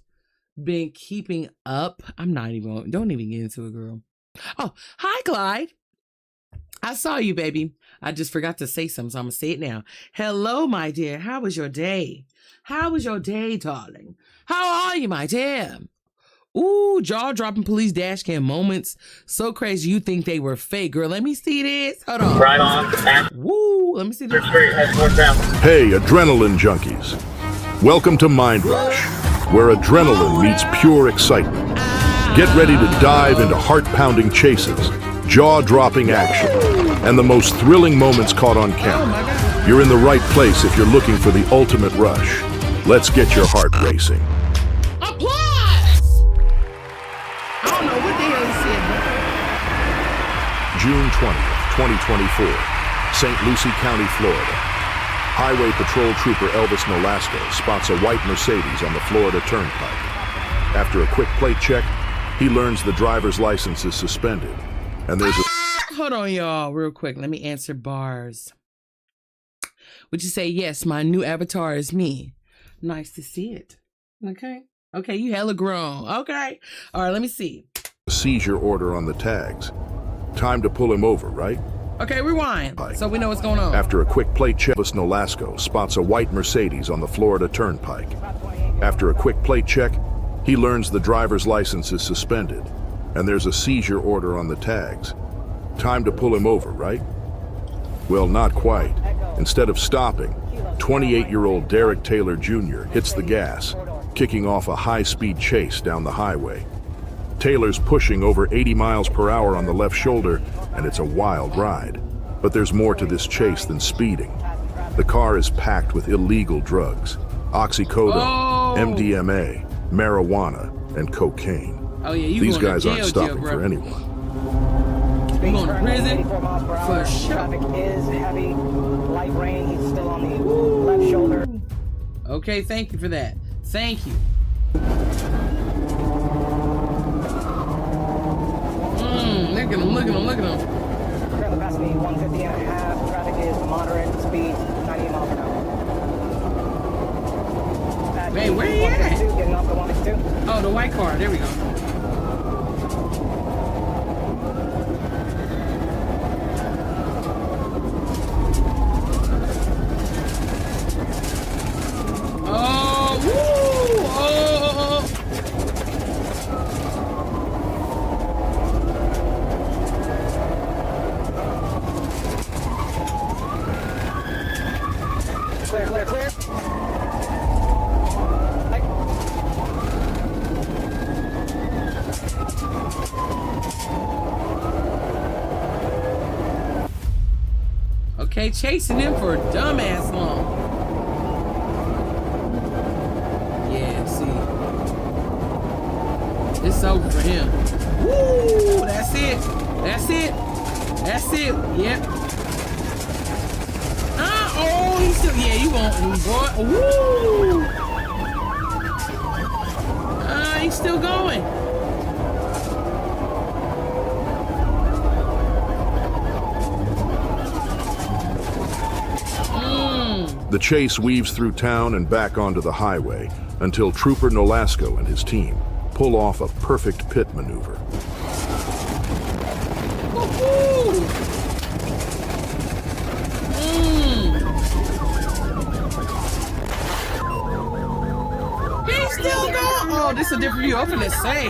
been keeping up. Don't even get into it, girl. Oh, hi, Clyde. I saw you, baby. I just forgot to say something, so I'm going to say it now. Hello, my dear. How was your day? How was your day, darling? How are you, my dear? Ooh, jaw-dropping police dash cam moments. So crazy you think they were fake. Girl, let me see this. Hold on. Right on. Woo, let me see this. Hey, adrenaline junkies. Welcome to Mind Rush, where adrenaline meets pure excitement. Get ready to dive into heart-pounding chases, jaw-dropping action, and the most thrilling moments caught on camera. You're in the right place if you're looking for the ultimate rush. Let's get your heart racing. Applause! I don't know what the hell he said. June 20th, 2024, St. Lucie County, Florida. Highway Patrol Trooper Elvis Nolasco spots a white Mercedes on the Florida Turnpike. After a quick plate check, he learns the driver's license is suspended, and there's a... Hold on, y'all, real quick. Let me answer bars. Would you say, yes, my new avatar is me? Nice to see it. Okay. Okay, you hella grown. Okay. All right, let me see. seizure order on the tags. Time to pull him over, right? Okay, rewind, so we know what's going on. After a quick plate check, Elvis Nolasco spots a white Mercedes on the Florida Turnpike. After a quick plate check, he learns the driver's license is suspended, and there's a seizure order on the tags. Time to pull him over, right? Well, not quite. Instead of stopping, 28-year-old Derek Taylor Jr. hits the gas, kicking off a high-speed chase down the highway. Taylor's pushing over 80 miles per hour on the left shoulder, and it's a wild ride. But there's more to this chase than speeding. The car is packed with illegal drugs: oxycodone, MDMA, marijuana, and cocaine. Oh, yeah, these guys aren't stopping for anyone. You going to prison? For sure. Traffic is heavy, light rain. He's still on the left shoulder. Okay, thank you for that. Thank you. Look at him, look at him, look at him. Currently passing me 150 and a half. Traffic is moderate speed, 98 miles an hour. Hey, where you at? Getting off the 162. Oh, the white car. There we go. Oh, woo! Oh. Clear, clear, clear. Okay, chasing him for dumbass long. Yeah, see. It's over for him. Woo! That's it. That's it. That's it. Yep. Oh, he's still, yeah, you want, boy. Woo! He's still going. The chase weaves through town and back onto the highway until Trooper Nolasco and his team pull off a perfect pit maneuver. Oh, this is a different view. I'm finna say.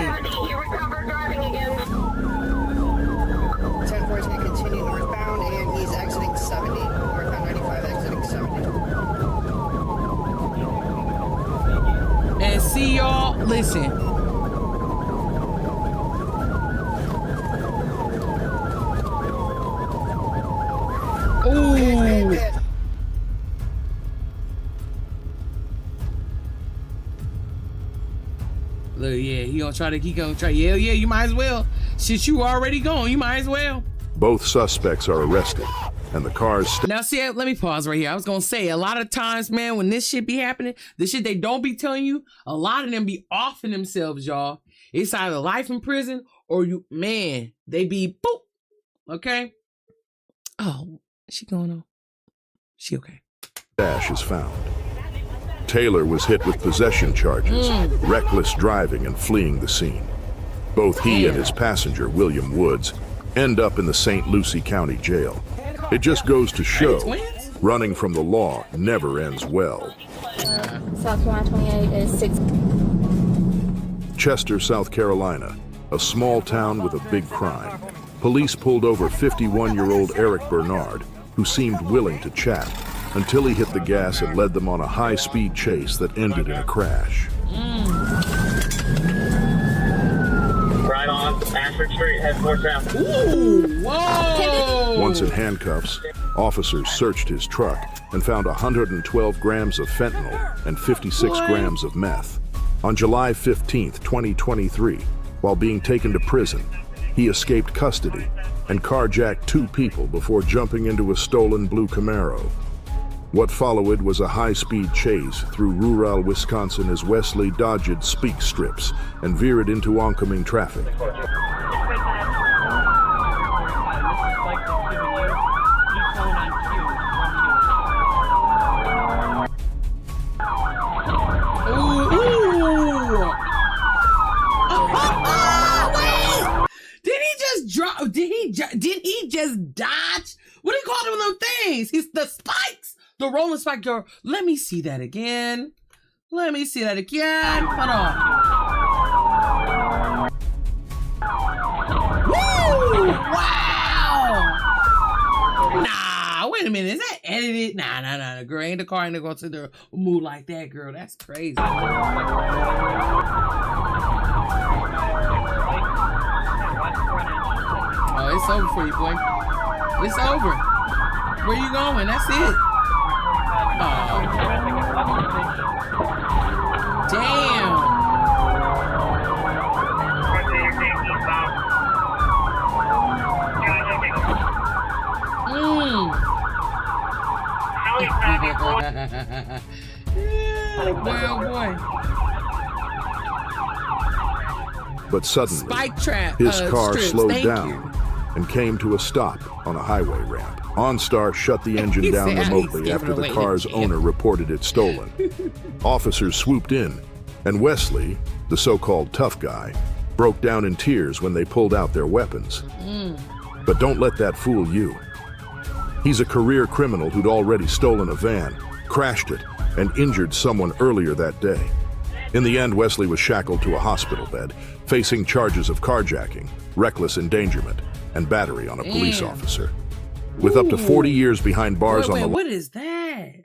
10-4 is going to continue northbound, and he's exiting 70. Northbound 95, exiting 70. And see y'all, listen. Ooh. Look, yeah, he gonna try. Yeah, you might as well. Since you already gone, you might as well. Both suspects are arrested, and the cars Now, see, let me pause right here. I was gonna say, a lot of times, man, when this shit be happening, the shit they don't be telling you, a lot of them be offing themselves, y'all. It's either life in prison or they be boop. Okay. Oh, she going on? She okay? dash is found. Taylor was hit with possession charges, reckless driving, and fleeing the scene. Both he and his passenger, William Woods, end up in the St. Lucie County Jail. It just goes to show, running from the law never ends well. South Carolina 28 is 6. Chester, South Carolina, a small town with a big crime. Police pulled over 51-year-old Eric Bernard, who seemed willing to chat, until he hit the gas and led them on a high-speed chase that ended in a crash. Right on Ashford Street, head northbound. Ooh, whoa! Once in handcuffs, officers searched his truck and found 112 grams of fentanyl and 56 grams of meth. On July 15, 2023, while being taken to prison, he escaped custody and carjacked 2 people before jumping into a stolen blue Camaro. What followed was a high-speed chase through rural Wisconsin as Wesley dodged speak strips and veered into oncoming traffic. Did he just dodge? What do you call them things? He's the spikes. The rolling spike, girl. Let me see that again. Hold on. Woo! Wow! Nah, wait a minute. Is that edited? Nah. Girl, ain't the car ain't gonna sit there move like that, girl. That's crazy. Oh, it's over for you, boy. It's over. Where you going? That's it. Oh. Damn. Boy, oh boy. But suddenly, Spike trap, his car strips. slowed Thank down you. and came to a stop on a highway ramp. OnStar shut the engine down remotely after the car's owner reported it stolen. Officers swooped in, and Wesley, the so-called tough guy, broke down in tears when they pulled out their weapons. But don't let that fool you. He's a career criminal who'd already stolen a van, crashed it, and injured someone earlier that day. In the end, Wesley was shackled to a hospital bed, facing charges of carjacking, reckless endangerment, and battery on a police officer. With up to 40 years behind bars on the What is that?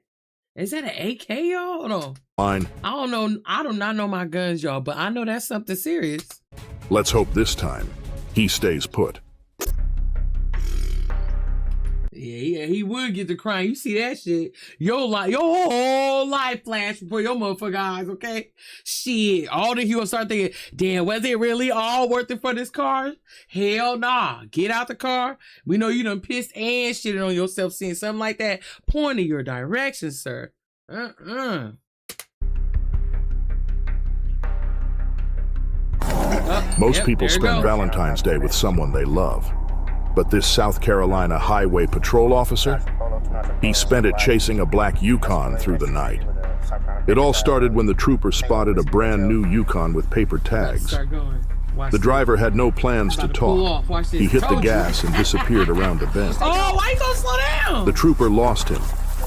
Is that an AK, y'all? Hold on. line, I don't know. I do not know my guns, y'all, but I know that's something serious. let's hope this time he stays put. Yeah, he would get the crime. You see that shit? Your whole life flash before your motherfucking eyes, okay? Shit, all the heroes start thinking, damn, was it really all worth it for this car? Hell nah. Get out the car. We know you done pissed and shitted on yourself seeing something like that. Point in your direction, sir. Most people spend Valentine's Day with someone they love. But this South Carolina Highway Patrol officer, he spent it chasing a black Yukon through the night. It all started when the trooper spotted a brand new Yukon with paper tags. The driver had no plans to talk. He hit the gas and disappeared around a bend. Oh, why you gonna slow down? The trooper lost him,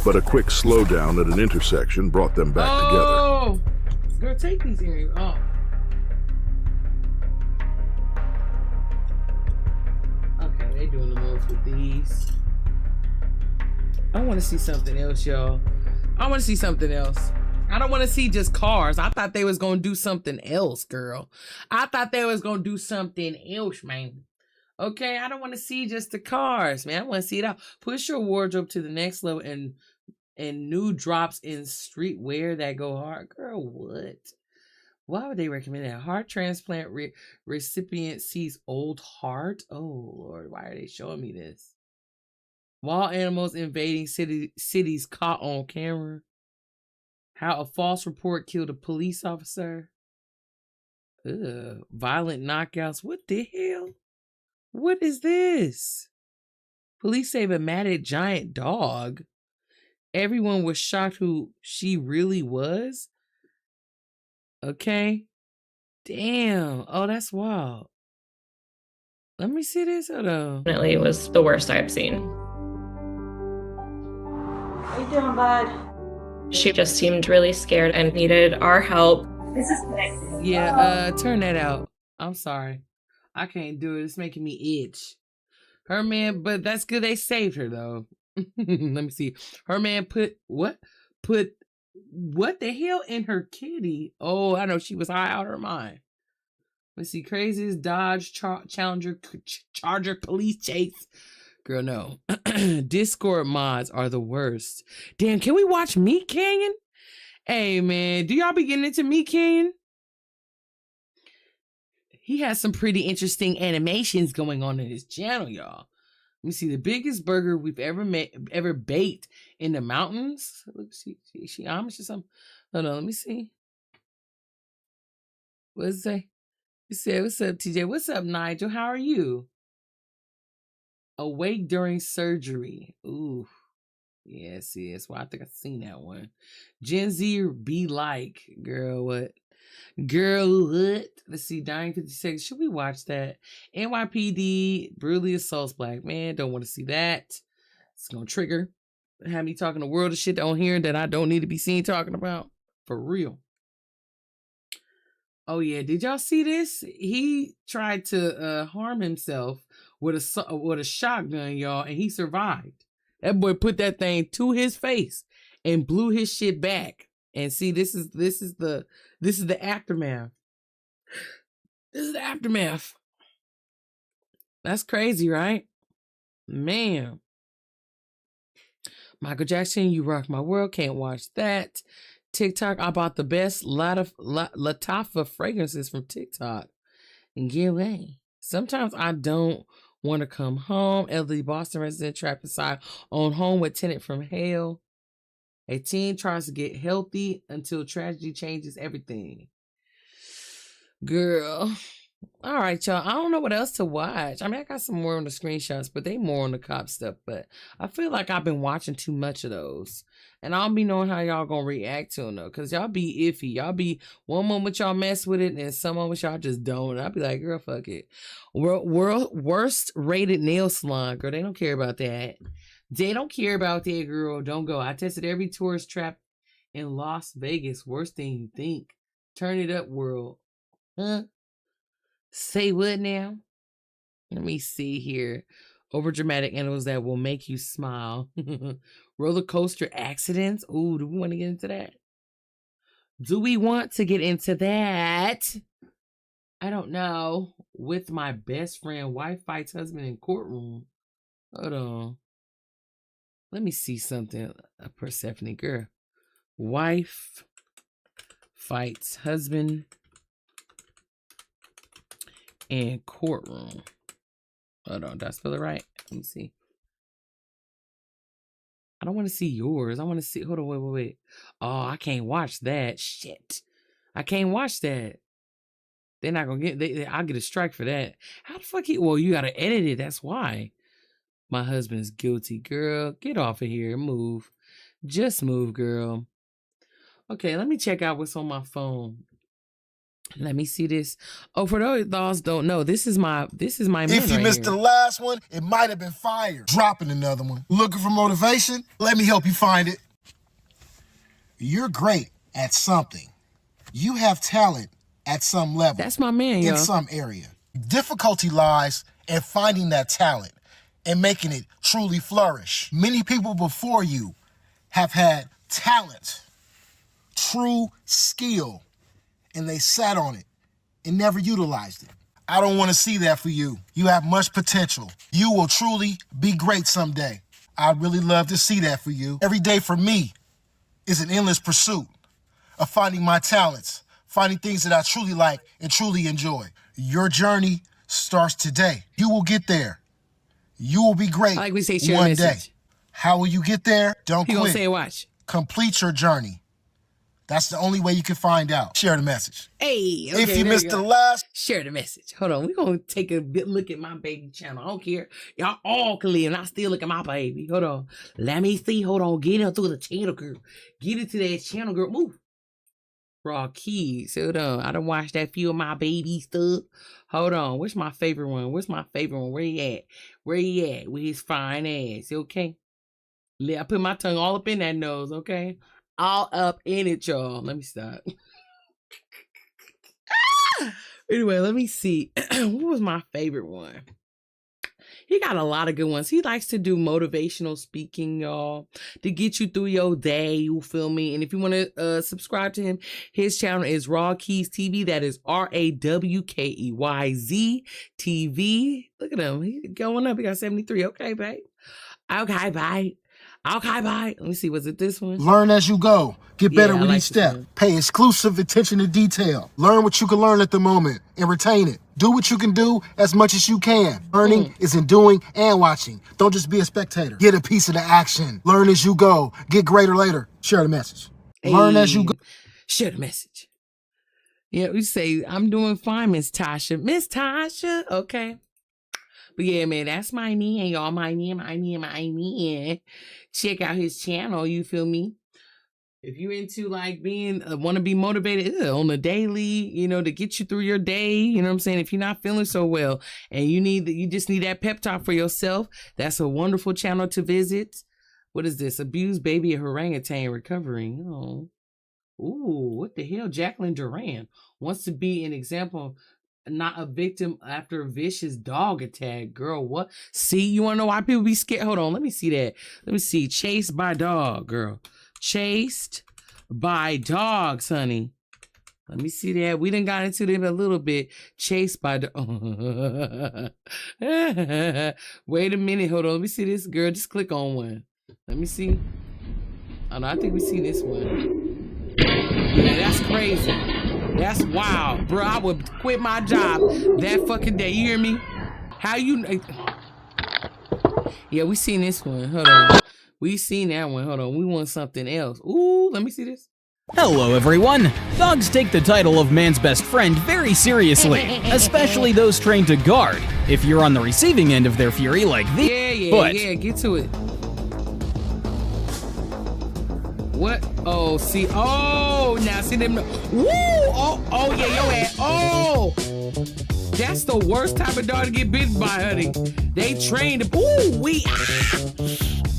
but a quick slowdown at an intersection brought them back together. Girl, take these earrings off. They doing the most with these. I want to see something else, y'all. I want to see something else. I don't want to see just cars. I thought they was going to do something else, girl. I thought they was going to do something else, man. Okay, I don't want to see just the cars, man. I want to see it out. Push your wardrobe to the next level and new drops in streetwear that go hard. Girl, what? Why would they recommend that? Heart transplant recipient sees old heart? Oh, Lord, why are they showing me this? Wild animals invading cities caught on camera. How a false report killed a police officer. Ugh, violent knockouts. What the hell? What is this? Police save a matted giant dog. Everyone was shocked who she really was. Okay. Damn. Oh, that's wild. Let me see this. Hold on. Definitely was the worst I've seen. How you doing, bud? She just seemed really scared and needed our help. This is connected. Yeah, turn that out. I'm sorry. I can't do it. It's making me itch. Her man, but that's good they saved her though. Let me see. Her man put what the hell in her kitty? Oh, I know she was high out of her mind. Let's see. Craziest Dodge Charger police chase. Girl, no. Discord mods are the worst. Damn, can we watch Meat Canyon? Hey, man, do y'all be getting into Meat Canyon? He has some pretty interesting animations going on in his channel, y'all. Let me see. The biggest burger we've ever baked in the mountains. Let's see. Is she Amish or something? Hold on, let me see. What does it say? It said, what's up, TJ? What's up, Nigel? How are you? Awake during surgery. Ooh. Yeah, see, that's why I think I've seen that one. Gen Z be like, girl, what? Girl, what? Let's see, dying 50 seconds. Should we watch that? NYPD brutally assaults black man. Don't want to see that. It's gonna trigger. Have me talking a world of shit on here that I don't need to be seen talking about. For real. Oh yeah, did y'all see this? He tried to harm himself with a shotgun, y'all, and he survived. That boy put that thing to his face and blew his shit back. And see, this is the aftermath. This is the aftermath. That's crazy, right? Man. Michael Jackson, You Rock My World. Can't watch that. TikTok, I bought the best Latifah fragrances from TikTok. And get away. Sometimes I don't want to come home. Elderly Boston resident trapped inside own home with tenant from hell. A teen tries to get healthy until tragedy changes everything. Girl. All right, y'all. I don't know what else to watch. I mean, I got some more on the screenshots, but they more on the cop stuff. But I feel like I've been watching too much of those. And I don't be knowing how y'all gonna react to them, though. Because y'all be iffy. Y'all be, one moment y'all mess with it, and some moments y'all just don't. And I'll be like, girl, fuck it. Worst rated nail salon. Girl, they don't care about that. They don't care about that, girl. Don't go. I tested every tourist trap in Las Vegas. Worse than you think. Turn it up, world. Huh? Say what now? Let me see here. Overdramatic animals that will make you smile. Roller coaster accidents. Ooh, do we want to get into that? Do we want to get into that? I don't know. With my best friend, wife fights husband in courtroom. Hold on. Let me see something. Persephone, girl. Wife fights husband in courtroom. Hold on, did I spell it right? Let me see. I don't want to see yours. I want to see. Hold on, wait. Oh, I can't watch that. Shit. I can't watch that. They're not gonna get. I'll get a strike for that. How the fuck? Well, you gotta edit it. That's why. My husband's guilty, girl. Get off of here. Move. Just move, girl. Okay, let me check out what's on my phone. Let me see this. Oh, for those don't know, this is my man. If you right missed here. the last one, it might have been fire. Dropping another one. Looking for motivation? Let me help you find it. You're great at something. You have talent at some level. That's my man, in y'all. some area. Difficulty lies in finding that talent. and making it truly flourish. Many people before you have had talent, true skill, and they sat on it and never utilized it. I don't want to see that for you. You have much potential. You will truly be great someday. I'd really love to see that for you. Every day for me is an endless pursuit of finding my talents, finding things that I truly like and truly enjoy. Your journey starts today. You will get there. You will be great like we say, share one a day. message. How will you get there? Don't He quit. gonna say watch. Complete your journey. That's the only way you can find out. Share the message. Hey, okay, If you there missed go. the last, share the message. Hold on, we're gonna take a good look at my baby channel. I don't care. Y'all all can leave, and I still look at my baby. Hold on. Let me see. Hold on. Get it through the channel, girl. Get it to that channel, girl. Move. Raw Keys. Hold on. I done watched that few of my baby stuff. Hold on. Where's my favorite one? Where's my favorite one? Where he at? Where he at? With his fine ass. Okay. I put my tongue all up in that nose, okay? All up in it, y'all. Let me stop. Anyway, let me see. What was my favorite one? He got a lot of good ones. He likes to do motivational speaking, y'all, to get you through your day. You feel me? And if you want to subscribe to him, his channel is Raw Keys TV. That is RAWKEYZ TV. Look at him. He's going up. He got 73. Okay, babe. Okay, babe. Okay, bye. Let me see. Was it this one? learn as you go. Get better Yeah, I with like each this step. one. Pay exclusive attention to detail. Learn what you can learn at the moment and retain it. Do what you can do as much as you can. Learning is in doing and watching. Don't just be a spectator. Get a piece of the action. Learn as you go. Get greater later. Share the message. Learn as you go. Share the message. Yeah, we say, I'm doing fine, Miss Tasha. Miss Tasha. Okay. But yeah, man, that's my knee, and y'all, my knee. Check out his channel, you feel me? If you into like being, want to be motivated on the daily, you know, to get you through your day, you know what I'm saying? If you're not feeling so well and you just need that pep talk for yourself, that's a wonderful channel to visit. What is this? Abused baby orangutan recovering. Oh, ooh, what the hell? Jacqueline Duran wants to be an example, not a victim after a vicious dog attack. Girl, what? See, you want to know why people be scared? Hold on, let me see that. Let me see. Chased by dog, girl. Chased by dogs, honey. Let me see that. We done got into them a little bit. Chased by Wait a minute. Hold on. Let me see this, girl. Just click on one. Let me see. Oh, no, I think we see this one. Yeah, that's crazy. That's wild, bro. I would quit my job that fucking day. You hear me? How you? Yeah, we seen this one. Hold on. We seen that one. Hold on. We want something else. Ooh, let me see this. Hello everyone! Dogs take the title of man's best friend very seriously, especially those trained to guard, if you're on the receiving end of their fury like these. Yeah, get to it. What? Oh, see, oh, now see them. Woo! Oh, yeah, your ass. Oh! That's the worst type of dog to get bitten by, honey. They trained. Ooh,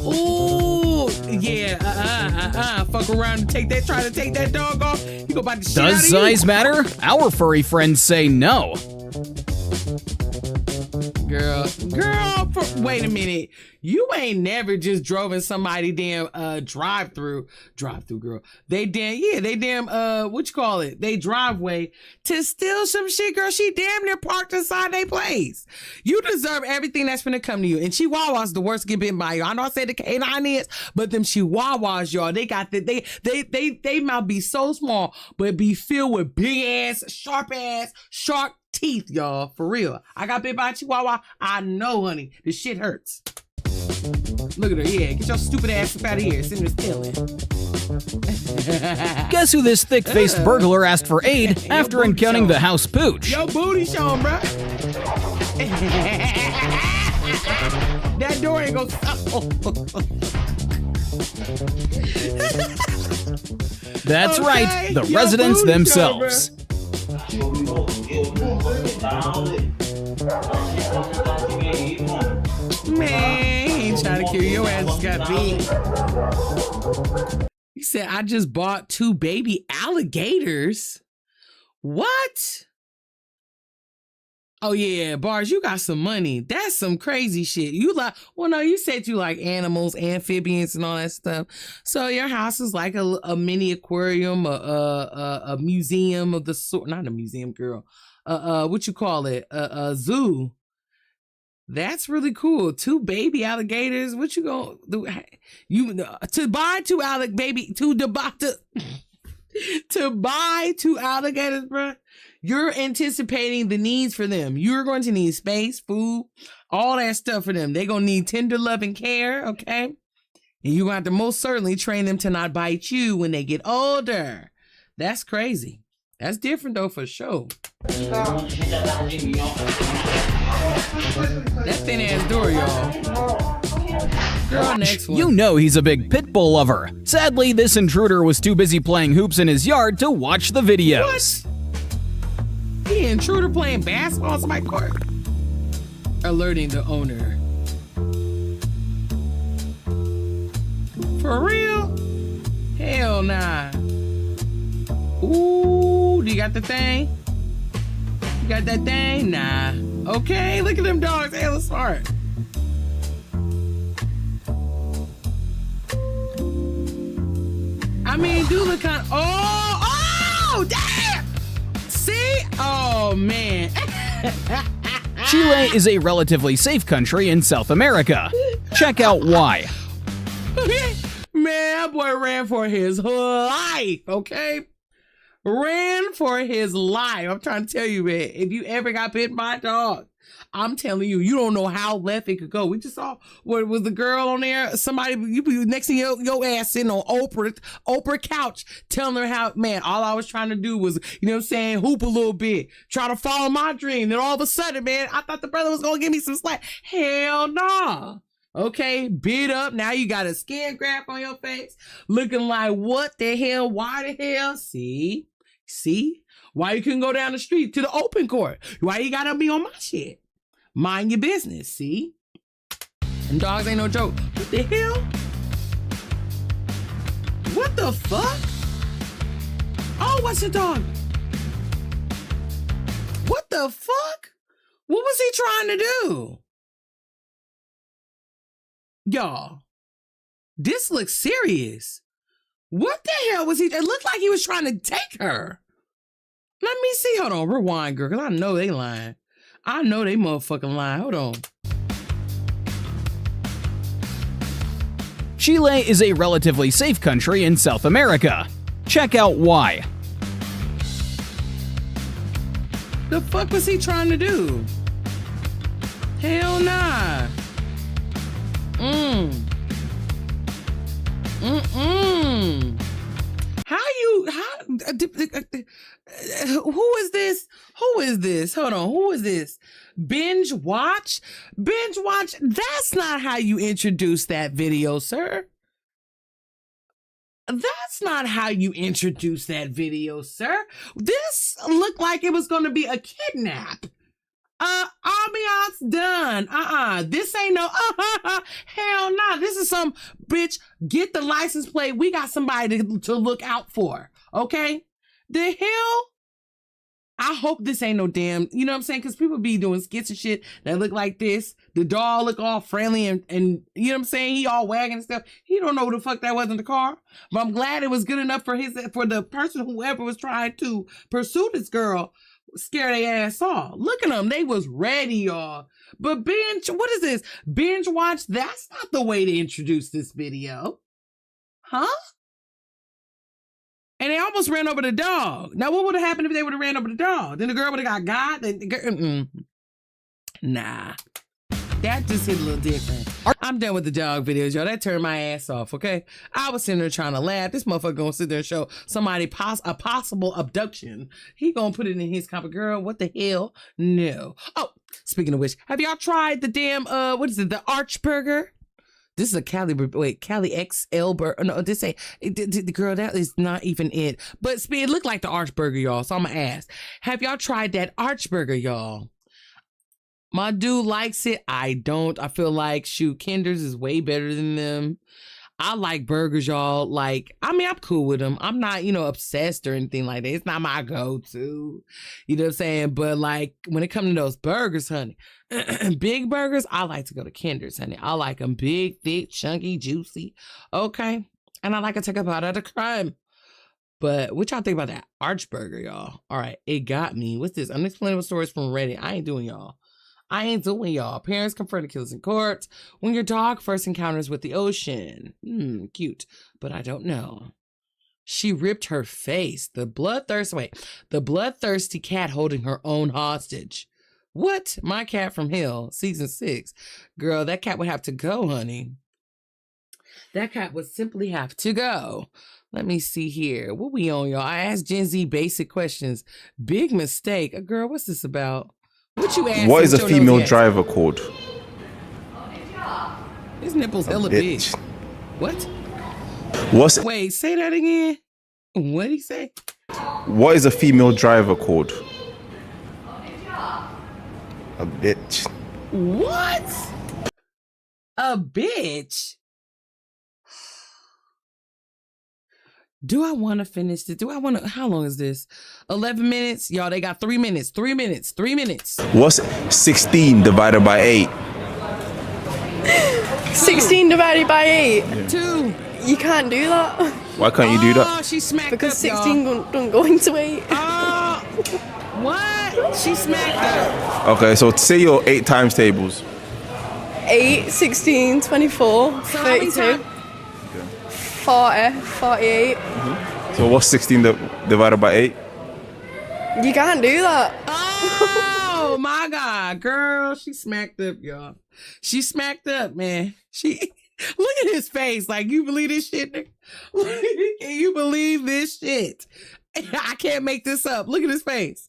ooh, yeah, fuck around and try to take that dog off. You go about the shit out of Does you. size matter? Our furry friends say no. Girl, wait a minute. You ain't never just drove in somebody damn drive-through, girl. They damn what you call it? They driveway to steal some shit, girl. She damn near parked inside they place. You deserve everything that's gonna come to you. And Chihuahua's the worst to get bitten by you. I know I said the canine is, but them Chihuahuas, y'all, they got they might be so small, but be filled with big ass, sharp teeth, y'all, for real. I got bit by a Chihuahua. I know, honey. This shit hurts. Look at her. Yeah, get your stupid ass up out of here. Sitting there stealing. Guess who this thick-faced burglar asked for aid after encountering the house pooch? Yo, booty showing, bro. That door ain't gonna stop. That's Okay, right, the yo, residents booty themselves. Man, he ain't trying to kill your ass. Just got beat. He said, I just bought 2 baby alligators. What? Oh yeah, Bars, you got some money. That's some crazy shit. You like, well, no, you said you like animals, amphibians, and all that stuff. So your house is like a mini aquarium, a museum of the sort. Not a museum, girl. What you call it? A zoo. That's really cool. 2 baby alligators. What you gonna do? You to buy 2 to buy 2 alligators, bruh. You're anticipating the needs for them. You're going to need space, food, all that stuff for them. They're going to need tender love and care, okay? And you're going to have to most certainly train them to not bite you when they get older. That's crazy. That's different, though, for sure. That thin-ass door, y'all. Girl, next one. You know he's a big pit bull lover. Sadly, this intruder was too busy playing hoops in his yard to watch the videos. What? The intruder playing basketball on my court. Alerting the owner. For real? Hell nah. Ooh, do you got the thing? You got that thing? Nah. Okay, look at them dogs. Hella smart. I mean, do look kind of, oh, damn! See? Oh, man. Chile is a relatively safe country in South America. Check out why. Man, that boy ran for his life, okay? Ran for his life. I'm trying to tell you, man, if you ever got bit by a dog, I'm telling you, you don't know how left it could go. We just saw, what was the girl on there? Somebody, you be next to your ass sitting on Oprah couch telling her how, man, all I was trying to do was, you know what I'm saying, hoop a little bit, try to follow my dream. Then all of a sudden, man, I thought the brother was going to give me some slack. Hell nah. Okay, bit up. Now you got a skin graft on your face looking like, what the hell? Why the hell? See? Why you couldn't go down the street to the open court? Why you gotta be on my shit? Mind your business, see? And dogs ain't no joke. What the hell? What the fuck? Oh, what's the dog? What the fuck? What was he trying to do? Y'all, this looks serious. What the hell was he? It looked like he was trying to take her. Let me see. Hold on. Rewind, girl, because I know they lying. I know they motherfucking lying. Hold on. Chile is a relatively safe country in South America. Check out why. The fuck was he trying to do? Hell nah. Who is this? Hold on. Who is this? Binge watch? That's not how you introduce that video, sir. That's not how you introduce that video, sir. This looked like it was going to be a kidnap. Ambiance done. This ain't no, hell nah. This is some, bitch, get the license plate. We got somebody to look out for, okay? The hell? I hope this ain't no damn, you know what I'm saying? Because people be doing skits and shit that look like this. The dog look all friendly and you know what I'm saying? He all wagging and stuff. He don't know who the fuck that was in the car. But I'm glad it was good enough for the person, whoever was trying to pursue this girl, scare their ass off. Look at them. They was ready, y'all. But what is this? Binge watch? That's not the way to introduce this video. Huh? And they almost ran over the dog. Now, what would have happened if they would have ran over the dog? Then the girl would have got Nah. That just hit a little different. I'm done with the dog videos, y'all. That turned my ass off, okay? I was sitting there trying to laugh. This motherfucker gonna sit there and show somebody a possible abduction. He gonna put it in his copy. Girl, what the hell? No. Oh, speaking of which, have y'all tried the damn, what is it, the Arch Burger? This is a Cali XL burger. No, this ain't, girl, that is not even it. But it looked like the Arch Burger, y'all. So I'm gonna ask, have y'all tried that Arch Burger, y'all? My dude likes it. I don't. I feel like, shoot, Kinder's is way better than them. I like burgers, y'all. Like, I mean, I'm cool with them. I'm not, obsessed or anything like that. It's not my go-to. You know what I'm saying? But like, when it comes to those burgers, honey, big burgers, I like to go to Kinder's, honey. I like them big, thick, chunky, juicy. Okay. And I like to take a bite of the crime. But what y'all think about that Archburger, y'all? All right, it got me. What's this? Unexplainable stories from Reddit. I ain't doing y'all. Parents confronted killers in court when your dog first encounters with the ocean. Cute, but I don't know. She ripped her face. The bloodthirsty cat holding her own hostage. What? My Cat from Hell, season 6. Girl, that cat would have to go, honey. That cat would simply have to go. Let me see here. What we on, y'all? I asked Gen Z basic questions. Big mistake. Girl, what's this about? What you asked? What is a female driver called? His nipples hella big. What? Wait, say that again. What'd he say? What is a female driver called? A bitch. What? A bitch? Do I want to finish this? How long is this? 11 minutes? Y'all, they got 3 minutes. 3 minutes. 3 minutes. What's 16 divided by 8? 16 divided by 8? Yeah. 2. You can't do that. Why can't you do that? Oh, she smacked because up, 16 don't go into 8. What? She smacked up. Okay, so say your 8 times tables. 8, 16, 24, 32. 40, 48. So what's 16 divided by 8? You can't do that. Oh my God, girl, she smacked up, y'all. She smacked up, man. Look at his face. Like, you believe this shit? Can you believe this shit? I can't make this up. Look at his face.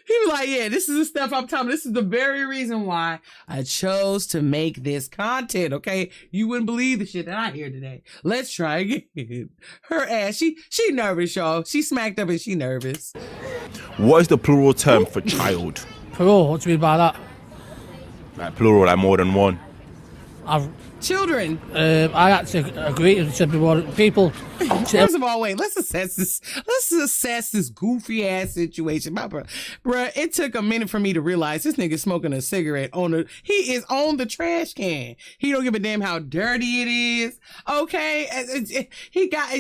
He was like, yeah, this is the stuff I'm talking about. This is the very reason why I chose to make this content, okay? You wouldn't believe the shit that I hear today. Let's try again. Her ass, she nervous, y'all. She smacked up and she nervous. What is the plural term for child? Plural, what do you mean by that? Like plural, like more than one. Children. I actually agree. It should be more people. First of all, wait. Let's assess this. Goofy ass situation, my bruh. It took a minute for me to realize this nigga smoking a cigarette he is on the trash can. He don't give a damn how dirty it is. Okay, he got.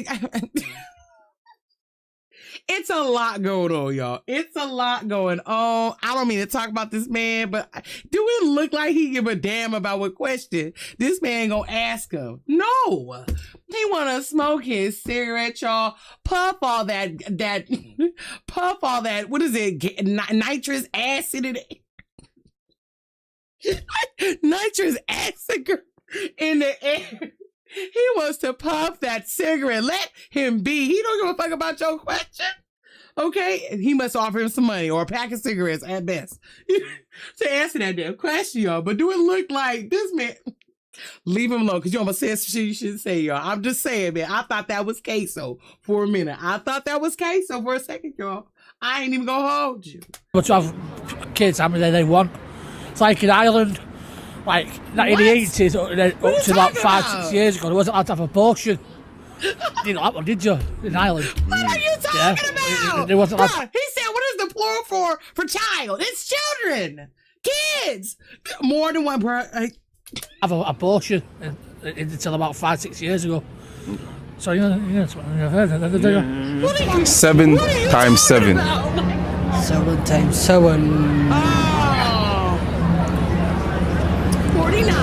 It's a lot going on, y'all. It's a lot going on. I don't mean to talk about this man, but do it look like he give a damn about what question this man gonna ask him? No. He wanna smoke his cigarette, y'all. Puff all that, what is it? Nitrous acid in it. Nitrous acid in the air. He wants to puff that cigarette. Let him be. He don't give a fuck about your question. Okay? He must offer him some money or a pack of cigarettes at best to answer that damn question, y'all. But do it look like this man? Leave him alone, because you almost said some shit you shouldn't say, y'all. I'm just saying, man. I thought that was queso for a minute. I thought that was queso for a second, y'all. I ain't even gonna hold you. But to have kids, how many they want? It's like in Ireland. Like, not in the 80s, up to about 5-6 years ago, there wasn't allowed to have a abortion. You didn't know that one, did you? In Ireland. What are you talking about? There wasn't Bruh, he said, what is the plural for child? It's children. Kids. More than one, bro. Have an abortion until about 5-6 years ago. So, you know, that's what I've heard. 7 times 7. 7 times 7. 49.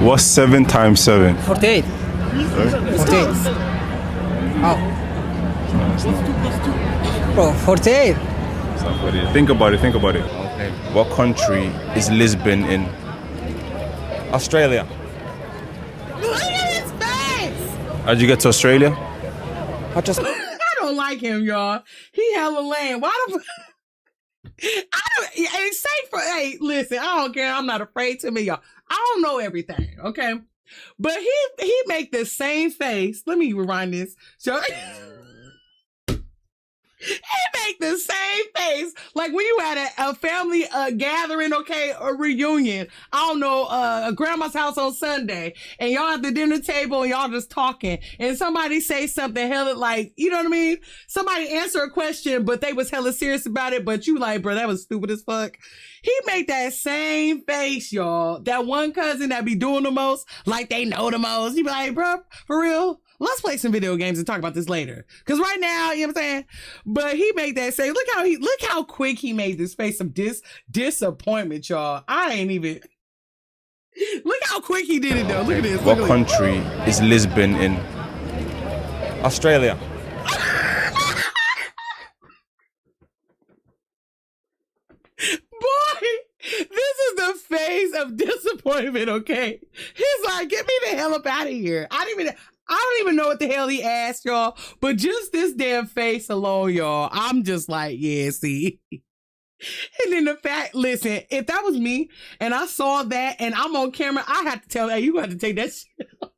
What's 7 times 7? 48. Sorry? 48. Oh. Bro, 48. Think about it. Okay. What country is Lisbon in? Australia. Look at his face. How'd you get to Australia? I don't like him, y'all. He hella lame. Why the hey, listen, I don't care. I'm not afraid to me, y'all. I don't know everything, okay? But he make the same face. Let me rewind this. So He make the same face like when you at a family gathering, okay, a reunion. I don't know, a grandma's house on Sunday, and y'all at the dinner table and y'all just talking, and somebody say something hella like, you know what I mean? Somebody answer a question, but they was hella serious about it, but you like, bro, that was stupid as fuck. He make that same face, y'all. That one cousin that be doing the most, like they know the most. You be like, bro, for real? Let's play some video games and talk about this later. Cause right now, you know what I'm saying? But he made that say, look how quick he made this face of disappointment, y'all. I ain't even, look how quick he did it though. Look at this. What country is Lisbon in? Australia. Boy, this is the face of disappointment, okay? He's like, get me the hell up out of here. I don't even know what the hell he asked, y'all, but just this damn face alone, y'all, I'm just like, yeah, see? And then the fact, listen, if that was me and I saw that and I'm on camera, I have to tell, hey, you got to take that shit off.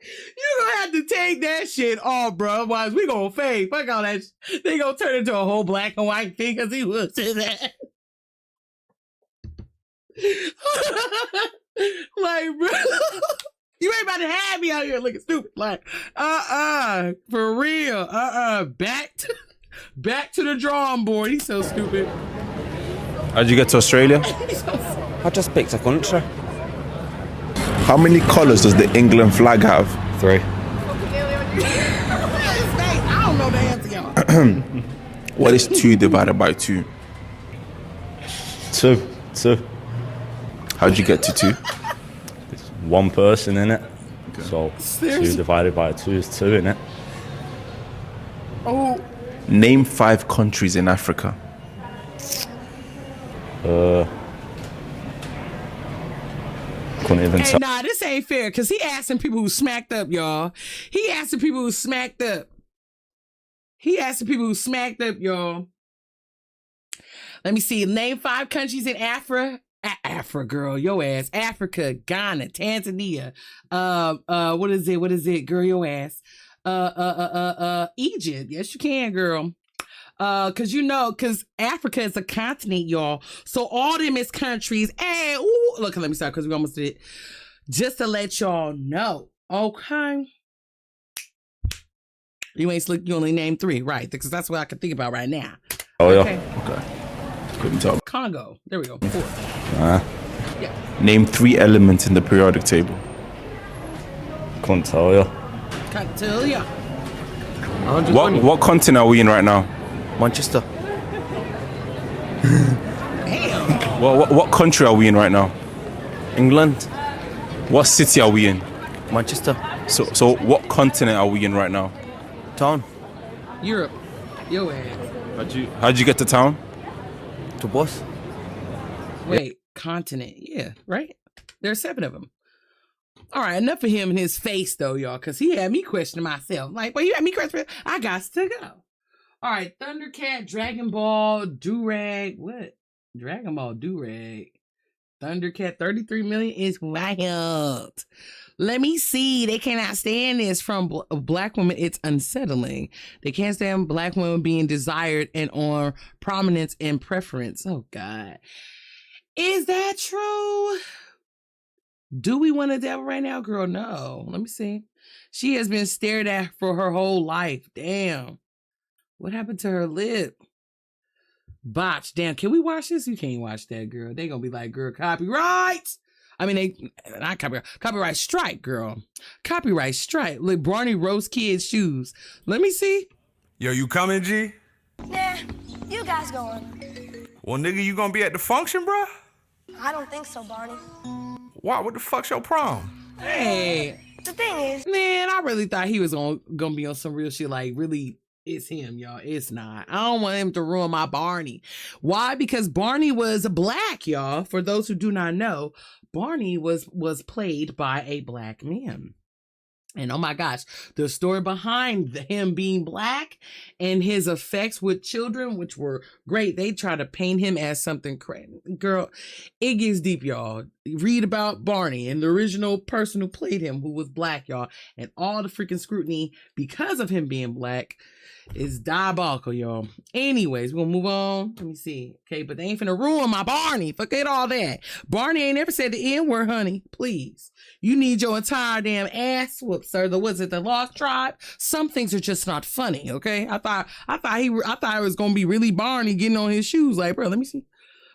You're gonna have to take that shit off, bro. Otherwise, we gonna fade. Fuck all that shit. They gonna turn into a whole black and white thing because he was to that. Like, bro, you ain't about to have me out here looking stupid. Like, for real. Back to the drawing board. He's so stupid. How'd you get to Australia? I just picked a country. How many colours does the England flag have? 3. I don't know the answer, y'all. What is 2 divided by 2? 2. How'd you get to 2? It's one person in it. Okay. So Seriously? 2 divided by 2 is 2, isn't it? Oh. Name 5 countries in Africa. Couldn't even Hey, tell. nah, this ain't fair, because he asking people who smacked up, y'all. He asking people who smacked up. Y'all. Let me see. Name 5 countries in Africa. Africa, girl, your ass. Africa, Ghana, Tanzania. What is it, girl, your ass? Egypt. Yes, you can, girl. Cause Africa is a continent, y'all. So all them is countries. Hey, ooh, look, let me start because we almost did it. Just to let y'all know, okay? You only named 3, right? Because that's what I can think about right now. Oh, yeah. Okay. Couldn't tell. Congo. There we go. 4. Yeah. Name 3 elements in the periodic table. Couldn't tell you. Can't tell ya. What continent are we in right now? Manchester. Damn. What country are we in right now? England. What city are we in? Manchester. So what continent are we in right now? Town. Europe. Your ass. How'd you get to town? To bus. Wait, continent. Yeah, right? There's 7 of them. All right, enough of him and his face, though, y'all, because he had me questioning myself. Like, well, you had me questioning. I got to go. All right, Thundercat, Dragon Ball, Durag. What? Dragon Ball, Durag. Thundercat, 33 million is wild. Let me see. They cannot stand this from black women. It's unsettling. They can't stand black women being desired and on prominence and preference. Oh, God. Is that true? Do we want a devil right now, girl? No. Let me see. She has been stared at for her whole life. Damn. What happened to her lip? Botch. Damn. Can we watch this? You can't watch that, girl. They gonna be like, girl, copyright. I mean, not copyright. Copyright strike, girl. Copyright strike. Look, Barney roast kids' shoes. Let me see. Yo, you coming, G? Nah, you guys going. Well, nigga, you gonna be at the function, bruh? I don't think so, Barney. Why? What the fuck's your prom? Hey. The thing is, man, I really thought he was gonna be on some real shit. Like, really, it's him, y'all. It's not. I don't want him to ruin my Barney. Why? Because Barney was black, y'all. For those who do not know, Barney was played by a black man. And oh my gosh, the story behind him being black and his effects with children, which were great. They try to paint him as something crazy. Girl, it gets deep, y'all. Read about Barney and the original person who played him, who was black, y'all. And all the freaking scrutiny because of him being black is diabolical, y'all. Anyways, we're gonna move on. Let me see. Okay, but they ain't finna ruin my Barney. Forget all that. Barney ain't ever said the N word, honey. Please. You need your entire damn ass whooped, sir. Was it the Lost Tribe? Some things are just not funny, okay? I thought it was gonna be really Barney getting on his shoes. Like, bro, let me see.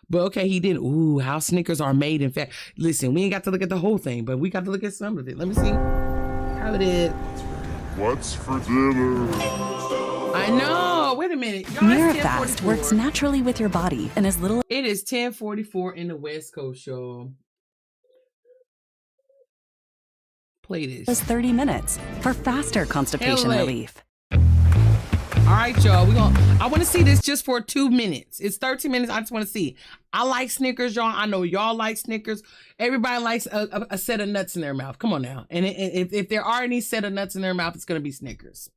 But okay, he did. Ooh, how Snickers are made. In fact, listen, we ain't got to look at the whole thing, but we got to look at some of it. Let me see how it is. What's for dinner? I know. Wait a minute. Mirafast works naturally with your body in as little. It is 10:44 in the West Coast, y'all. Play this. As 30 minutes for faster constipation relief. All right, y'all. I want to see this just for 2 minutes. It's 13 minutes. I just want to see. I like Snickers, y'all. I know y'all like Snickers. Everybody likes a set of nuts in their mouth. Come on now. And if there are any set of nuts in their mouth, it's gonna be Snickers.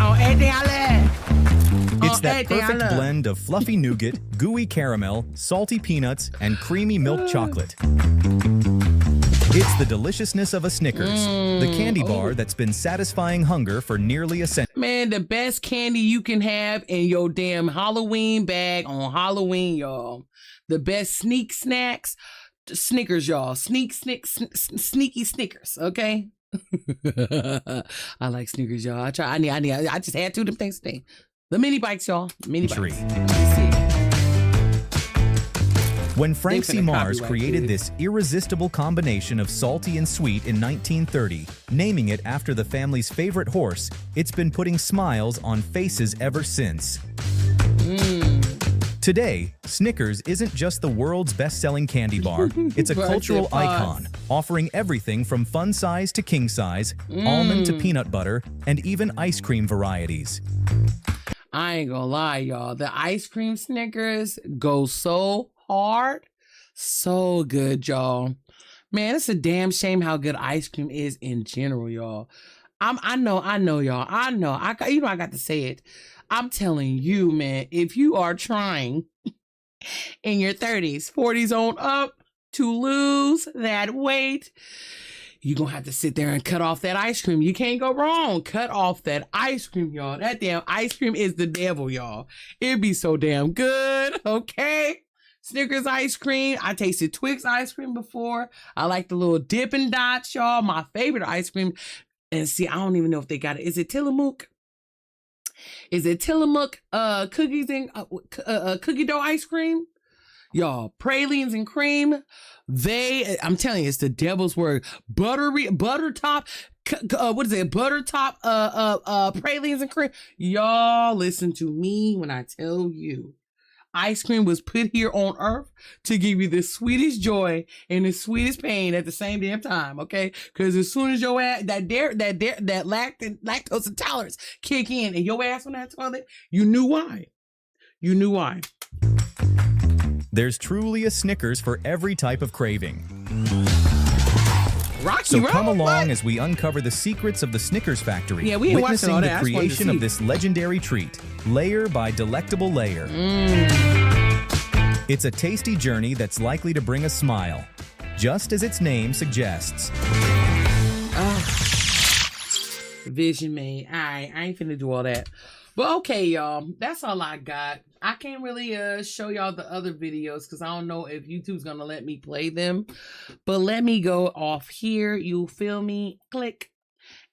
Oh, anything I love. It's that perfect blend of fluffy nougat, gooey caramel, salty peanuts, and creamy milk chocolate. It's the deliciousness of a Snickers, the candy bar that's been satisfying hunger for nearly a century. Man, the best candy you can have in your damn Halloween bag on Halloween, y'all. The best sneak snacks, Snickers, y'all. Sneaky Snickers, okay? I like Snickers, y'all. I just had 2 of them things today. The mini bikes, y'all. Mini bikes. When Frank C. Mars created this irresistible combination of salty and sweet in 1930, naming it after the family's favorite horse, it's been putting smiles on faces ever since. Today, Snickers isn't just the world's best-selling candy bar, it's a cultural icon, offering everything from fun size to king size, almond to peanut butter, and even ice cream varieties. I ain't gonna lie, y'all. The ice cream Snickers go so hard, so good, y'all. Man, it's a damn shame how good ice cream is in general, y'all. I know, y'all. I got to say it. I'm telling you, man, if you are trying in your 30s, 40s on up to lose that weight, you're going to have to sit there and cut off that ice cream. You can't go wrong. Cut off that ice cream, y'all. That damn ice cream is the devil, y'all. It'd be so damn good, okay? Snickers ice cream. I tasted Twix ice cream before. I like the little Dippin' Dots, y'all. My favorite ice cream. And see, I don't even know if they got it. Is it Tillamook? Is it Tillamook cookies and cookie dough ice cream? Y'all, pralines and cream. I'm telling you, it's the devil's word. Butter top. What is it? Butter top pralines and cream. Y'all, listen to me when I tell you. Ice cream was put here on earth to give you the sweetest joy and the sweetest pain at the same damn time, okay? Because as soon as your ass, that lactose intolerance kick in and your ass on that toilet, you knew why. You knew why. There's truly a Snickers for every type of craving. Rocky so Road, come along as we uncover the secrets of the Snickers factory, yeah, we ain't witnessing all the that. creation of this legendary treat, layer by delectable layer. It's a tasty journey that's likely to bring a smile, just as its name suggests. Vision made. I ain't finna do all that. But okay, y'all, that's all I got. I can't really show y'all the other videos because I don't know if YouTube's gonna let me play them. But let me go off here. You feel me? Click.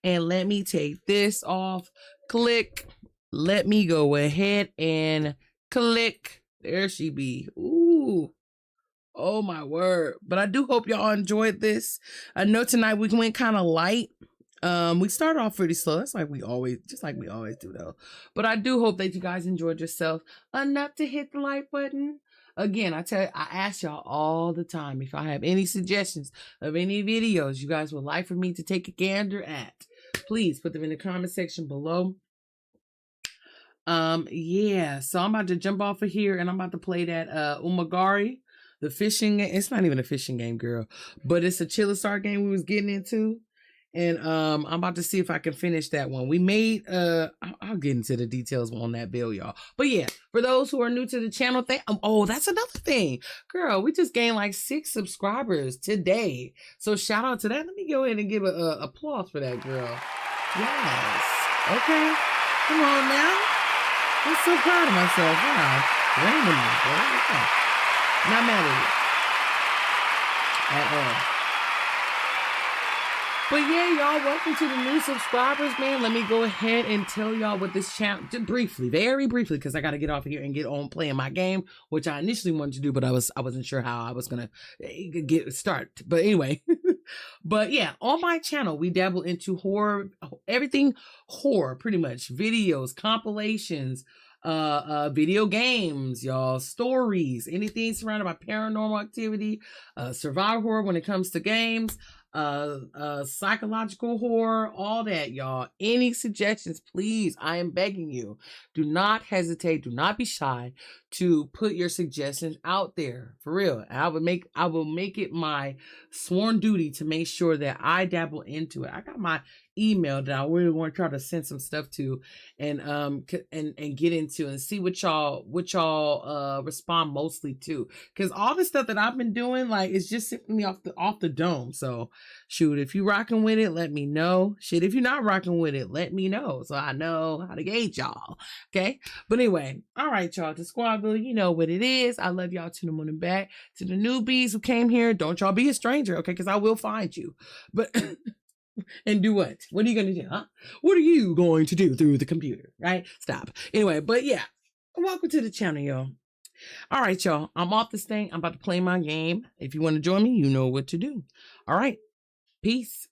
And let me take this off. Click. Let me go ahead and click. There she be. Ooh. Oh my word. But I do hope y'all enjoyed this. I know tonight we went kind of light. We started off pretty slow. That's like we always do though. But I do hope that you guys enjoyed yourself enough to hit the like button. Again, I ask y'all all the time if I have any suggestions of any videos you guys would like for me to take a gander at. Please put them in the comment section below. Yeah, so I'm about to jump off of here and I'm about to play that Umagari, the fishing game. It's not even a fishing game, girl, but it's a Chillistar game we was getting into. And I'm about to see if I can finish that one. We made I'll get into the details on that bill, y'all. But yeah, for those who are new to the channel, oh, that's another thing. Girl, we just gained like 6 subscribers today. So shout out to that. Let me go ahead and give a applause for that, girl. Yes. Okay. Come on now. I'm so proud of myself. Wow. Randomly, girl. Yeah. Not mad at all. But yeah, y'all, welcome to the new subscribers, man. Let me go ahead and tell y'all what this channel, just briefly, very briefly, because I got to get off of here and get on playing my game, which I initially wanted to do, but I wasn't sure how I was going to get started. But anyway, but yeah, on my channel, we dabble into horror, everything horror, pretty much. Videos, compilations, video games, y'all, stories, anything surrounded by paranormal activity, survival horror when it comes to games, psychological horror, all that, y'all. Any suggestions, please, I am begging you, do not hesitate, do not be shy to put your suggestions out there, for real. I will make it my sworn duty to make sure that I dabble into it. I got my email that I really want to try to send some stuff to and get into and see what y'all respond mostly to, because all the stuff that I've been doing, like, it's just simply off the dome. So shoot, if you rocking with it, let me know. Shit, if you're not rocking with it, let me know so I know how to gauge y'all. Okay, but anyway, all right, y'all, to Squadville, you know what it is. I love y'all to the moon and back. To the newbies who came here, don't y'all be a stranger, okay, because I will find you. But and do what? What are you going to do, huh? What are you going to do through the computer, right? Stop. Anyway, but yeah, welcome to the channel, y'all. All right, y'all, I'm off this thing. I'm about to play my game. If you want to join me, you know what to do. All right, peace.